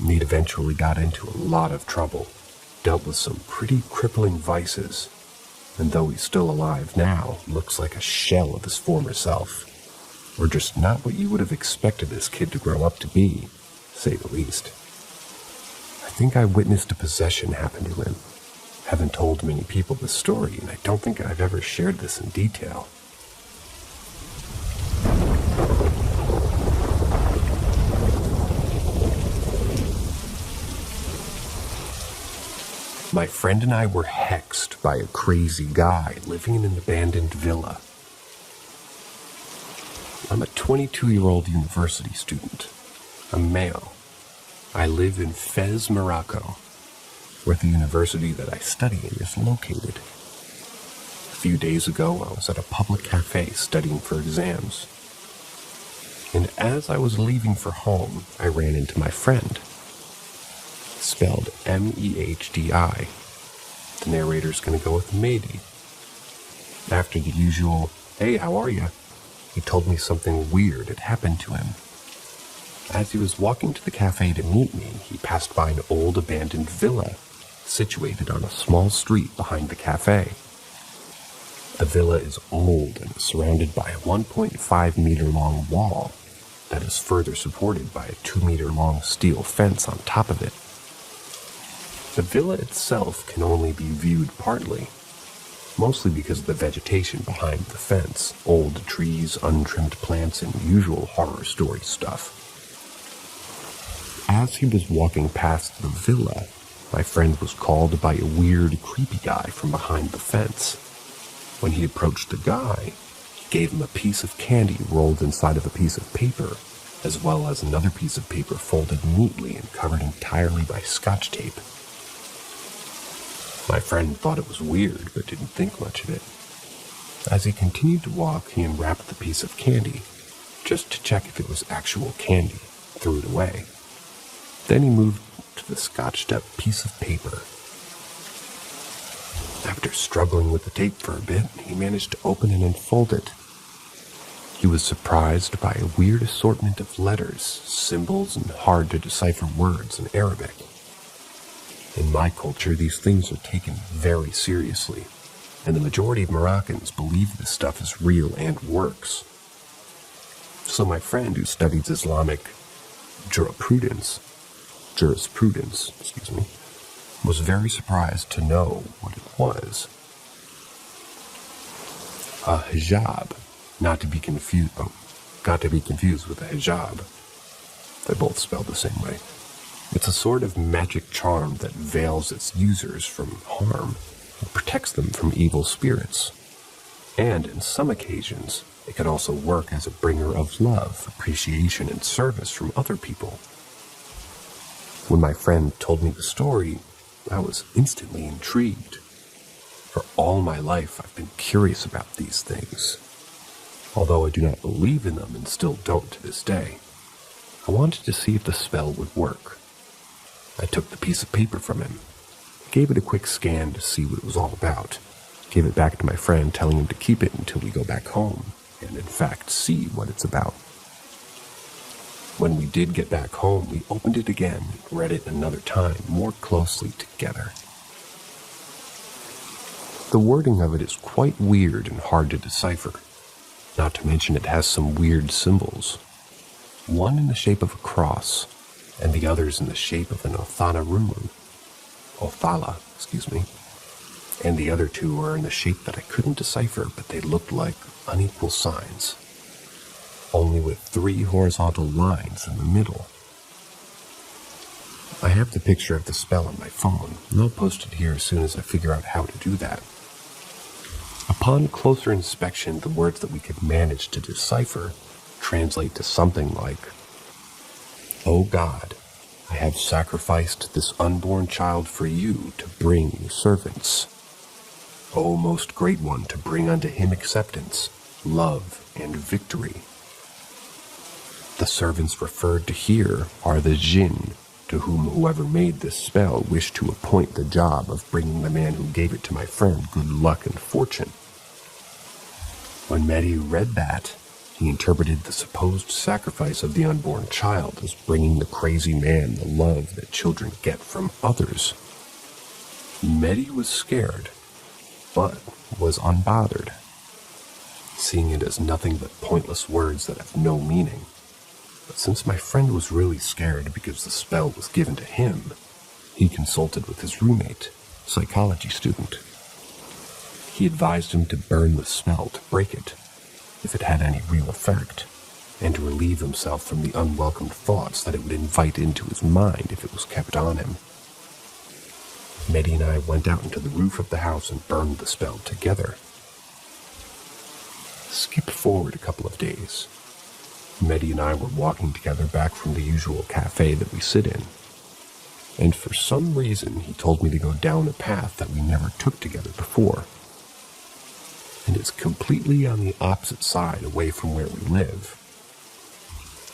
Nate eventually got into a lot of trouble, dealt with some pretty crippling vices, and though he's still alive now, looks like a shell of his former self, or just not what you would have expected this kid to grow up to be, to say the least. I think I witnessed a possession happen to him. Haven't told many people this story, and I don't think I've ever shared this in detail. My friend and I were hexed by a crazy guy living in an abandoned villa. I'm a 22-year-old university student. I'm male. I live in Fez, Morocco, where the university that I study in is located. A few days ago, I was at a public cafe studying for exams. And as I was leaving for home, I ran into my friend. Spelled M-E-H-D-I. The narrator's gonna go with Mady. After the usual, "Hey, how are you?" he told me something weird had happened to him. As he was walking to the cafe to meet me, he passed by an old abandoned villa situated on a small street behind the cafe. The villa is old and is surrounded by a 1.5 meter long wall that is further supported by a 2 meter long steel fence on top of it. The villa itself can only be viewed partly, mostly because of the vegetation behind the fence, old trees, untrimmed plants, and usual horror story stuff. As he was walking past the villa, my friend was called by a weird, creepy guy from behind the fence. When he approached the guy, he gave him a piece of candy rolled inside of a piece of paper, as well as another piece of paper folded neatly and covered entirely by Scotch tape. My friend thought it was weird, but didn't think much of it. As he continued to walk, he unwrapped the piece of candy, just to check if it was actual candy, threw it away. Then he moved to the scotched-up piece of paper. After struggling with the tape for a bit, he managed to open and unfold it. He was surprised by a weird assortment of letters, symbols, and hard-to-decipher words in Arabic. In my culture, these things are taken very seriously, and the majority of Moroccans believe this stuff is real and works. So my friend, who studies Islamic jurisprudence, was very surprised to know what it was. A hijab, not to be confused with a hijab. They're both spelled the same way. It's a sort of magic charm that veils its users from harm and protects them from evil spirits. And in some occasions, it can also work as a bringer of love, appreciation, and service from other people. When my friend told me the story, I was instantly intrigued. For all my life, I've been curious about these things. Although I do not believe in them and still don't to this day, I wanted to see if the spell would work. I took the piece of paper from him, gave it a quick scan to see what it was all about, gave it back to my friend, telling him to keep it until we go back home, and in fact see what it's about. When we did get back home, we opened it again and read it another time, more closely together. The wording of it is quite weird and hard to decipher, not to mention it has some weird symbols. One in the shape of a cross, and the others in the shape of an Othala, and the other two are in the shape that I couldn't decipher, but they looked like unequal signs, only with 3 horizontal lines in the middle. I have the picture of the spell on my phone, and I'll post it here as soon as I figure out how to do that. Upon closer inspection, the words that we could manage to decipher translate to something like, "O God, I have sacrificed this unborn child for you to bring your servants. O most great one, to bring unto him acceptance, love, and victory." The servants referred to here are the jinn, to whom whoever made this spell wished to appoint the job of bringing the man who gave it to my friend good luck and fortune. When Mehdi read that, he interpreted the supposed sacrifice of the unborn child as bringing the crazy man the love that children get from others. Mehdi was scared, but was unbothered, seeing it as nothing but pointless words that have no meaning. But since my friend was really scared because the spell was given to him, he consulted with his roommate, a psychology student. He advised him to burn the spell to break it, if it had any real effect, and to relieve himself from the unwelcome thoughts that it would invite into his mind if it was kept on him. Mehdi and I went out into the roof of the house and burned the spell together. Skip forward a couple of days. Mehdi and I were walking together back from the usual cafe that we sit in, and for some reason he told me to go down a path that we never took together before. And it's completely on the opposite side away from where we live.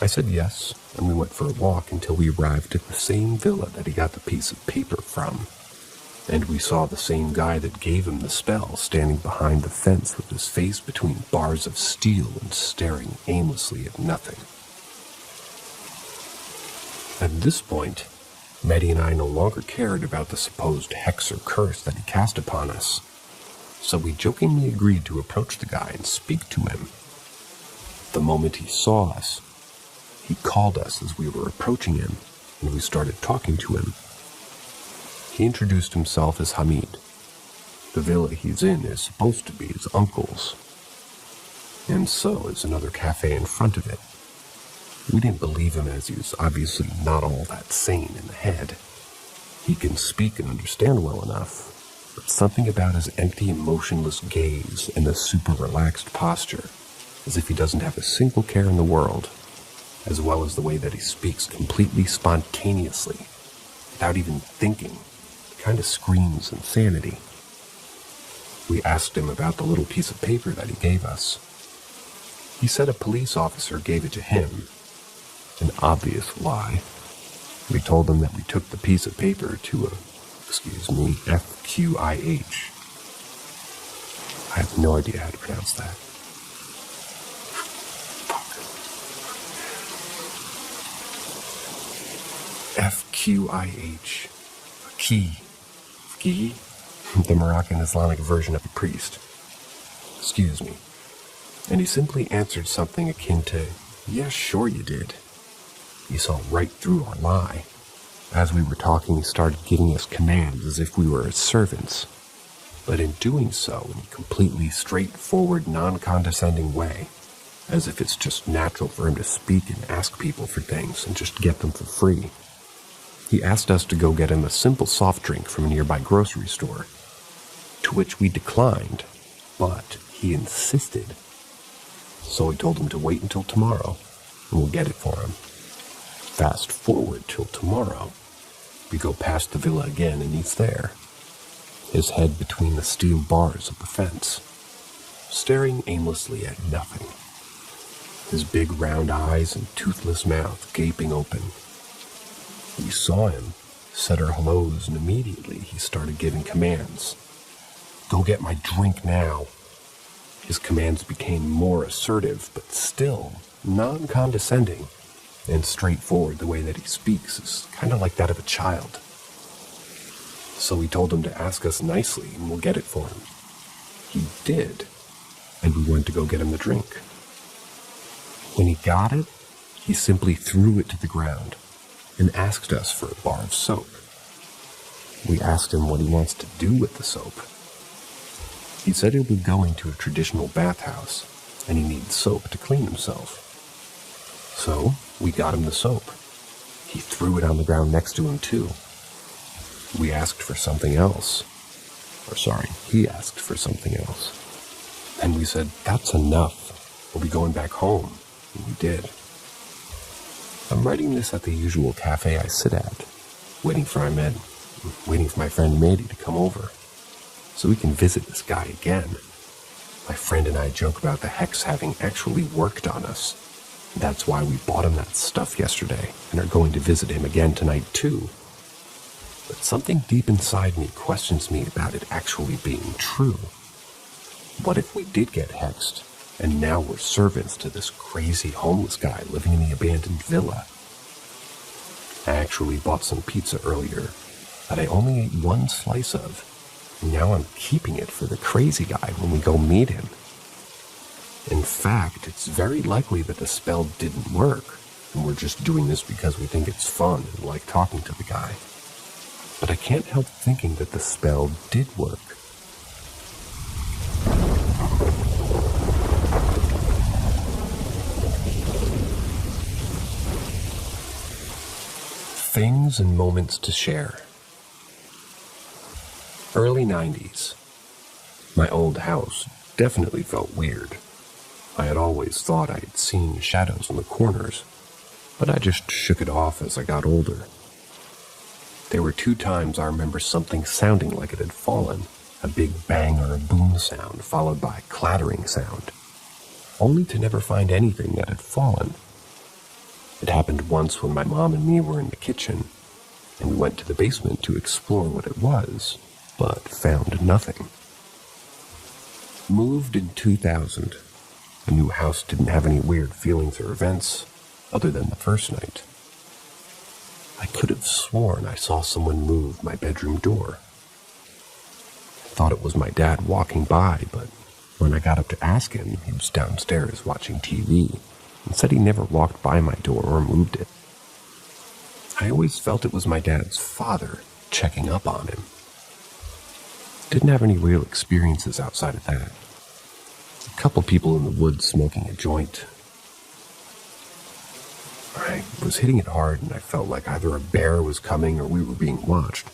I said yes, and we went for a walk until we arrived at the same villa that he got the piece of paper from, and we saw the same guy that gave him the spell standing behind the fence with his face between bars of steel and staring aimlessly at nothing. At this point, Mehdi and I no longer cared about the supposed hex or curse that he cast upon us, so we jokingly agreed to approach the guy and speak to him. The moment he saw us, he called us as we were approaching him, and we started talking to him. He introduced himself as Hamid. The villa he's in is supposed to be his uncle's, and so is another cafe in front of it. We didn't believe him as he was obviously not all that sane in the head. He can speak and understand well enough, but something about his empty, emotionless gaze and the super relaxed posture, as if he doesn't have a single care in the world, as well as the way that he speaks completely spontaneously, without even thinking, kind of screams insanity. We asked him about the little piece of paper that he gave us. He said a police officer gave it to him. An obvious lie. We told him that we took the piece of paper to FQIH. I have no idea how to pronounce that. F-Q-I-H. A key. Key? The Moroccan Islamic version of a priest. Excuse me. And he simply answered something akin to, "Yeah, sure you did." He saw right through our lie. As we were talking, he started giving us commands as if we were his servants. But in doing so, in a completely straightforward, non-condescending way, as if it's just natural for him to speak and ask people for things and just get them for free. He asked us to go get him a simple soft drink from a nearby grocery store, to which we declined, but he insisted. So we told him to wait until tomorrow, and we'll get it for him. Fast forward till tomorrow. We go past the villa again, and he's there, his head between the steel bars of the fence, staring aimlessly at nothing, his big round eyes and toothless mouth gaping open. We saw him, said our hellos, and immediately he started giving commands. "Go get my drink now." His commands became more assertive, but still non-condescending and straightforward. The way that he speaks is kind of like that of a child. So we told him to ask us nicely and we'll get it for him. He did, and we went to go get him the drink. When he got it, he simply threw it to the ground and asked us for a bar of soap. We asked him what he wants to do with the soap. He said he'll be going to a traditional bathhouse and he needs soap to clean himself. So we got him the soap. He threw it on the ground next to him too. We asked for something else. He asked for something else. And we said, "That's enough. We'll be going back home." And we did. I'm writing this at the usual cafe I sit at, waiting for my friend Mandy to come over, so we can visit this guy again. My friend and I joke about the hex having actually worked on us. That's why we bought him that stuff yesterday and are going to visit him again tonight too. But something deep inside me questions me about it actually being true. What if we did get hexed, and now we're servants to this crazy homeless guy living in the abandoned villa? I actually bought some pizza earlier that I only ate one slice of, and now I'm keeping it for the crazy guy when we go meet him. In fact, it's very likely that the spell didn't work, and we're just doing this because we think it's fun and like talking to the guy. But I can't help thinking that the spell did work. Things and moments to share. Early 90s. My old house definitely felt weird. I had always thought I had seen shadows in the corners, but I just shook it off as I got older. There were 2 times I remember something sounding like it had fallen, a big bang or a boom sound followed by a clattering sound, only to never find anything that had fallen. It happened once when my mom and me were in the kitchen, and we went to the basement to explore what it was, but found nothing. Moved in 2000. A new house didn't have any weird feelings or events, other than the first night. I could have sworn I saw someone move my bedroom door. I thought it was my dad walking by, but when I got up to ask him, he was downstairs watching TV and said he never walked by my door or moved it. I always felt it was my dad's father checking up on him. Didn't have any real experiences outside of that. A couple people in the woods smoking a joint. I was hitting it hard and I felt like either a bear was coming or we were being watched.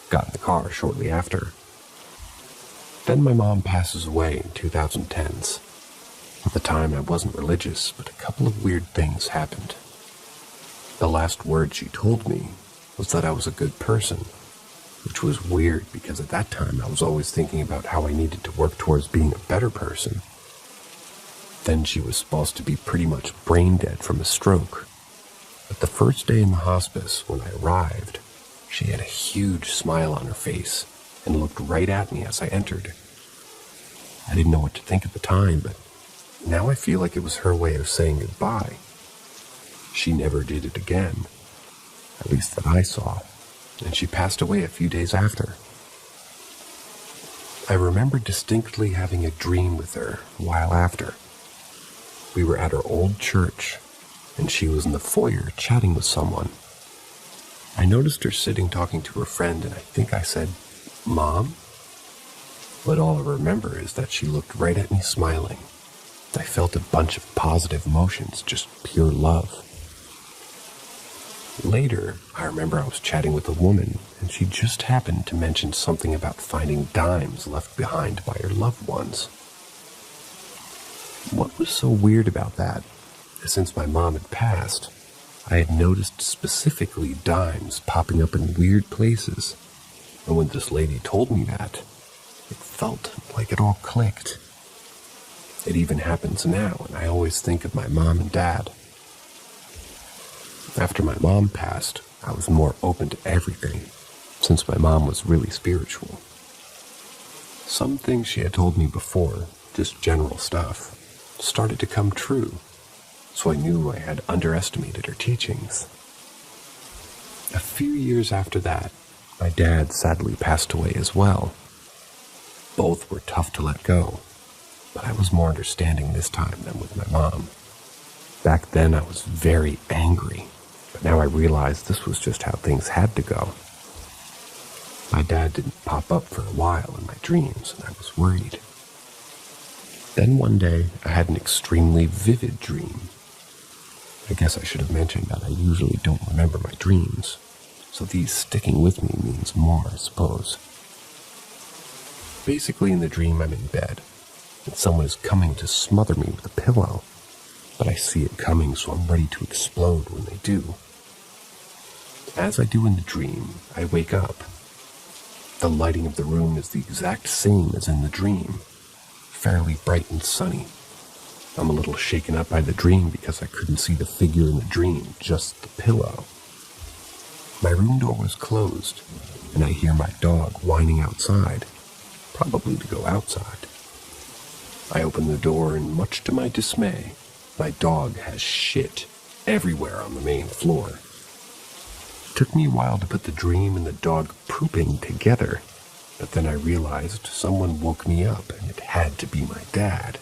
Got in the car shortly after. Then my mom passes away in 2010s. At the time I wasn't religious, but a couple of weird things happened. The last word she told me was that I was a good person, which was weird because at that time I was always thinking about how I needed to work towards being a better person. Then she was supposed to be pretty much brain dead from a stroke. But the first day in the hospice, when I arrived, she had a huge smile on her face and looked right at me as I entered. I didn't know what to think at the time, but now I feel like it was her way of saying goodbye. She never did it again. at least that I saw, and she passed away a few days after. I remember distinctly having a dream with her a while after. We were at her old church, and she was in the foyer chatting with someone. I noticed her sitting talking to her friend, and I think I said, "Mom?" But all I remember is that she looked right at me smiling. I felt a bunch of positive emotions, just pure love. Later, I remember I was chatting with a woman, and she just happened to mention something about finding dimes left behind by her loved ones. What was so weird about that is since my mom had passed, I had noticed specifically dimes popping up in weird places, and when this lady told me that, it felt like it all clicked. It even happens now, and I always think of my mom and dad. After my mom passed, I was more open to everything, since my mom was really spiritual. Some things she had told me before, just general stuff, started to come true, so I knew I had underestimated her teachings. A few years after that, my dad sadly passed away as well. Both were tough to let go, but I was more understanding this time than with my mom. Back then I was very angry, but now I realized this was just how things had to go. My dad didn't pop up for a while in my dreams, and I was worried. Then one day, I had an extremely vivid dream. I guess I should have mentioned that I usually don't remember my dreams, so these sticking with me means more, I suppose. Basically, in the dream, I'm in bed, and someone is coming to smother me with a pillow, but I see it coming, so I'm ready to explode when they do. As I do in the dream, I wake up. The lighting of the room is the exact same as in the dream, fairly bright and sunny. I'm a little shaken up by the dream because I couldn't see the figure in the dream, just the pillow. My room door was closed, and I hear my dog whining outside, probably to go outside. I open the door, and much to my dismay, my dog has shit everywhere on the main floor. It took me a while to put the dream and the dog pooping together, but then I realized someone woke me up, and it had to be my dad.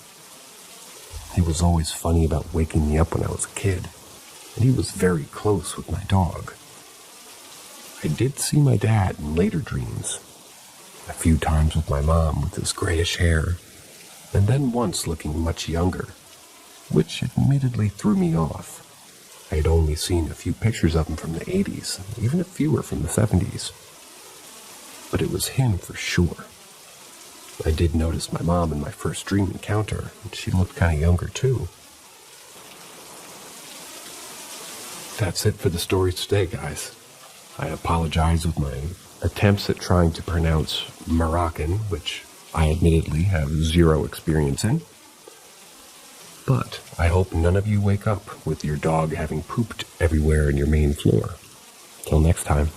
He was always funny about waking me up when I was a kid, and he was very close with my dog. I did see my dad in later dreams, a few times with my mom with his grayish hair, and then once looking much younger, which admittedly threw me off. I had only seen a few pictures of him from the 80s, and even a fewer from the 70s. But it was him for sure. I did notice my mom in my first dream encounter, and she looked kind of younger too. That's it for the stories today, guys. I apologize with my attempts at trying to pronounce Moroccan, which I admittedly have zero experience in. But I hope none of you wake up with your dog having pooped everywhere in your main floor. Till next time.